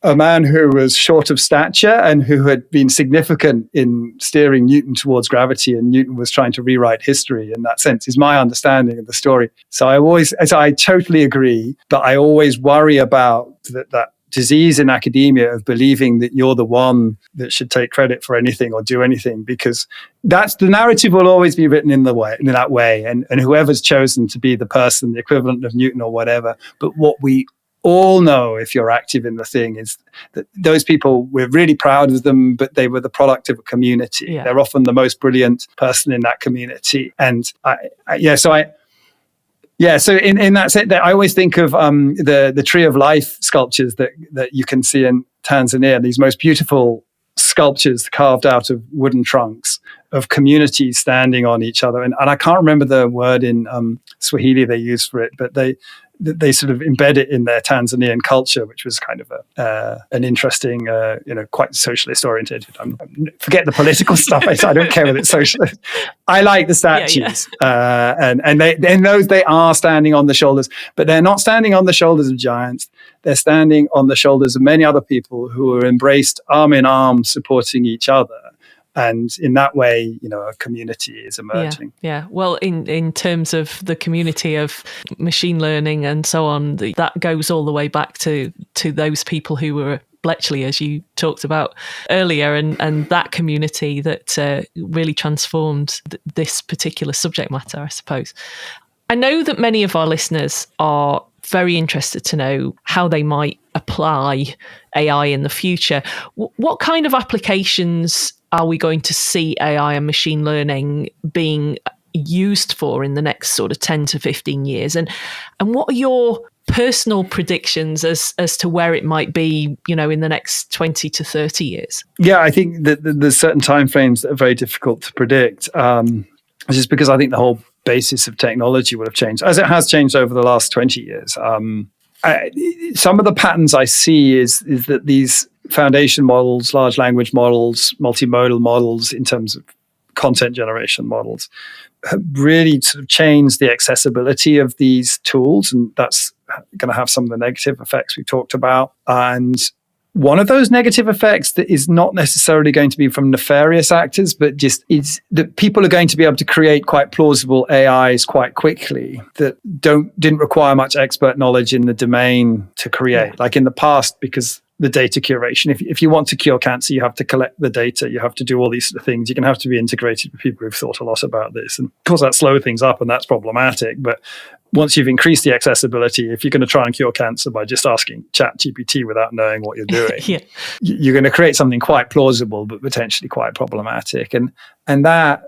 a man who was short of stature and who had been significant in steering Newton towards gravity, and Newton was trying to rewrite history in that sense, is my understanding of the story. So I totally agree, but I always worry about that disease in academia of believing that you're the one that should take credit for anything or do anything, because that's the narrative will always be written in that way, and whoever's chosen to be the person, the equivalent of Newton or whatever. But what we all know, if you're active in the thing, is that those people, we're really proud of them, but they were the product of a community. Yeah. They're often the most brilliant person in that community. And so in that sense, I always think of the Tree of Life sculptures that you can see in Tanzania, these most beautiful sculptures carved out of wooden trunks of communities standing on each other. And I can't remember the word in Swahili they use for it, but they sort of embed it in their Tanzanian culture, which was kind of an interesting, quite socialist oriented. Forget the political stuff. I don't care whether it's socialist. I like the statues, and they are standing on the shoulders, but they're not standing on the shoulders of giants. They're standing on the shoulders of many other people who are embraced arm in arm, supporting each other. And in that way, a community is emerging. Yeah. Well, in terms of the community of machine learning and so on, that goes all the way back to those people who were Bletchley, as you talked about earlier, and that community that really transformed this particular subject matter, I suppose. I know that many of our listeners are very interested to know how they might apply AI in the future. What kind of applications are we going to see AI and machine learning being used for in the next sort of 10 to 15 years? And what are your personal predictions as to where it might be, in the next 20 to 30 years? Yeah, I think that there's certain timeframes that are very difficult to predict, just because I think the whole basis of technology would have changed, as it has changed over the last 20 years. Some of the patterns I see is that these foundation models, large language models, multimodal models in terms of content generation models have really sort of changed the accessibility of these tools, and that's going to have some of the negative effects we talked about. And one of those negative effects that is not necessarily going to be from nefarious actors, but just is that people are going to be able to create quite plausible AIs quite quickly that didn't require much expert knowledge in the domain to create. Yeah. Like in the past, because the data curation, if you want to cure cancer, you have to collect the data, you have to do all these sort of things. You're going to have to be integrated with people who've thought a lot about this. And of course, that slows things up and that's problematic. But once you've increased the accessibility, if you're going to try and cure cancer by just asking ChatGPT without knowing what you're doing, you're going to create something quite plausible, but potentially quite problematic. And that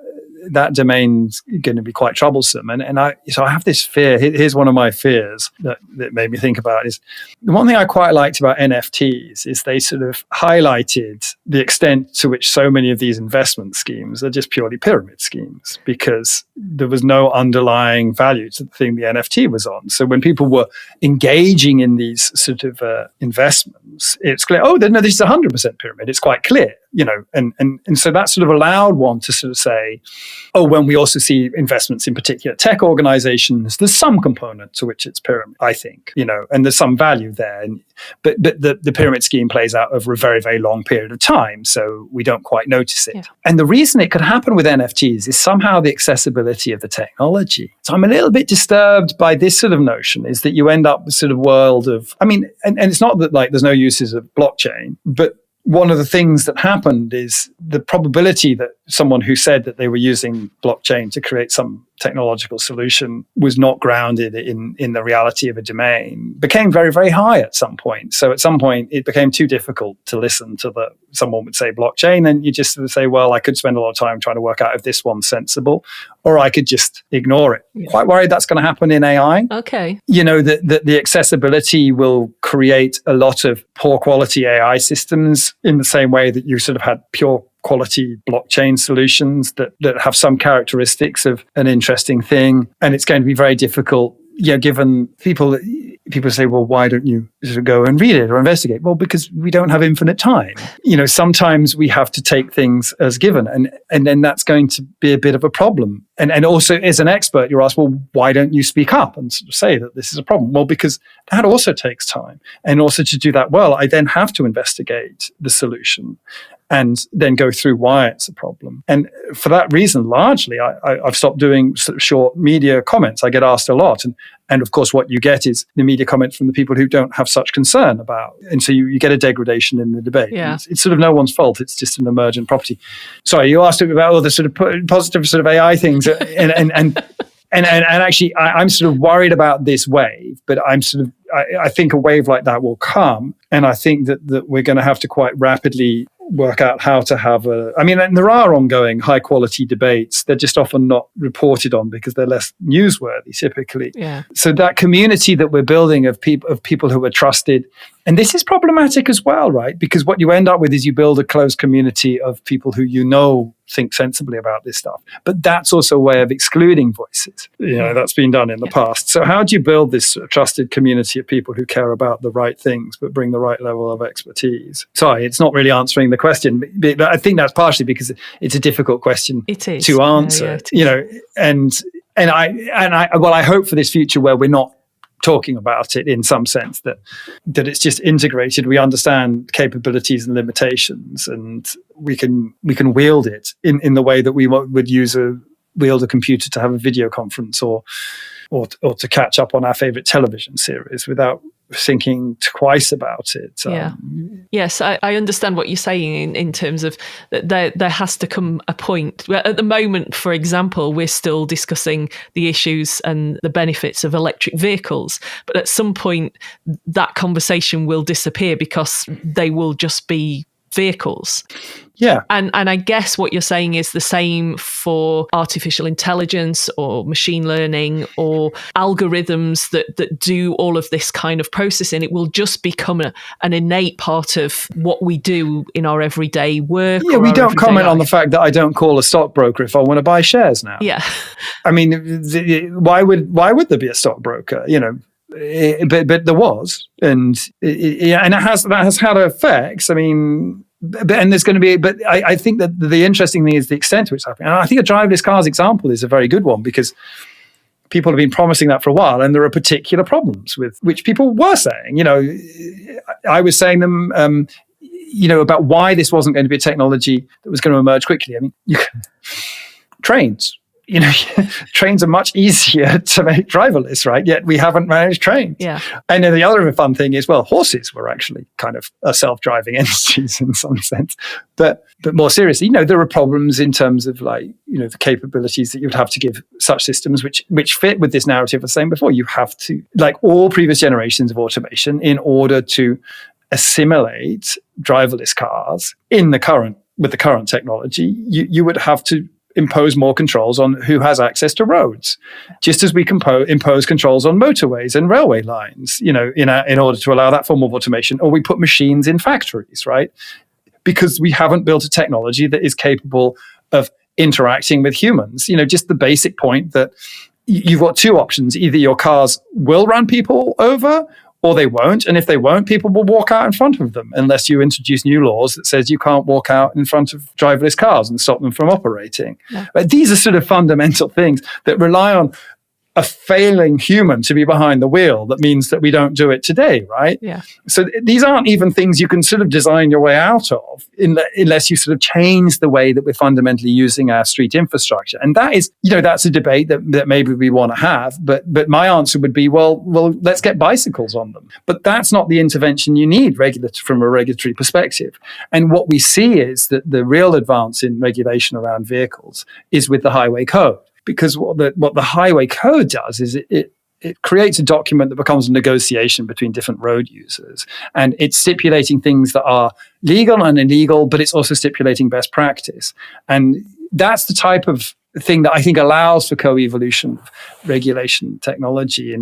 domain's going to be quite troublesome. And I have this fear. Here's one of my fears that made me think about is the one thing I quite liked about NFTs is they sort of highlighted the extent to which so many of these investment schemes are just purely pyramid schemes, because there was no underlying value to the thing the NFT was on. So when people were engaging in these sort of investments, it's clear, no, this is 100% pyramid. It's quite clear, and so that sort of allowed one to sort of say, when we also see investments in particular tech organizations, there's some component to which it's pyramid, I think, and there's some value there. But the pyramid scheme plays out over a very, very long period of time, so we don't quite notice it. Yeah. And the reason it could happen with NFTs is somehow the accessibility of the technology. So I'm a little bit disturbed by this sort of notion, is that you end up with sort of world of, and it's not that like there's no uses of blockchain, but one of the things that happened is the probability that someone who said that they were using blockchain to create some technological solution was not grounded in the reality of a domain became very, very high at some point. So at some point, it became too difficult to listen to someone would say blockchain, and you just sort of say, well, I could spend a lot of time trying to work out if this one's sensible, or I could just ignore it. Yeah. Quite worried that's going to happen in AI. Okay. You know, that the accessibility will create a lot of poor quality AI systems in the same way that you sort of had pure quality blockchain solutions that have some characteristics of an interesting thing. And it's going to be very difficult, given people say, well, why don't you sort of go and read it or investigate? Well, because we don't have infinite time. Sometimes we have to take things as given, and then that's going to be a bit of a problem. And also, as an expert, you're asked, well, why don't you speak up and sort of say that this is a problem? Well, because that also takes time. And also to do that well, I then have to investigate the solution and then go through why it's a problem. And for that reason, largely, I've stopped doing sort of short media comments. I get asked a lot. And of course, what you get is the media comments from the people who don't have such concern about. And so you get a degradation in the debate. Yeah. It's sort of no one's fault. It's just an emergent property. Sorry, you asked about all the sort of positive sort of AI things. And actually, I'm sort of worried about this wave, but I think a wave like that will come. And I think that we're going to have to quite rapidly work out how to have and there are ongoing high quality debates. They're just often not reported on because they're less newsworthy typically. Yeah. So that community that we're building of people who are trusted, and this is problematic as well, right? Because what you end up with is you build a closed community of people who think sensibly about this stuff. But that's also a way of excluding voices. That's been done in the past. So how do you build this trusted community of people who care about the right things but bring the right level of expertise? Sorry, it's not really answering the question, but I think that's partially because it's a difficult question to answer. I hope for this future where we're not talking about it in some sense that it's just integrated. We understand capabilities and limitations, and we can wield it in the way that we would wield a computer to have a video conference or to catch up on our favorite television series without thinking twice about it. Yes, I understand what you're saying in terms of that there has to come a point where at the moment, for example, we're still discussing the issues and the benefits of electric vehicles. But at some point, that conversation will disappear because they will just be vehicles. Yeah. And I guess what you're saying is the same for artificial intelligence or machine learning or algorithms that do all of this kind of processing. It will just become an innate part of what we do in our everyday work. Yeah, we don't comment on the fact that I don't call a stockbroker if I want to buy shares now. Yeah. I mean, why would there be a stockbroker? But there was, and that has had effects. I mean, and there's going to be, but I think that the interesting thing is the extent to which it's happening. And I think a driverless cars example is a very good one because people have been promising that for a while, and there are particular problems with which people were saying. I was saying them, about why this wasn't going to be a technology that was going to emerge quickly. I mean, trains. Trains are much easier to make driverless, right? Yet we haven't managed trains. Yeah. And then the other fun thing is, well, horses were actually kind of self-driving entities in some sense. But more seriously, there are problems in terms of the capabilities that you'd have to give such systems which fit with this narrative I was saying before. You have to, like all previous generations of automation, in order to assimilate driverless cars with the current technology, you would have to impose more controls on who has access to roads, just as we impose controls on motorways and railway lines, in order to allow that form of automation, or we put machines in factories, right? Because we haven't built a technology that is capable of interacting with humans. Just the basic point that you've got two options. Either your cars will run people over or they won't. And if they won't, people will walk out in front of them unless you introduce new laws that says you can't walk out in front of driverless cars and stop them from operating. Yeah. But these are sort of fundamental things that rely on a failing human to be behind the wheel that means that we don't do it today, right? Yeah. So these aren't even things you can sort of design your way out of unless you sort of change the way that we're fundamentally using our street infrastructure. And that is, that's a debate that maybe we want to have. But my answer would be, well, let's get bicycles on them. But that's not the intervention you need from a regulatory perspective. And what we see is that the real advance in regulation around vehicles is with the highway code. Because what the highway code does is it creates a document that becomes a negotiation between different road users. And it's stipulating things that are legal and illegal, but it's also stipulating best practice. And that's the type of thing that I think allows for co-evolution of regulation technology.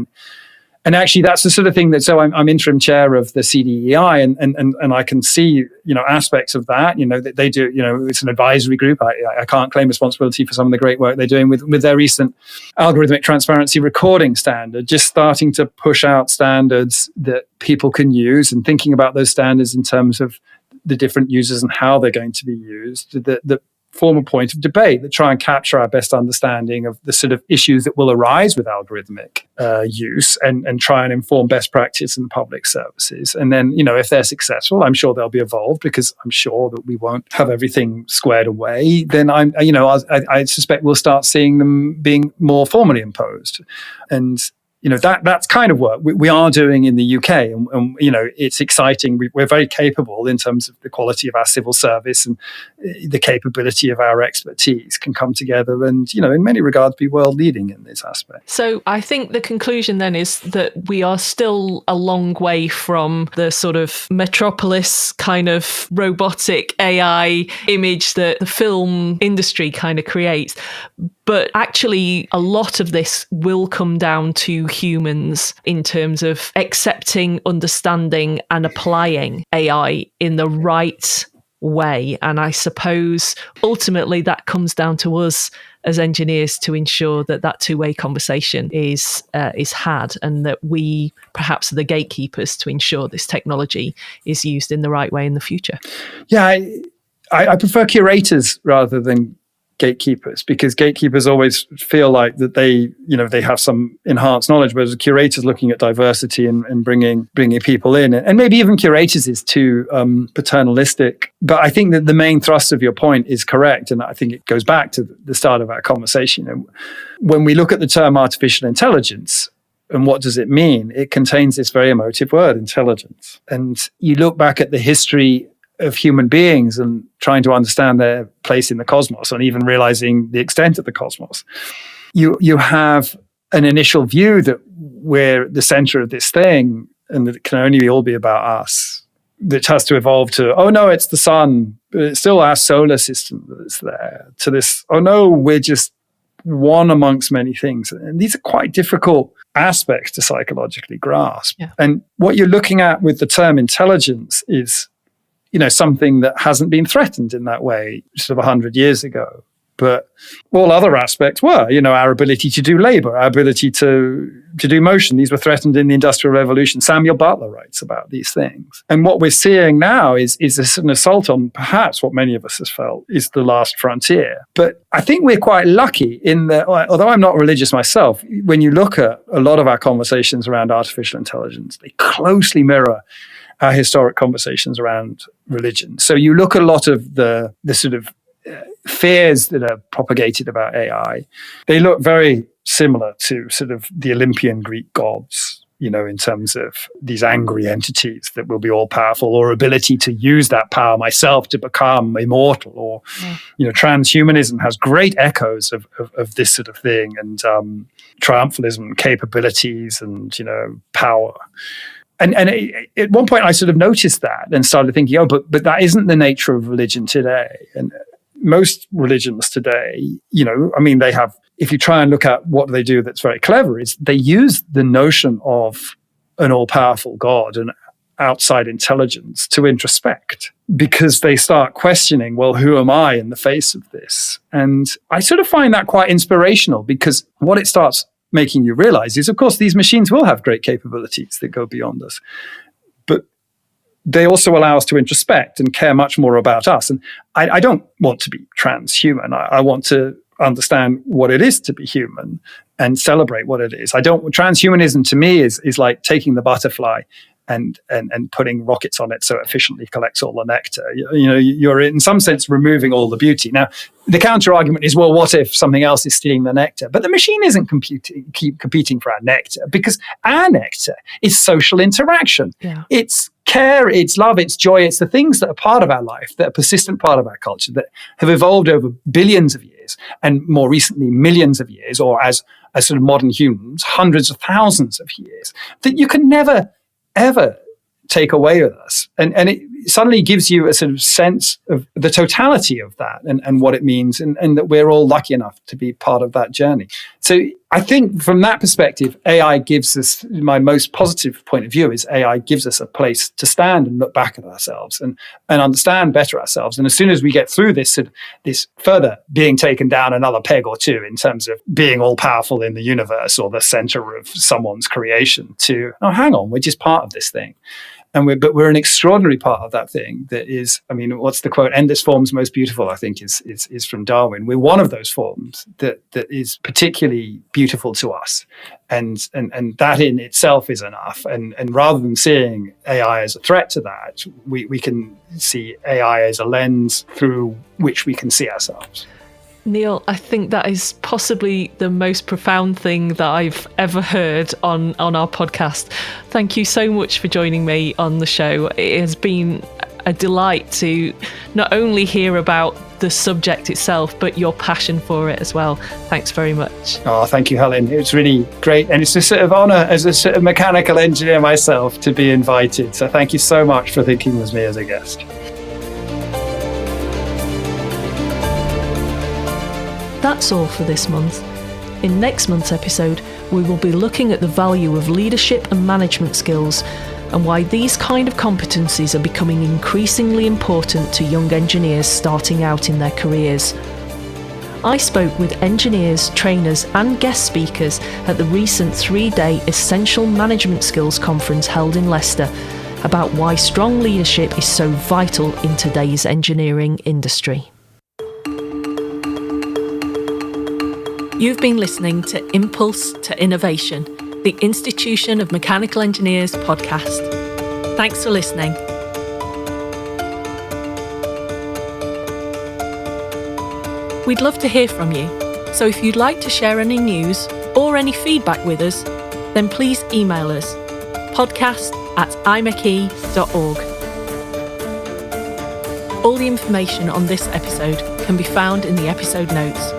And actually, that's the sort of thing that, so I'm interim chair of the CDEI, and I can see, aspects of that, that they do, it's an advisory group. I can't claim responsibility for some of the great work they're doing with their recent algorithmic transparency recording standard, just starting to push out standards that people can use and thinking about those standards in terms of the different users and how they're going to be used, that form a point of debate, that try and capture our best understanding of the sort of issues that will arise with algorithmic use and try and inform best practice in public services. And then, if they're successful, I'm sure they'll be evolved because I'm sure that we won't have everything squared away. Then I suspect we'll start seeing them being more formally imposed. And that's kind of work we are doing in the UK, and it's exciting. We're very capable in terms of the quality of our civil service, and the capability of our expertise can come together and, in many regards, be world leading in this aspect. So I think the conclusion then is that we are still a long way from the sort of metropolis kind of robotic AI image that the film industry kind of creates. But actually, a lot of this will come down to humans in terms of accepting, understanding, and applying AI in the right way. And I suppose ultimately that comes down to us as engineers to ensure that two-way conversation is had, and that we perhaps are the gatekeepers to ensure this technology is used in the right way in the future. Yeah, I prefer curators rather than gatekeepers, because gatekeepers always feel like that they have some enhanced knowledge, whereas curators looking at diversity and bringing people in, and maybe even curators is too paternalistic. But I think that the main thrust of your point is correct, and I think it goes back to the start of our conversation. When we look at the term artificial intelligence, and what does it mean? It contains this very emotive word, intelligence. And you look back at the history of human beings and trying to understand their place in the cosmos, and even realizing the extent of the cosmos, you have an initial view that we're the center of this thing and that it can only all be about us, that has to evolve to, oh no, it's the sun, but it's still our solar system that's there, to this, oh no, we're just one amongst many things. And these are quite difficult aspects to psychologically grasp. Yeah. And what you're looking at with the term intelligence is something that hasn't been threatened in that way sort of 100 years ago. But all other aspects were, our ability to do labor, our ability to do motion. These were threatened in the Industrial Revolution. Samuel Butler writes about these things. And what we're seeing now is an assault on perhaps what many of us have felt is the last frontier. But I think we're quite lucky in that, although I'm not religious myself, when you look at a lot of our conversations around artificial intelligence, they closely mirror our historic conversations around religion. So you look at a lot of the sort of fears that are propagated about AI, they look very similar to sort of the Olympian Greek gods, in terms of these angry entities that will be all powerful, or ability to use that power myself to become immortal, or, transhumanism has great echoes of this sort of thing, and triumphalism, capabilities, and, power. And at one point I sort of noticed that and started thinking, but that isn't the nature of religion today. And most religions today, they have, if you try and look at what they do that's very clever, is they use the notion of an all-powerful God and outside intelligence to introspect, because they start questioning, well, who am I in the face of this? And I sort of find that quite inspirational, because what it starts making you realize is, of course, these machines will have great capabilities that go beyond us, but they also allow us to introspect and care much more about us. And I don't want to be transhuman. I want to understand what it is to be human and celebrate what it is. Transhumanism to me is like taking the butterfly and putting rockets on it so it efficiently collects all the nectar. You're in some sense removing all the beauty. Now, the counter argument is, well, what if something else is stealing the nectar? But the machine isn't competing for our nectar, because our nectar is social interaction. Yeah. It's care, it's love, it's joy, it's the things that are part of our life, that are a persistent part of our culture, that have evolved over billions of years, and more recently millions of years, or as sort of modern humans, hundreds of thousands of years, that you can never ever take away with us. And it suddenly gives you a sort of sense of the totality of that and what it means, and that we're all lucky enough to be part of that journey. So I think from that perspective, AI gives us, my most positive point of view is AI gives us a place to stand and look back at ourselves and understand better ourselves. And as soon as we get through this further being taken down another peg or two in terms of being all powerful in the universe or the center of someone's creation, to, oh, hang on, we're just part of this thing. But we're an extraordinary part of that thing that is, I mean, what's the quote? Endless forms most beautiful, I think, is from Darwin. We're one of those forms that is particularly beautiful to us. And that in itself is enough. And rather than seeing AI as a threat to that, we can see AI as a lens through which we can see ourselves. Neil, I think that is possibly the most profound thing that I've ever heard on our podcast. Thank you so much for joining me on the show. It has been a delight to not only hear about the subject itself, but your passion for it as well. Thanks very much. Oh, thank you, Helen. It's really great. And it's a sort of honor as a sort of mechanical engineer myself to be invited. So thank you so much for thinking of me as a guest. That's all for this month. In next month's episode, we will be looking at the value of leadership and management skills, and why these kind of competencies are becoming increasingly important to young engineers starting out in their careers. I spoke with engineers, trainers and guest speakers at the recent 3-day Essential Management Skills Conference held in Leicester about why strong leadership is so vital in today's engineering industry. You've been listening to Impulse to Innovation, the Institution of Mechanical Engineers podcast. Thanks for listening. We'd love to hear from you, so if you'd like to share any news or any feedback with us, then please email us podcast@imeche.org. All the information on this episode can be found in the episode notes.